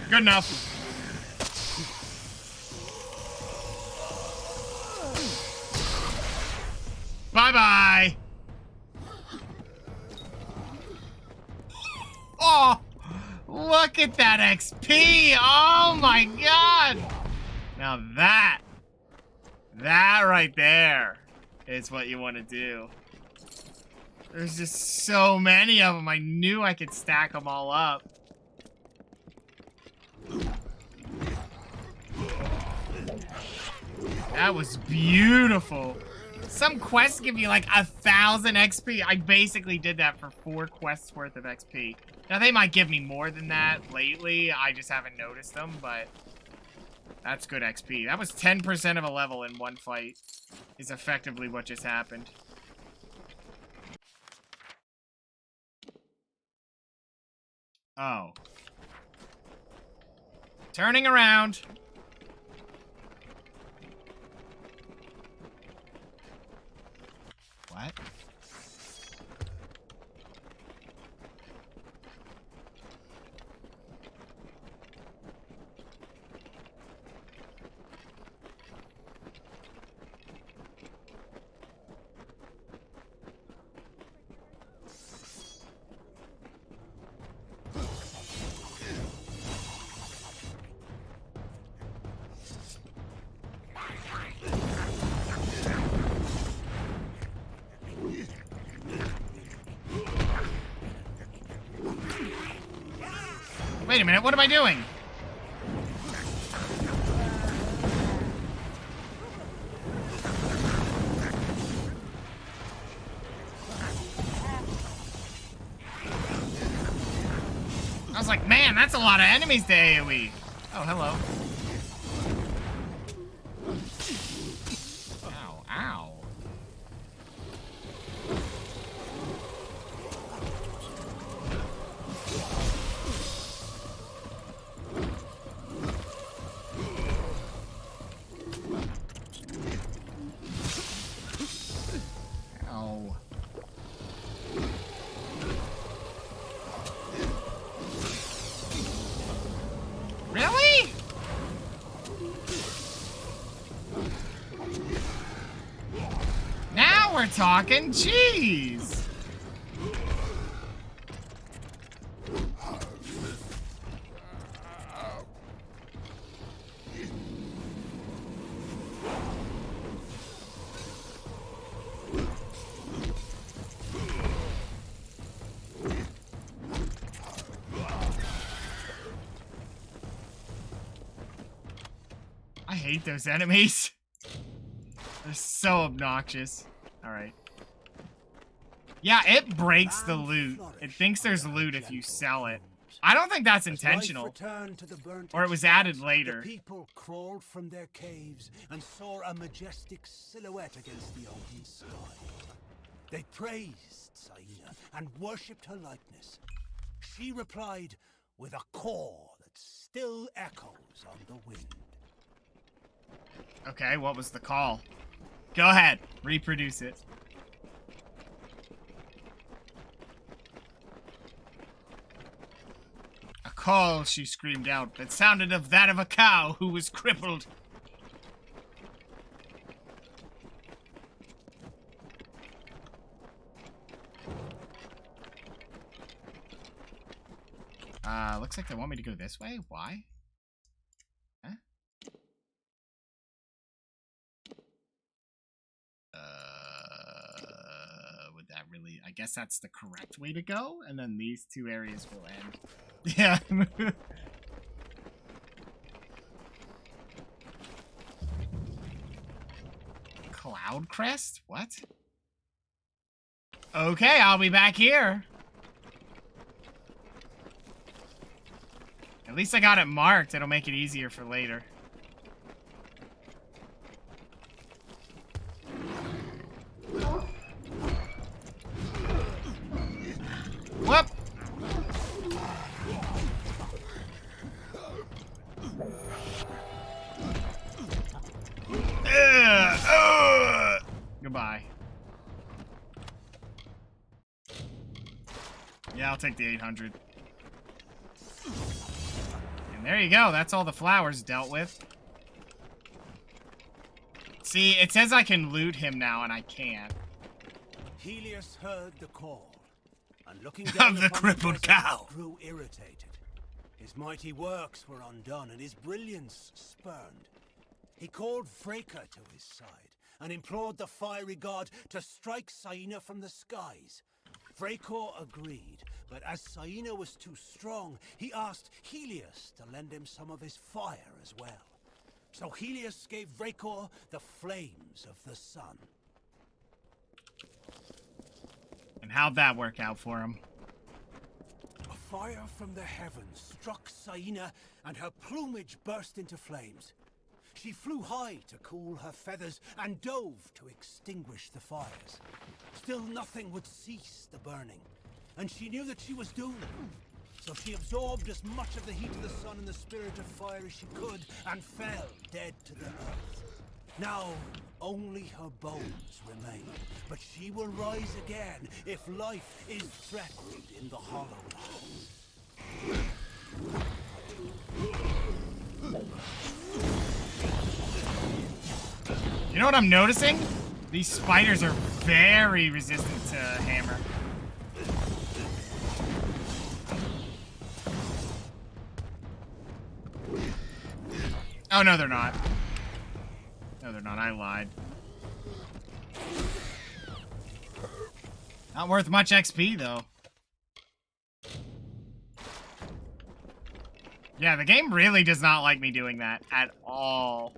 Good enough. Bye-bye. Oh, look at that XP. Oh my god. Now that right there is what you want to do. There's just so many of them. I knew I could stack them all up. That was beautiful. Some quests give you like 1,000 XP. I basically did that for 4 quests worth of XP. Now they might give me more than that lately. I just haven't noticed them, but that's good XP. That was 10% of a level in one fight is effectively what just happened. Oh. Turning around. What? Wait a minute, what am I doing? I was like, man, that's a lot of enemies to AoE. Oh, hello. Ow, ow. Ow. Really? Now we're talking. Jeez. I hate those enemies. They're so obnoxious. Alright. Yeah, it breaks the loot. It thinks there's loot if you sell it. I don't think that's intentional. Or it was added later. The people crawled from their caves and saw a majestic silhouette against the open sky. They praised Saina and worshipped her likeness. She replied with a call that still echoes on the wind. Okay, what was the call? Go ahead, reproduce it. A call, she screamed out, that sounded of that of a cow who was crippled. Looks like they want me to go this way? Why? Huh? Would that really... I guess guess that's the correct way to go, and then these two areas will end. Yeah. Cloud Crest? What? Okay, I'll be back here. At least I got it marked. It'll make it easier for later. Whoop! Goodbye. Yeah, I'll take the 800. And there you go. That's all the flowers dealt with. See, it says I can loot him now, and I can't. Helios heard the call, and looking down Of the upon crippled desert, cow. grew irritated. His mighty works were undone, and his brilliance spurned. He called Freka to his side, and implored the fiery god to strike Saina from the skies. Vrakor agreed, but as Saina was too strong, he asked Helios to lend him some of his fire as well. So Helios gave Vrakor the flames of the sun. And how'd that work out for him? A fire from the heavens struck Saina, and her plumage burst into flames. She flew high to cool her feathers and dove to extinguish the fires. Still nothing would cease the burning, and she knew that she was doomed. So she absorbed as much of the heat of the sun and the spirit of fire as she could, and fell dead to the earth. Now, only her bones remain, but she will rise again if life is threatened in the hollow land. You know what I'm noticing? These spiders are very resistant to hammer. Oh, no, they're not. No, they're not. I lied. Not worth much XP, though. Yeah, the game really does not like me doing that at all.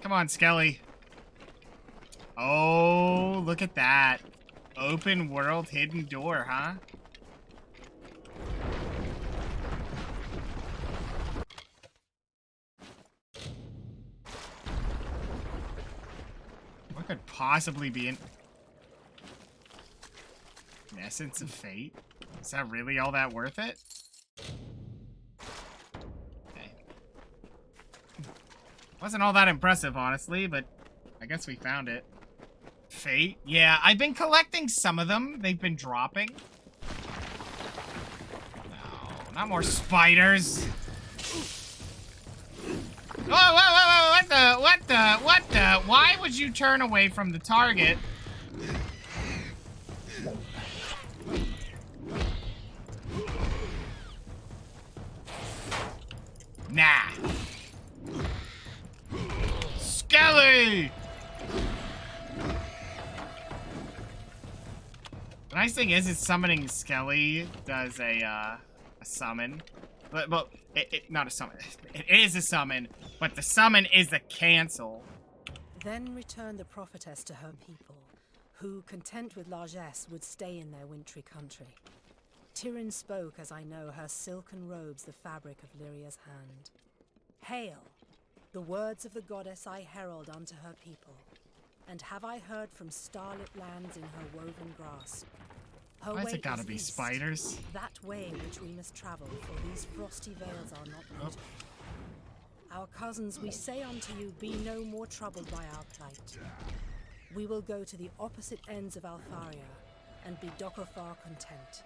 Come on, Skelly. Oh, look at that. Open world hidden door, huh? What could possibly be an essence of fate? Is that really all that worth it? Okay. Wasn't all that impressive, honestly, but I guess we found it. Fate? Yeah, I've been collecting some of them. They've been dropping. No, not more spiders. Whoa, whoa, whoa, whoa, what the? Why would you turn away from the target? Nah. Skelly! The nice thing is summoning Skelly does a summon. But not a summon. It is a summon, but the summon is a cancel. Then returned the prophetess to her people, who, content with largesse, would stay in their wintry country. Tyrion spoke, as I know, her silken robes the fabric of Lyria's hand. Hail! The words of the goddess I herald unto her people. And have I heard from starlit lands in her woven grasp. Her Why's way it gotta is be east, spiders? that way which we must travel, for these frosty vales are not beautiful. Our cousins, we say unto you, be no more troubled by our plight. We will go to the opposite ends of Alfaria, and be Dokofar content.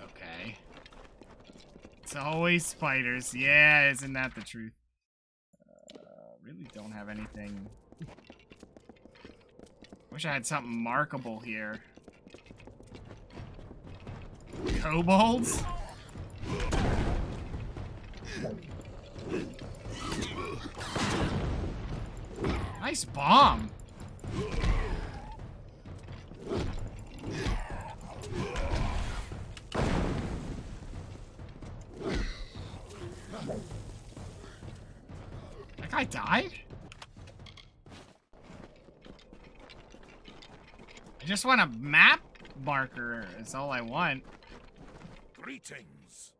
Okay. It's always spiders. Yeah, isn't that the truth? Really don't have anything. Wish I had something markable here. Kobolds? Nice bomb. That guy died? I just want a map marker. Is all I want. Greetings.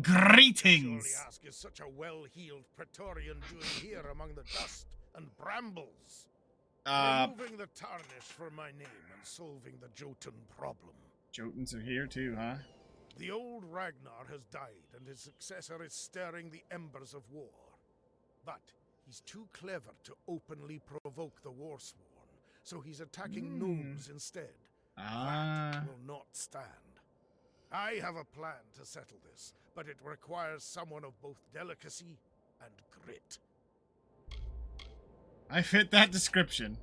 Greetings. Surely ask is such a well-heeled Praetorian doing here among the dust and brambles? Removing the tarnish for my name and solving the Jotun problem. Jotuns are here too, huh? The old Ragnar has died, and his successor is stirring the embers of war. But he's too clever to openly provoke the Warsworn, so he's attacking gnomes instead. That will not stand. I have a plan to settle this, but it requires someone of both delicacy and grit. I fit that description.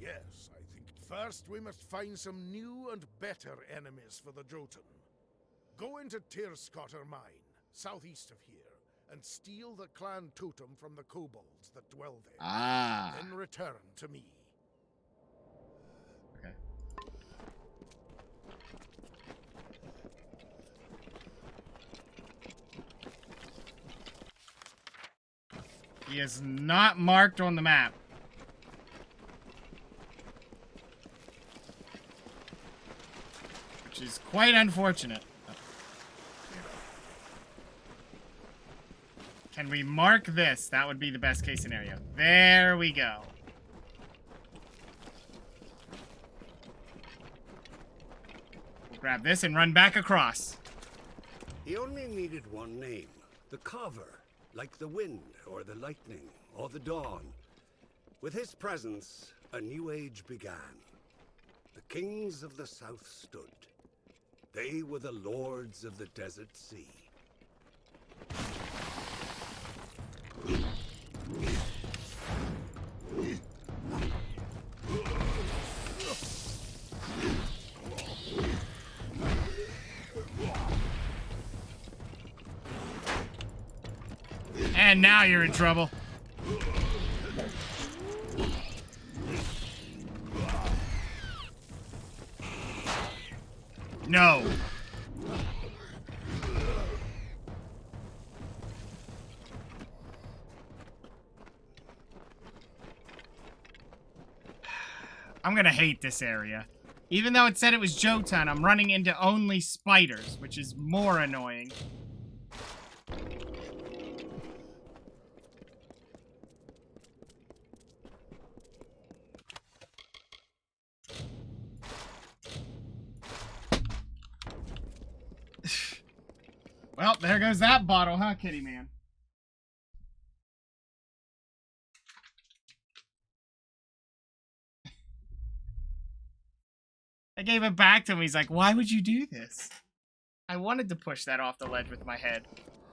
Yes, I think first we must find some new and better enemies for the Jotun. Go into Tirskotter Mine, southeast of here, and steal the clan totem from the kobolds that dwell there. Then return to me. Okay. He is not marked on the map. Which is quite unfortunate. Can we mark this? That would be the best case scenario. There we go. We'll grab this and run back across. He only needed one name. The Carver. Like the wind, or the lightning, or the dawn. With his presence, a new age began. The kings of the south stood. They were the lords of the desert sea. And now you're in trouble. No. I'm gonna hate this area. Even though it said it was Jotun, I'm running into only spiders, which is more annoying. Well, there goes that bottle, huh, Kitty Man? I gave it back to him. He's like, why would you do this? I wanted to push that off the ledge with my head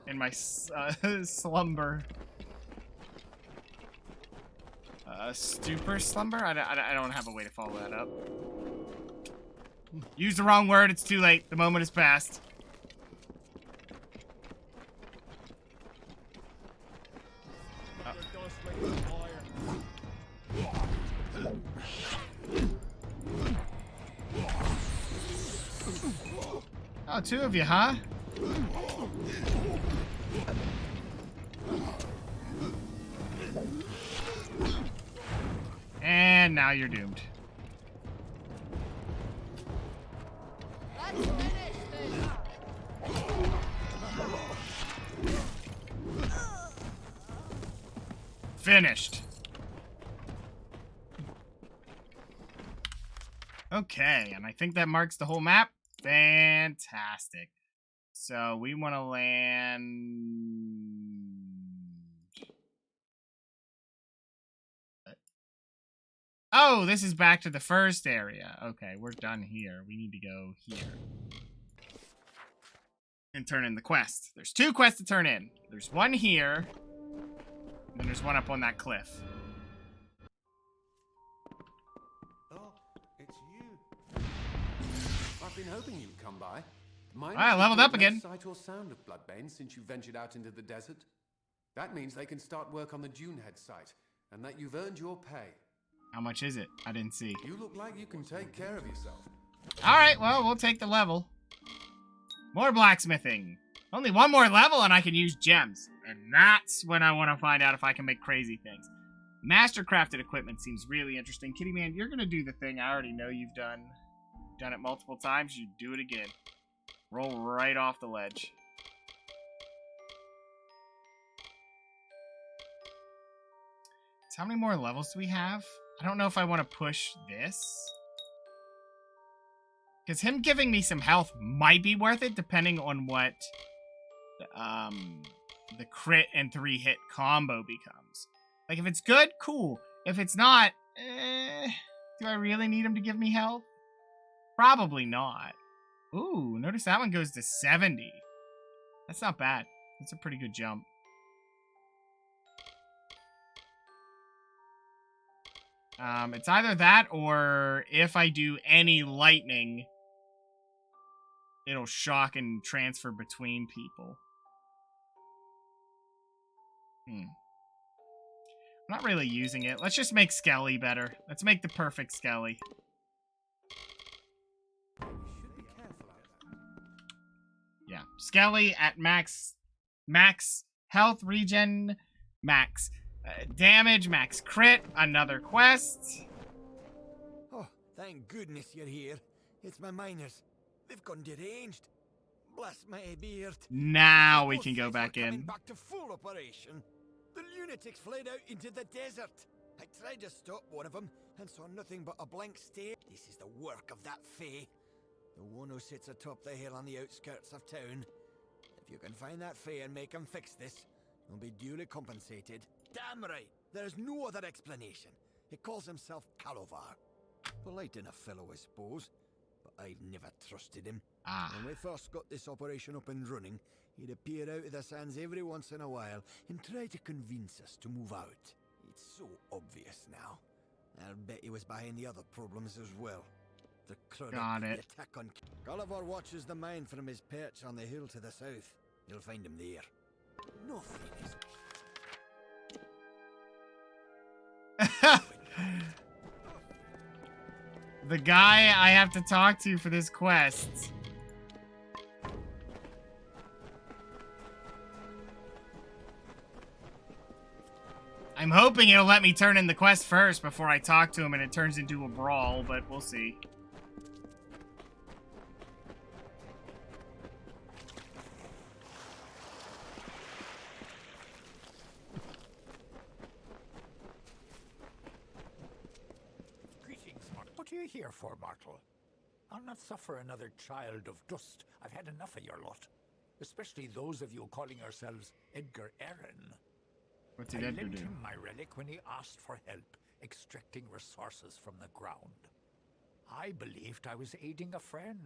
in my slumber. Stupor slumber? I don't have a way to follow that up. Use the wrong word. It's too late. The moment has passed. Oh, two of you, huh? And now you're doomed. Finished. Okay, and I think that marks the whole map. Fantastic. So we want to land... Oh, this is back to the first area. Okay, we're done here. We need to go here. And turn in the quest. There's two quests to turn in. There's one here. And then there's one up on that cliff. Oh, it's you. I've been hoping you'd come by. Miners I leveled up report no again. Sight or sound of Bloodbane since you ventured out into the desert. That means they can start work on the Dunehead site, and that you've earned your pay. How much is it? I didn't see. You look like you can take care of yourself. Alright, well, we'll take the level. More blacksmithing. Only one more level and I can use gems. And that's when I want to find out if I can make crazy things. Mastercrafted equipment seems really interesting. Kitty Man, you're going to do the thing I already know you've done. You've done it multiple times. You do it again. Roll right off the ledge. So how many more levels do we have? I don't know if I want to push this. Because him giving me some health might be worth it, depending on what the crit and 3-hit combo becomes. Like, if it's good, cool. If it's not, do I really need him to give me health? Probably not. Ooh, notice that one goes to 70. That's not bad. That's a pretty good jump. It's either that or if I do any lightning, it'll shock and transfer between people. I'm not really using it. Let's just make Skelly better. Let's make the perfect Skelly. Yeah, Skelly at max health regen, max damage, max crit, another quest. Oh, thank goodness you're here. It's my miners. They've gone deranged. Bless my beard. Now we can go back in. Back to full operation. The lunatics fled out into the desert. I tried to stop one of them and saw nothing but a blank stare. This is the work of that Fae. The one who sits atop the hill on the outskirts of town. If you can find that Fae and make him fix this, you'll be duly compensated. Damn right. There's no other explanation. He calls himself Calovar. Polite enough fellow, I suppose. But I've never trusted him. When we first got this operation up and running, he'd appear out of the sands every once in a while and try to convince us to move out. It's so obvious now. I'll bet he was behind the other problems as well. The Got it. The attack on Gulliver watches the mine from his perch on the hill to the south. You'll find him there. Nothing is... The guy I have to talk to for this quest. I'm hoping it'll let me turn in the quest first before I talk to him and it turns into a brawl, but we'll see. Greetings, mortal. What are you here for, mortal? I'll not suffer another child of dust. I've had enough of your lot. Especially those of you calling yourselves Edgar Aaron. What's did Edgar lent do? him my relic when he asked for help extracting resources from the ground. I believed I was aiding a friend.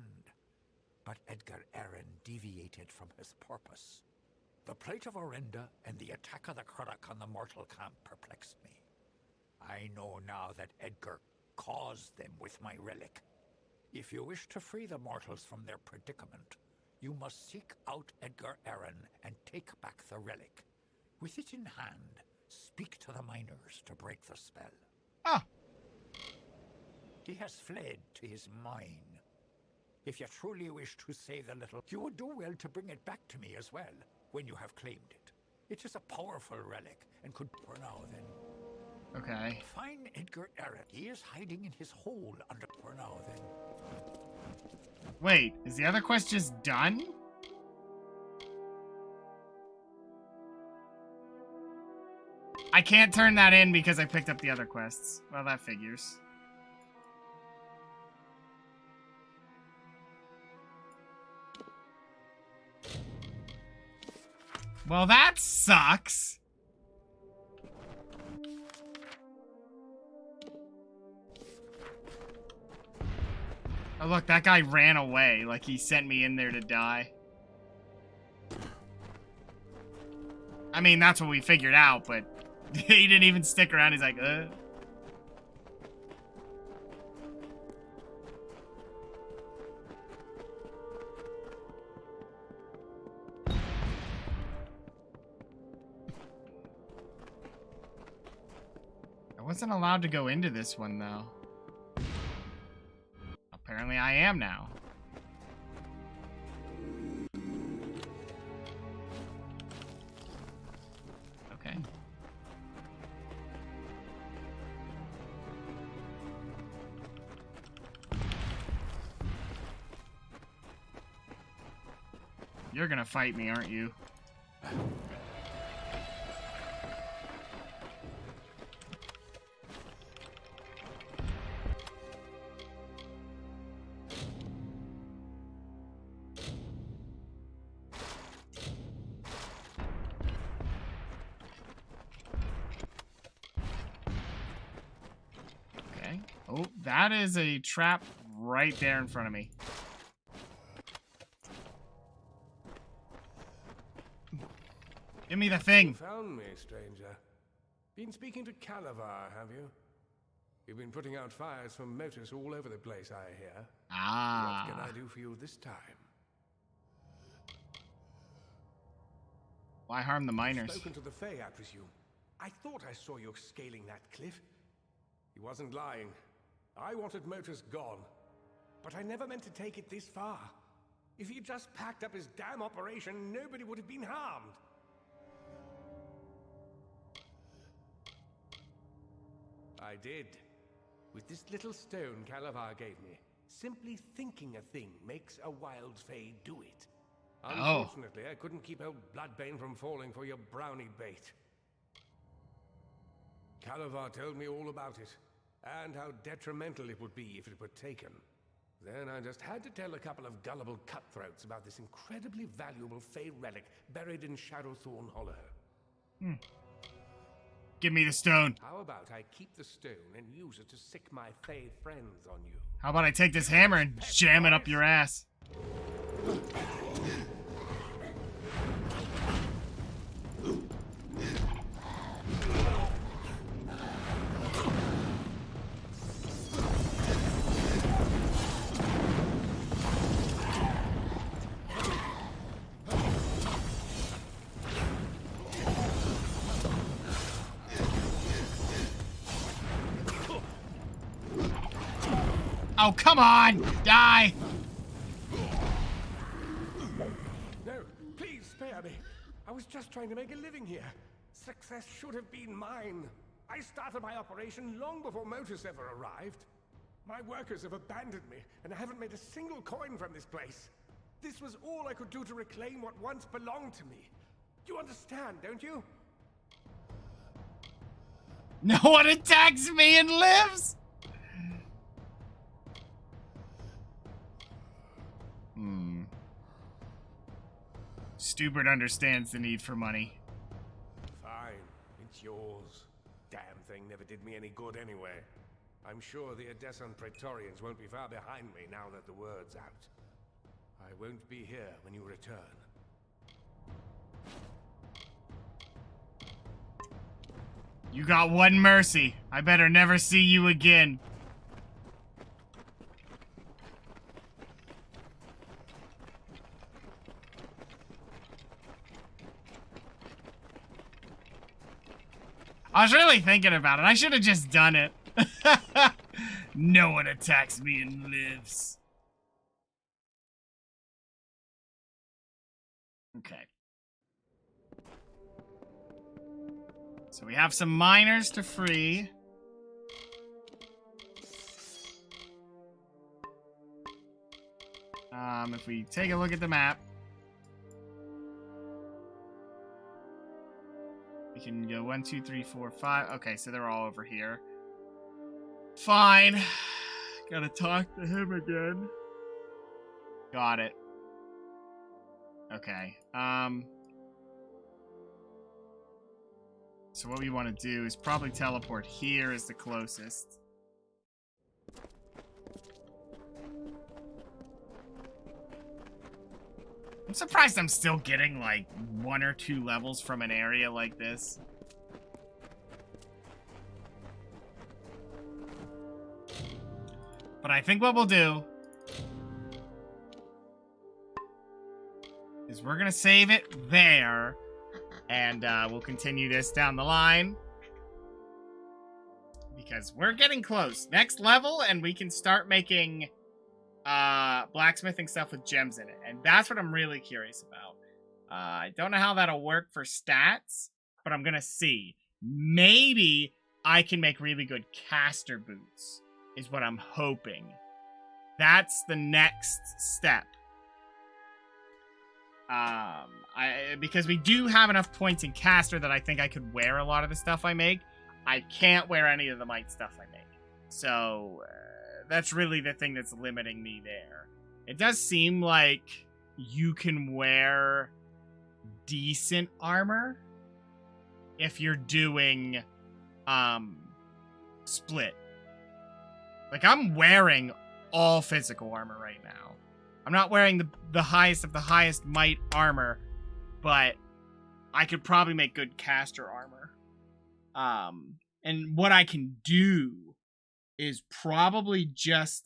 But Edgar Aaron deviated from his purpose. The plight of Orenda and the attack of the Craddock on the mortal camp perplexed me. I know now that Edgar caused them with my relic. If you wish to free the mortals from their predicament, you must seek out Edgar Aaron and take back the relic. With it in hand, speak to the miners to break the spell. Ah. He has fled to his mine. If you truly wish to save the little, you would do well to bring it back to me as well, when you have claimed it. It is a powerful relic, and could... For now, then. Okay. Find Edgar Aaron. He is hiding in his hole under... For now, then. Wait, is the other quest just done? I can't turn that in because I picked up the other quests. Well, that figures. Well, that sucks. Oh, look, that guy ran away. Like, he sent me in there to die. I mean, that's what we figured out, but he didn't even stick around. He's like, wasn't allowed to go into this one, though. Apparently I am now. Okay. You're gonna fight me, aren't you? Okay. Oh, that is a trap right there in front of me. Give me the thing. You found me, stranger. Been speaking to Calavar, have you? You've been putting out fires from motors all over the place, I hear. Ah. What can I do for you this time? Why harm the miners? Spoken to the Fae, I presume. I thought I saw you scaling that cliff. He wasn't lying. I wanted motors gone. But I never meant to take it this far. If he just packed up his damn operation, nobody would have been harmed. I did. With this little stone Calavar gave me. Simply thinking a thing makes a wild Fae do it. Unfortunately, I couldn't keep old Bloodbane from falling for your brownie bait. Calavar told me all about it, and how detrimental it would be if it were taken. Then I just had to tell a couple of gullible cutthroats about this incredibly valuable Fae relic buried in Shadowthorn Hollow. Give me the stone. How about I keep the stone and use it to sick my Fae friends on you? How about I take this hammer and jam it up your ass? Oh, come on! Die! No, please spare me. I was just trying to make a living here. Success should have been mine. I started my operation long before motors ever arrived. My workers have abandoned me, and I haven't made a single coin from this place. This was all I could do to reclaim what once belonged to me. You understand, don't you? No one attacks me and lives! Stupid understands the need for money. Fine, it's yours. Damn thing never did me any good anyway. I'm sure the Odessan Praetorians won't be far behind me now that the word's out. I won't be here when you return. You got one mercy. I better never see you again. I was really thinking about it. I should have just done it. No one attacks me and lives. Okay. So we have some miners to free. If we take a look at the map, we can go 1, 2, 3, 4, 5. Okay, so they're all over here. Fine. Gotta talk to him again. Got it. Okay. So what we want to do is probably teleport here as the closest. I'm surprised I'm still getting like 1 or 2 levels from an area like this. But I think what we'll do is we're gonna save it there, and we'll continue this down the line. Because we're getting close. Next level, and we can start making blacksmithing stuff with gems in it. And that's what I'm really curious about. I don't know how that'll work for stats, but I'm going to see. Maybe I can make really good caster boots, is what I'm hoping. That's the next step. Because we do have enough points in caster that I think I could wear a lot of the stuff I make. I can't wear any of the might stuff I make. So, that's really the thing that's limiting me there. It does seem like you can wear decent armor if you're doing, split. Like, I'm wearing all physical armor right now. I'm not wearing the highest of the highest might armor, but I could probably make good caster armor. And what I can do is probably just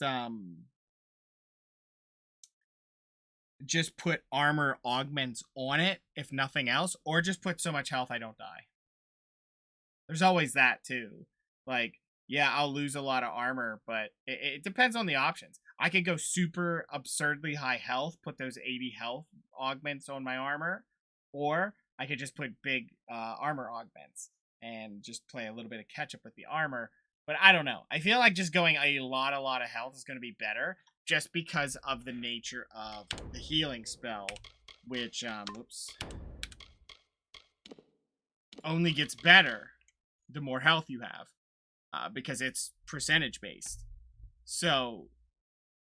put armor augments on it, if nothing else, or just put so much health I don't die. There's always that, too. Like, yeah, I'll lose a lot of armor, but it depends on the options. I could go super absurdly high health, put those 80 health augments on my armor, or I could just put big armor augments and just play a little bit of catch up with the armor. But I don't know. I feel like just going a lot of health is going to be better, just because of the nature of the healing spell, which, only gets better the more health you have, because it's percentage based. So,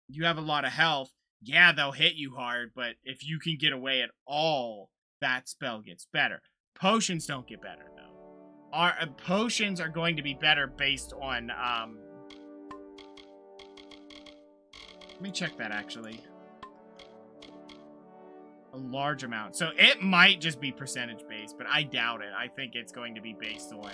you have a lot of health, yeah, they'll hit you hard, but if you can get away at all, that spell gets better. Potions don't get better, though. Potions are going to be better based on, let me check that, actually. A large amount. So, it might just be percentage-based, but I doubt it. I think it's going to be based on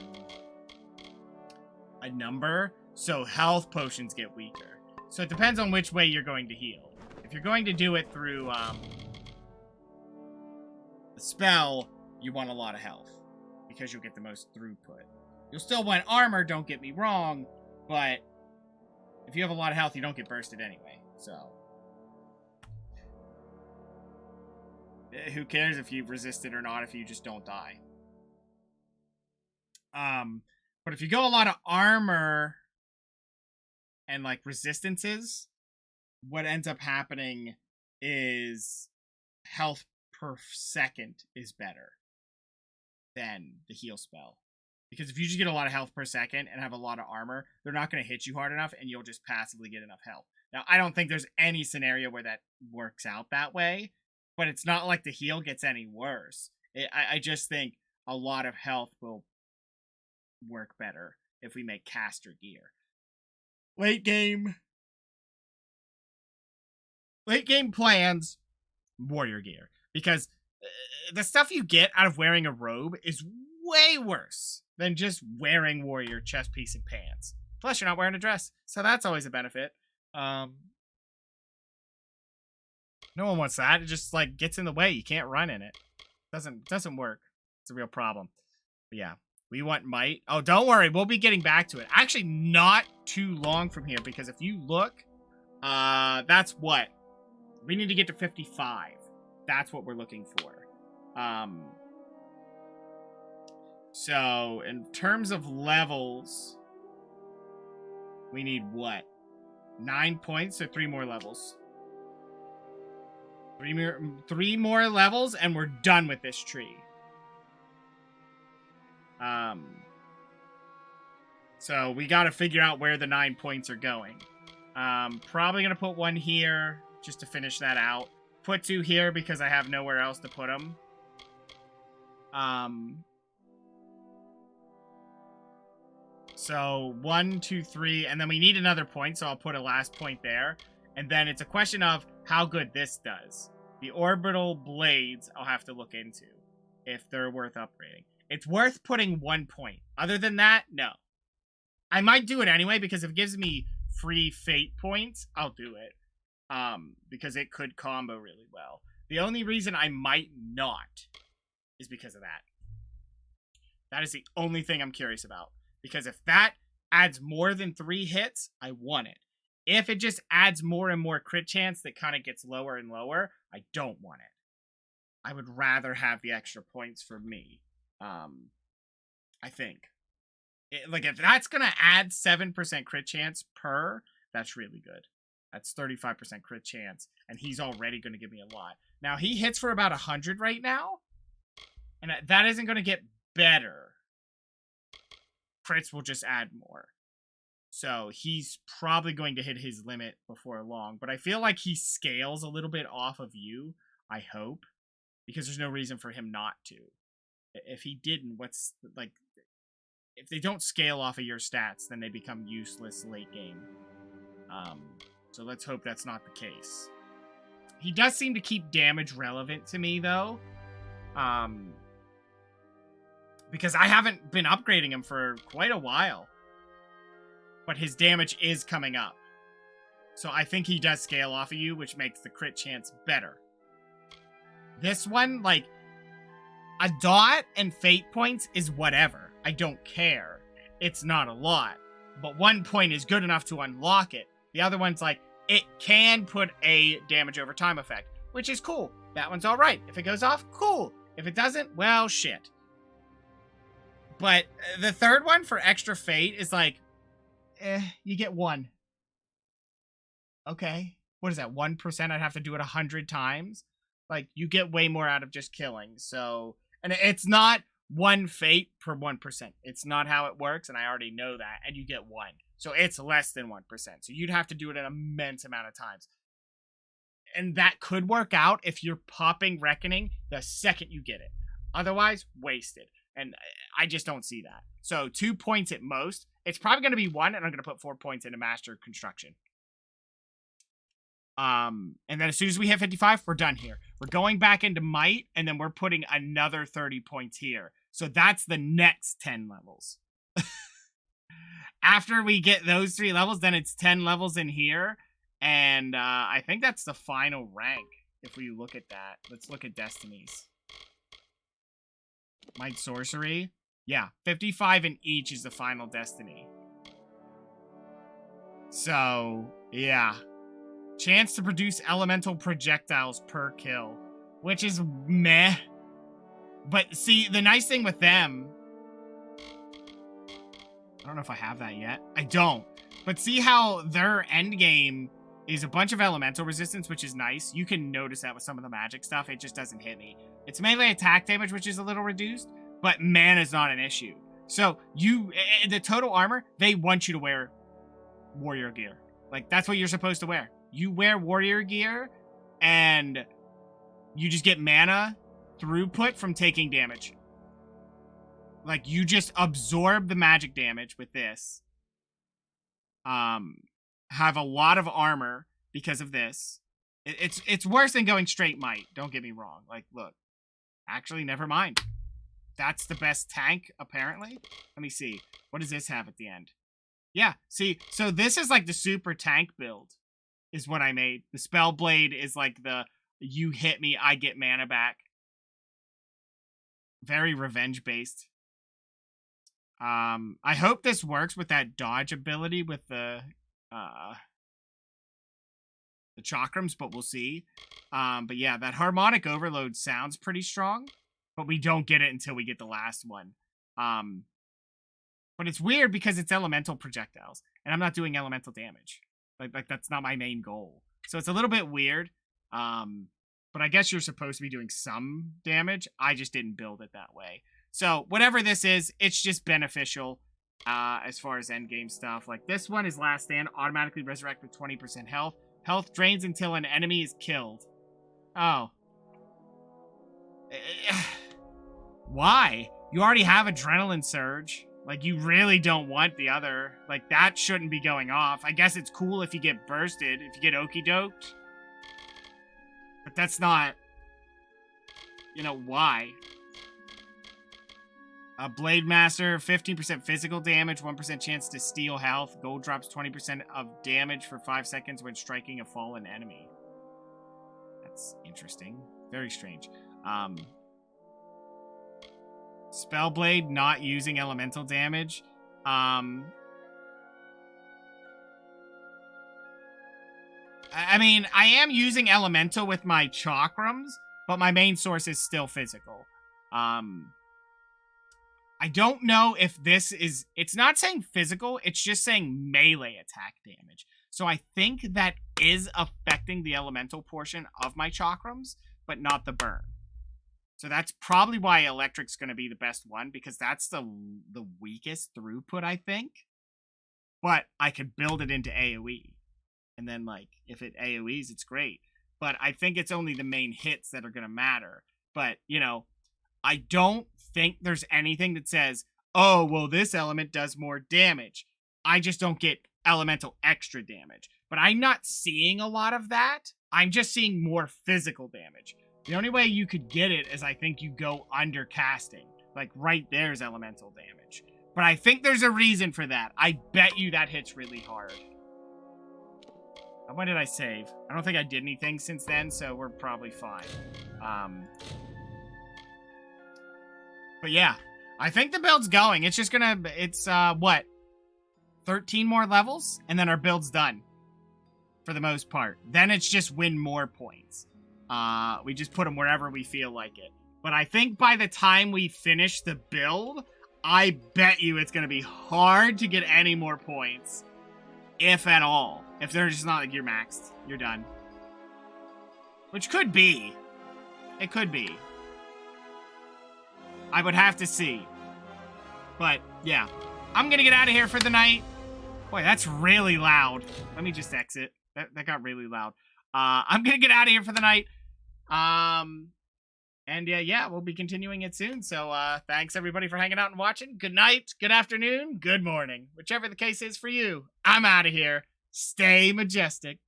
a number. So, health potions get weaker. So, it depends on which way you're going to heal. If you're going to do it through, the spell, you want a lot of health, because you'll get the most throughput. You'll still want armor, don't get me wrong, but if you have a lot of health, you don't get bursted anyway, so. Who cares if you resist it or not if you just don't die? But if you go a lot of armor and, like, resistances, what ends up happening is health per second is better than the heal spell. Because if you just get a lot of health per second and have a lot of armor, they're not going to hit you hard enough, and you'll just passively get enough health. Now, I don't think there's any scenario where that works out that way, but it's not like the heal gets any worse. I just think a lot of health will work better if we make caster gear. Late game plans, warrior gear. Because the stuff you get out of wearing a robe is way worse than just wearing warrior chest piece and pants. Plus, you're not wearing a dress, so that's always a benefit. No one wants that. It just, like, gets in the way. You can't run in it. Doesn't work. It's a real problem. But yeah, we want might. Oh, don't worry. We'll be getting back to it. Actually, not too long from here, because if you look, that's what? We need to get to 55. That's what we're looking for. So, in terms of levels, we need what? 9 points, so 3 more levels. Three more levels, and we're done with this tree. So, we gotta figure out where the 9 points are going. Probably gonna put 1 here, just to finish that out. Put 2 here, because I have nowhere else to put them. So, 1, 2, 3, and then we need another point, so I'll put a last point there. And then it's a question of how good this does. The orbital blades, I'll have to look into, if they're worth upgrading. It's worth putting 1 point. Other than that, no. I might do it anyway, because if it gives me free fate points, I'll do it. Because it could combo really well. The only reason I might not is because of that. That is the only thing I'm curious about. Because if that adds more than 3 hits, I want it. If it just adds more and more crit chance that kind of gets lower and lower, I don't want it. I would rather have the extra points for me. I think. Like, if that's going to add 7% crit chance per, that's really good. That's 35% crit chance, and he's already going to give me a lot. Now, he hits for about 100 right now, and that isn't going to get better. Crits will just add more. So he's probably going to hit his limit before long, but I feel like he scales a little bit off of you, I hope, because there's no reason for him not to. If he didn't, what's, like, if they don't scale off of your stats, then they become useless late game. So let's hope that's not the case. He does seem to keep damage relevant to me, though. Because I haven't been upgrading him for quite a while. But his damage is coming up. So I think he does scale off of you, which makes the crit chance better. This one, like, a dot and fate points is whatever. I don't care. It's not a lot. But 1 point is good enough to unlock it. The other one's like, it can put a damage over time effect, which is cool. That one's alright. If it goes off, cool. If it doesn't, well, shit. But the third one for extra fate is like, you get 1. Okay. What is that, 1%? I'd have to do it 100 times? Like, you get way more out of just killing. So, and it's not 1 fate per 1%. It's not how it works, and I already know that. And you get 1. So it's less than 1%. So you'd have to do it an immense amount of times. And that could work out if you're popping Reckoning the second you get it. Otherwise, wasted. And I just don't see that. So 2 points at most. It's probably going to be 1, and I'm going to put 4 points into Master Construction. And then as soon as we hit 55, we're done here. We're going back into Might, and then we're putting another 30 points here. So that's the next 10 levels. After we get those 3 levels, then it's 10 levels in here. And I think that's the final rank, if we look at that. Let's look at Destinies. Might Sorcery. Yeah, 55 in each is the final Destiny. So, yeah. Chance to produce elemental projectiles per kill, which is meh. But see, the nice thing with them, I don't know if I have that yet. I don't. But see how their end game is a bunch of elemental resistance, which is nice. You can notice that with some of the magic stuff. It just doesn't hit me. It's melee attack damage, which is a little reduced, but mana is not an issue. So the total armor, they want you to wear warrior gear. Like, that's what you're supposed to wear. You wear warrior gear, and you just get mana throughput from taking damage. Like, you just absorb the magic damage with this. Have a lot of armor because of this. It's worse than going straight might. Don't get me wrong. Like, look. Actually, never mind. That's the best tank, apparently. Let me see. What does this have at the end? Yeah, see. So this is like the super tank build, is what I made. The Spellblade is like the, you hit me, I get mana back. Very revenge-based. I hope this works with that dodge ability with the chakrams, but we'll see. But yeah, that harmonic overload sounds pretty strong, but we don't get it until we get the last one. But it's weird because it's elemental projectiles, and I'm not doing elemental damage. Like that's not my main goal. So it's a little bit weird. But I guess you're supposed to be doing some damage. I just didn't build it that way. So whatever this is, it's just beneficial as far as endgame stuff. Like this one is Last Stand, automatically resurrect with 20% health. Health drains until an enemy is killed. Oh. Why? You already have Adrenaline Surge. Like, you really don't want the other. Like, that shouldn't be going off. I guess it's cool if you get bursted, if you get okey-doked. But that's not, you know, why. Blade Master, 15% physical damage, 1% chance to steal health. Gold drops 20% of damage for 5 seconds when striking a fallen enemy. That's interesting. Very strange. Spellblade, not using elemental damage. I mean, I am using elemental with my chakrams, but my main source is still physical. I don't know if this is... It's not saying physical, it's just saying melee attack damage. So I think that is affecting the elemental portion of my chakrams, but not the burn. So that's probably why electric's going to be the best one, because that's the weakest throughput, I think. But I could build it into AoE. And then, like, if it AoEs, it's great. But I think it's only the main hits that are going to matter. But, you know, I don't think there's anything that says, oh, well, this element does more damage. I just don't get elemental extra damage. But I'm not seeing a lot of that. I'm just seeing more physical damage. The only way you could get it is I think you go under casting. Like, right there's elemental damage. But I think there's a reason for that. I bet you that hits really hard. When did I save? I don't think I did anything since then, so we're probably fine. But yeah, I think the build's going. It's just gonna, it's, what? 13 more levels? And then our build's done. For the most part. Then it's just win more points. We just put them wherever we feel like it. But I think by the time we finish the build, I bet you it's gonna be hard to get any more points. If at all. If they're just not like, you're maxed. You're done. Which could be. It could be. I would have to see. But, yeah. I'm gonna get out of here for the night. Boy, that's really loud. Let me just exit. That got really loud. I'm gonna get out of here for the night. And yeah, we'll be continuing it soon. So, thanks everybody for hanging out and watching. Good night, good afternoon, good morning. Whichever the case is for you. I'm out of here. Stay majestic.